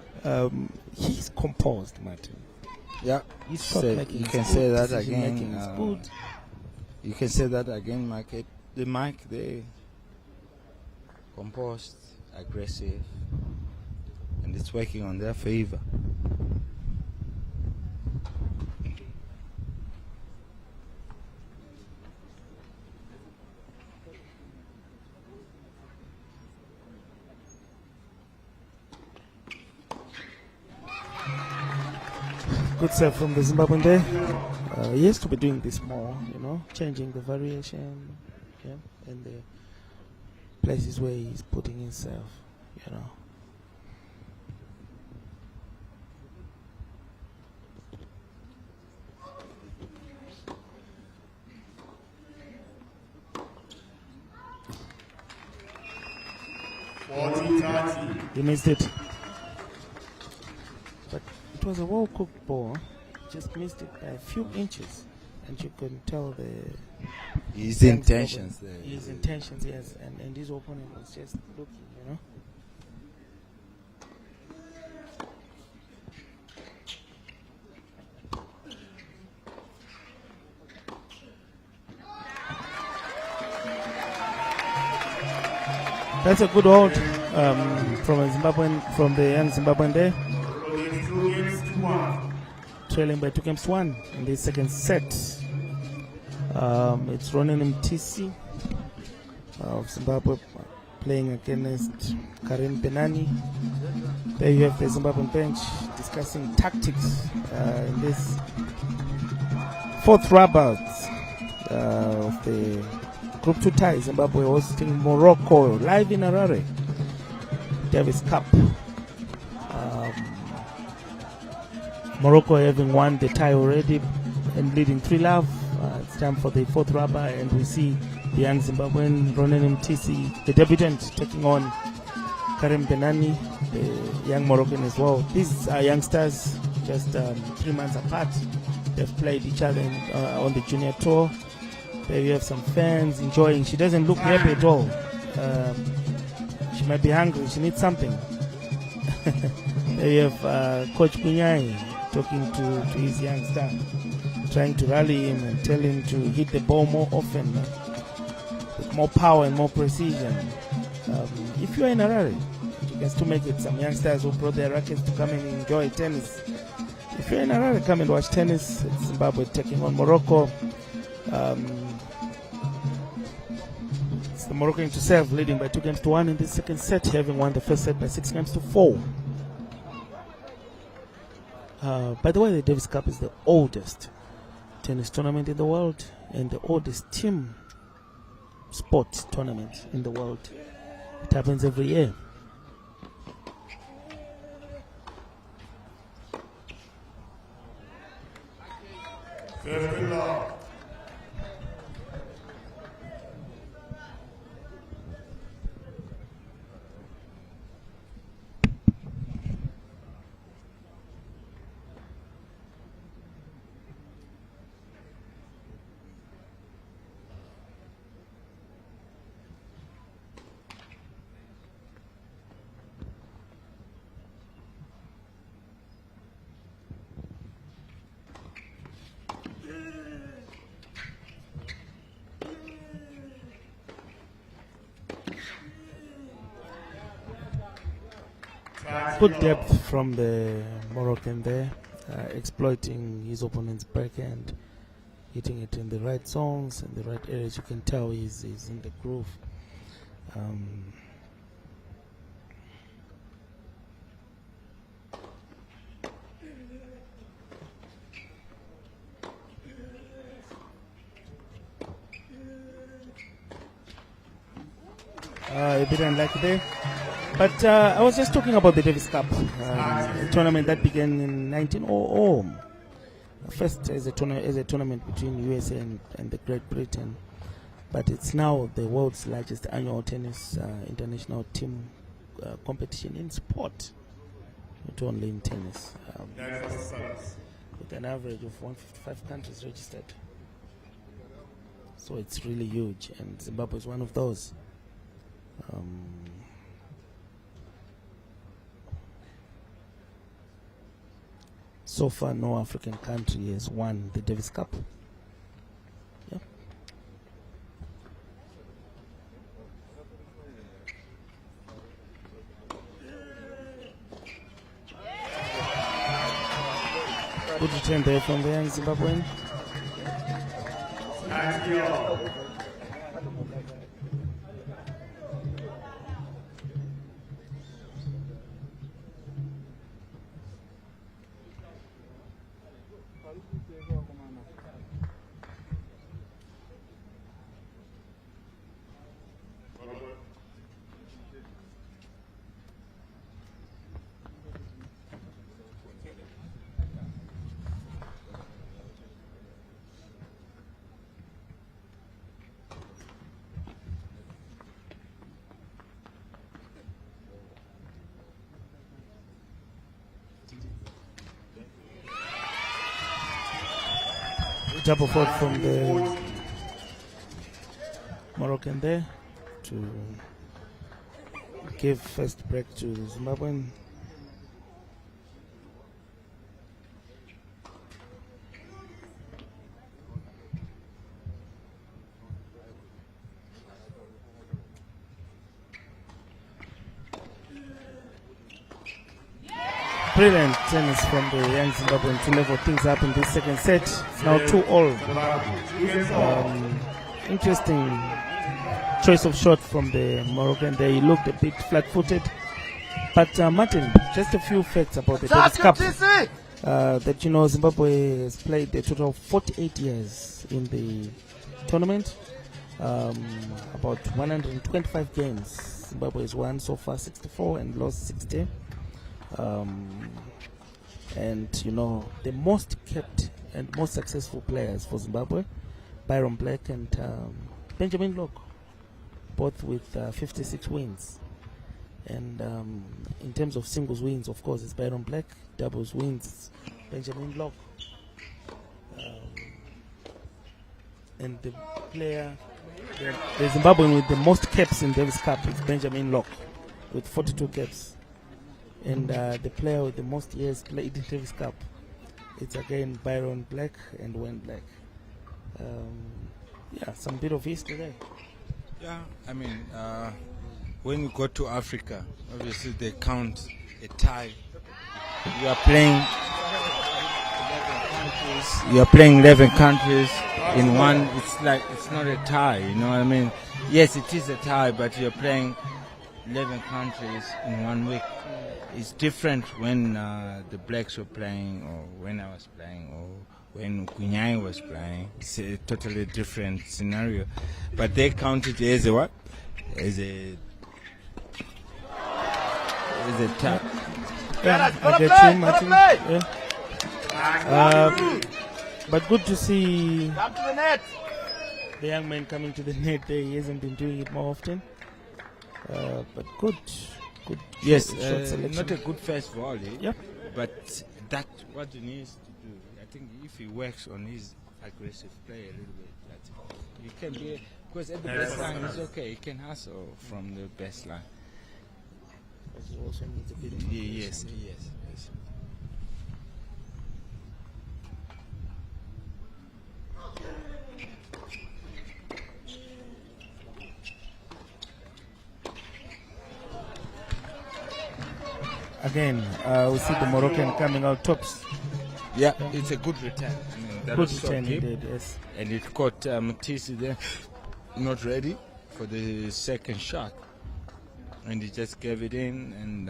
He's composed, Martin. Yeah, you can say that again. You can say that again, Mike. The Mike there, composed, aggressive, and it's working on their favor. Good serve from the Zimbabwean there. He has to be doing this more, changing the variation, and the places where he's putting himself, He missed it. But it was a well-cooked ball. Just missed it by a few inches. And you can tell his intentions there. His intentions, yes. And his opponent was just looking, That's a good hold from the young Zimbabwean there. Trailing by 2-1 in the second set. It's Ronan Mtisi of Zimbabwe playing against Karim Benani. There you have the Zimbabwean bench discussing tactics in this fourth rubber of the Group 2 tie. Zimbabwe hosting Morocco live in Harare. Davis Cup. Morocco having won the tie already and leading 3-love. It's time for the fourth rubber, and we see the young Zimbabwean Ronan Mtisi, the debutant, taking on Karim Benani, the young Moroccan as well. These are youngsters, just 3 months apart. They've played each other on the junior tour. There you have some fans enjoying. She doesn't look happy at all. She might be hungry. She needs something. There you have Coach Punyai talking to his young star, trying to rally him and tell him to hit the ball more often, with more power and more precision. If you are in a hurry, you can still make it. Some youngsters who brought their rackets to come and enjoy tennis. If you're in a hurry, come and watch tennis. It's Zimbabwe taking on Morocco. It's the Moroccan to serve, leading by 2-1 in the second set, having won the first set by 6-4. By the way, the Davis Cup is the oldest tennis tournament in the world and the oldest team sport tournament in the world. It happens every year. Good depth from the Moroccan there, exploiting his opponent's backhand, hitting it in the right zones, in the right areas. You can tell he's in the groove. A bit unlucky there. But I was just talking about the Davis Cup, a tournament that began in 1900. First as a tournament between USA and the Great Britain, but it's now the world's largest annual tennis international team competition in sport, not only in tennis. With an average of 155 countries registered. So it's really huge, and Zimbabwe is one of those. So far, no African country has won the Davis Cup. Yeah. Good return there from the young Zimbabwean. Double fault from the Moroccan there to give first break to Zimbabwean. Brilliant tennis from the young Zimbabwean to level things up in this second set. It's now 2-all. Interesting choice of shot from the Moroccan there. He looked a bit flat-footed. But Martin, just a few facts about the Davis Cup. That you know, Zimbabwe has played a total of 48 years in the tournament. About 125 games. Zimbabwe has won so far 64 and lost 60. And you know, the most kept and most successful players for Zimbabwe, Byron Black and Benjamin Locke, both with 56 wins. And in terms of singles wins, of course, it's Byron Black. Doubles wins, Benjamin Locke. And the player, the Zimbabwean with the most caps in Davis Cup is Benjamin Locke with 42 caps. And the player with the most years played in Davis Cup, it's again Byron Black and Wayne Black. Yeah, some bit of history there. Yeah, I mean, when you go to Africa, obviously they count a tie. You are playing 11 countries in one. It's like, it's not a tie, you know what I mean? Yes, it is a tie, but you're playing 11 countries in 1 week. It's different when the blacks were playing, or when I was playing, or when Kunyai was playing. It's a totally different scenario. But they counted as a what? As a tap. Yeah, I get you, Martin. Yeah. But good to see Come to the net. the young man coming to the net there. He hasn't been doing it more often. But good. Yes, short selection. not a good first volley. Yep. But that's what he needs to do. I think if he works on his aggressive play a little bit, that's it. He can be, because at the best line is okay. He can hustle from the best line. But he also needs a bit of Yes. Again, we see the Moroccan coming out tops. Yeah, it's a good return. I mean, that Good was return deep. indeed, yes. And it caught Matisse there, not ready for the second shot. And he just gave it in, and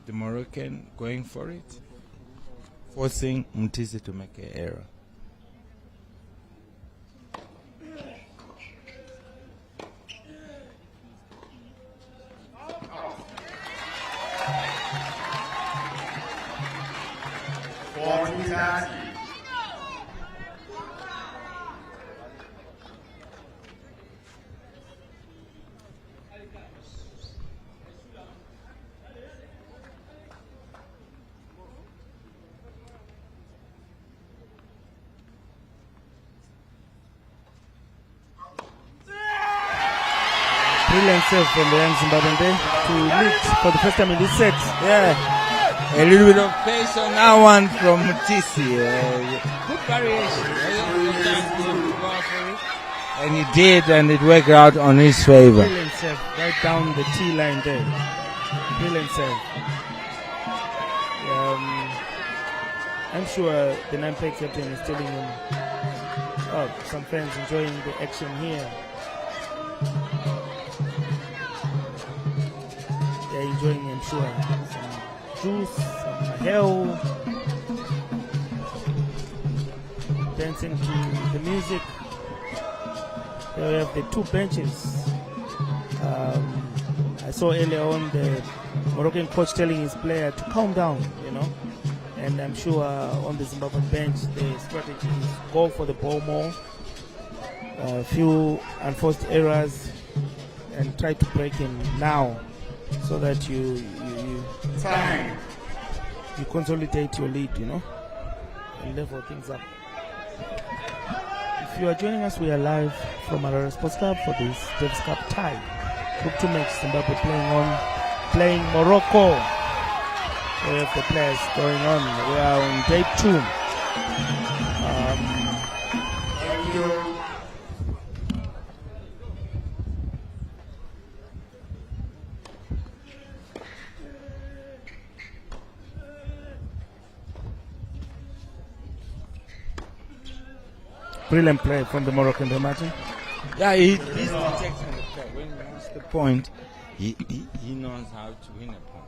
the Moroccan going for it, forcing Matisse to make an error. Brilliant save from the young Zimbabwean there to lead for the first time in this set. Yeah, a little bit of pace on that one from Matisse. Good variation. And he did, and it worked out on his favor. Brilliant save right down the T line there. Brilliant save. I'm sure the 9-play captain is telling him, oh, some fans enjoying the action here. They're enjoying, I'm sure, some juice, some hell, dancing to the music. There we have the two benches. I saw earlier on the Moroccan coach telling his player to calm down, and I'm sure on the Zimbabwean bench the strategy is go for the ball more, a few unforced errors, and try to break him now, so that you consolidate your lead, and level things up. If you are joining us, we are live from our Sports Club for this Davis Cup tie. Group 2 match, Zimbabwe playing Morocco. We have the players going on. We are on day 2. Brilliant play from the Moroccan, Martin. Yeah, he's detecting the play. When he wants the point, he knows how to win a point.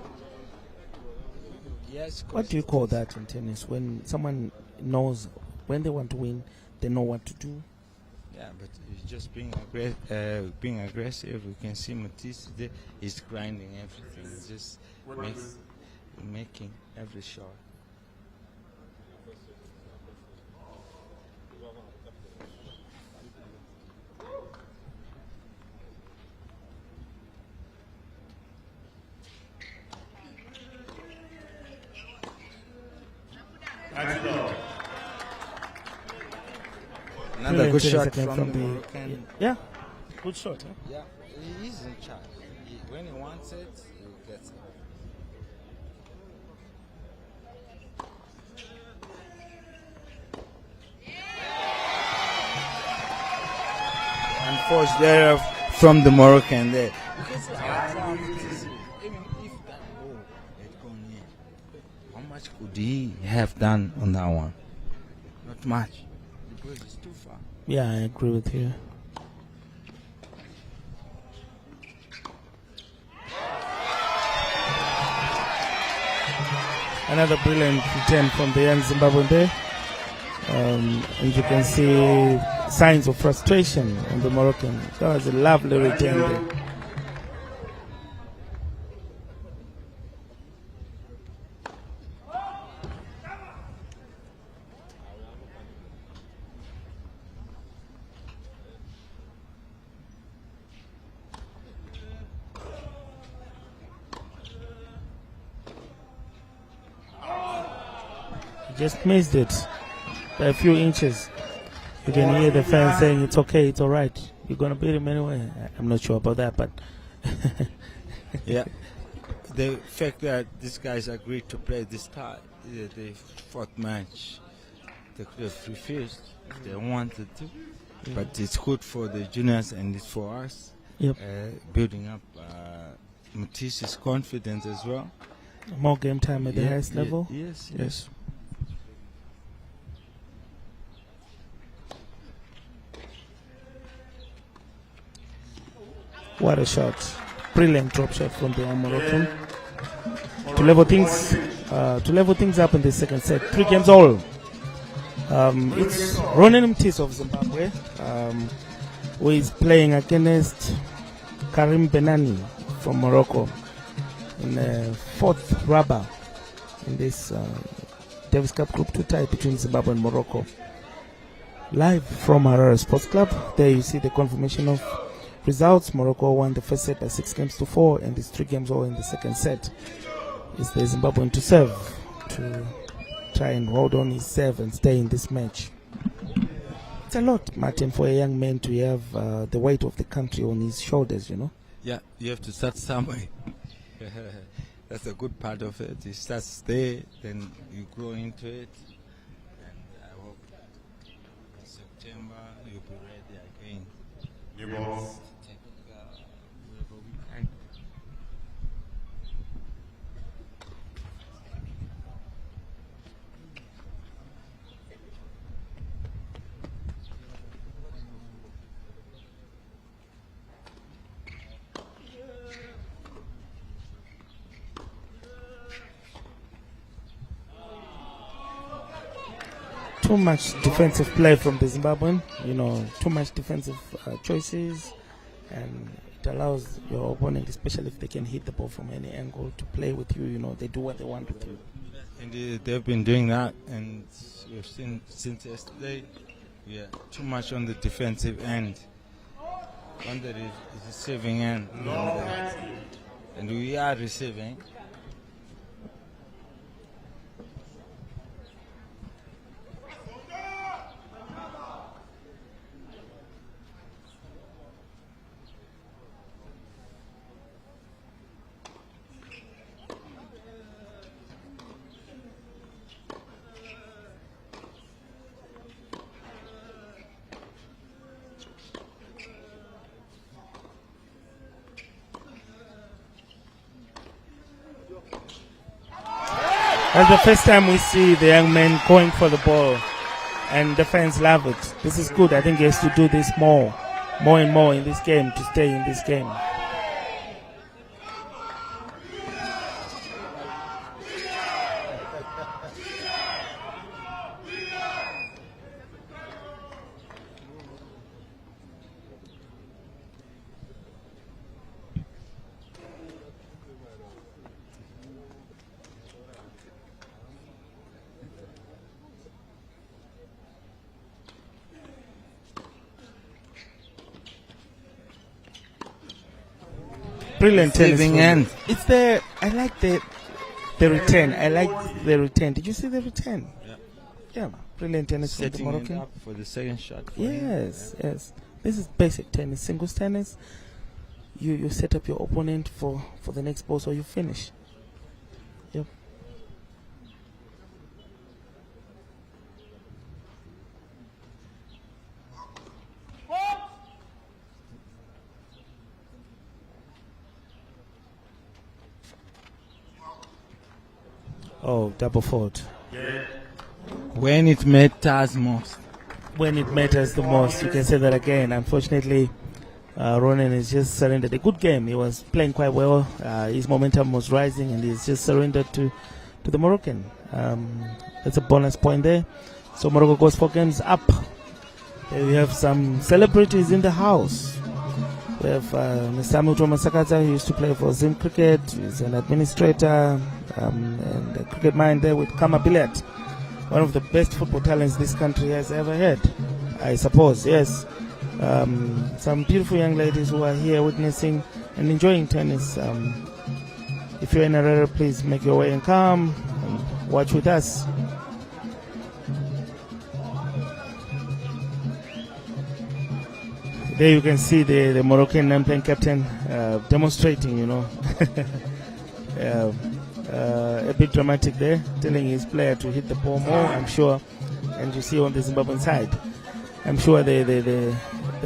Yes. What do you call that in tennis? When someone knows when they want to win, they know what to do. Yeah, but he's just being aggressive. We can see Matisse there. He's grinding everything. He's just making every shot. Another good shot from the Moroccan. Yeah, good shot. Huh? Yeah, he's in charge. When he wants it, he gets it. Unforced error from the Moroccan there. Even if that ball had gone in, how much could he have done on that one? Not much. Because it's too far. Yeah, I agree with you. Another brilliant return from the young Zimbabwean there. And you can see signs of frustration on the Moroccan. That was a lovely return there. Just missed it by a few inches. You can hear the fans saying it's okay, it's all right. You're going to beat him anyway. I'm not sure about that, but yeah. The fact that these guys agreed to play this time, the fourth match, they could have refused if they wanted to. Yeah. But it's good for the juniors and it's for us. Yep. Building up Matisse's confidence as well. More game time at the highest level. Yes. What a shot. Brilliant drop shot from the Moroccan. To level things up in the second set. 3 games all. It's Ronan Mtis of Zimbabwe, who is playing against Karim Benani from Morocco in the 4th rubber in this Davis Cup Group 2 tie between Zimbabwe and Morocco. Live from Harare Sports Club. There you see the confirmation of results. Morocco won the first set by 6-4, and it's 3 games all in the second set. It's the Zimbabwean to serve, to try and hold on his serve and stay in this match. It's a lot, Martin, for a young man to have the weight of the country on his shoulders, you know. Yeah, you have to start somewhere. That's a good part of it. You start there, then you grow into it. And I hope in September you'll be ready again. New balls. Too much defensive play from the Zimbabwean, too much defensive choices, and it allows your opponent, especially if they can hit the ball from any angle, to play with you. They do what they want with you. And they've been doing that, and we've seen since yesterday, too much on the defensive end, on the receiving end, and we are receiving. That's the first time we see the young man going for the ball, and the fans love it. This is good. I think he has to do this more and more in this game to stay in this game. Brilliant tennis. It's the I like the return. I like the return. Did you see the return? Yeah, brilliant tennis from the Moroccan. Setting it up for the second shot. Yes. This is basic tennis, singles tennis. You set up your opponent for the next ball, so you finish. Yep. Oh, double fault. When it matters most. When it matters the most, you can say that again. Unfortunately, Ronan has just surrendered. A good game. He was playing quite well. His momentum was rising, and he's just surrendered to the Moroccan. That's a bonus point there. So Morocco goes 4 games up. There we have some celebrities in the house. We have Mr. Muto Masakaza, who used to play for Zim Cricket. He's an administrator and a cricket mind there with Kama Billet. One of the best football talents this country has ever had, I suppose, yes. Some beautiful young ladies who are here witnessing and enjoying tennis. If you're in Harare, please make your way and come and watch with us. There you can see the Moroccan playing captain demonstrating, you know. A bit dramatic there, telling his player to hit the ball more, I'm sure. And you see on the Zimbabwean side, I'm sure the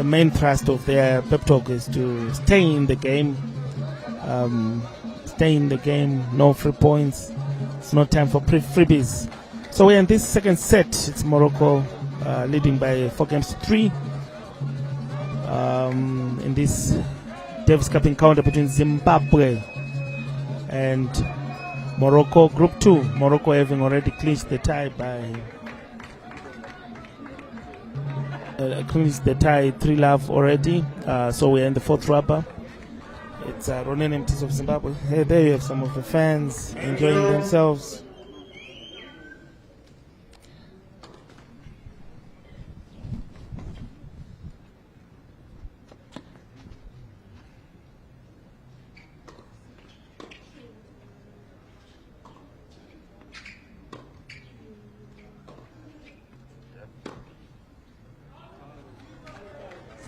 main thrust of their pep talk is to stay in the game. Stay in the game, no free points. It's no time for freebies. So we're in this second set. It's Morocco leading by 4-3 in this Davis Cup encounter between Zimbabwe and Morocco. Group 2, Morocco having already clinched the tie by 3-love already. So we're in the 4th rubber. It's Ronen MTs of Zimbabwe. Hey, there you have some of the fans enjoying themselves.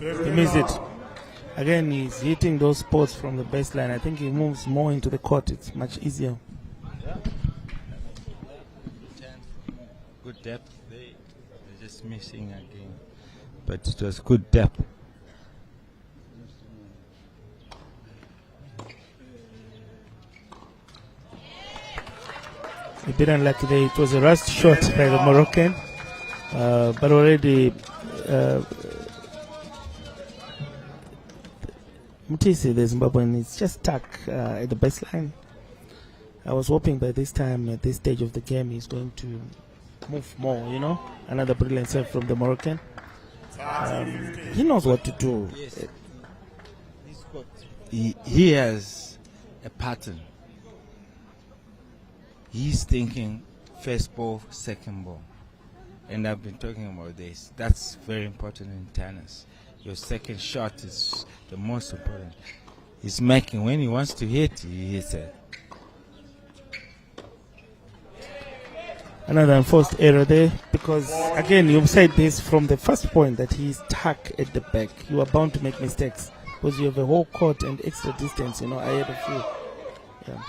He missed it. Again, he's hitting those spots from the baseline. I think he moves more into the court. It's much easier. Yeah. Good depth. They're just missing again. But it was good depth. A bit unlucky there. It was a rushed shot by the Moroccan. But already Mutisi, the Zimbabwean, is just stuck at the baseline. I was hoping by this time, at this stage of the game, he's going to move more, you know. Another brilliant serve from the Moroccan. He knows what to do. Yes. He has a pattern. He's thinking first ball, second ball. And I've been talking about this. That's very important in tennis. Your second shot is the most important. He's making, when he wants to hit, he hits it. Another enforced error there, because again, you've said this from the first point that he's stuck at the back. You are bound to make mistakes because you have a whole court and extra distance, you know, ahead of you. Yeah.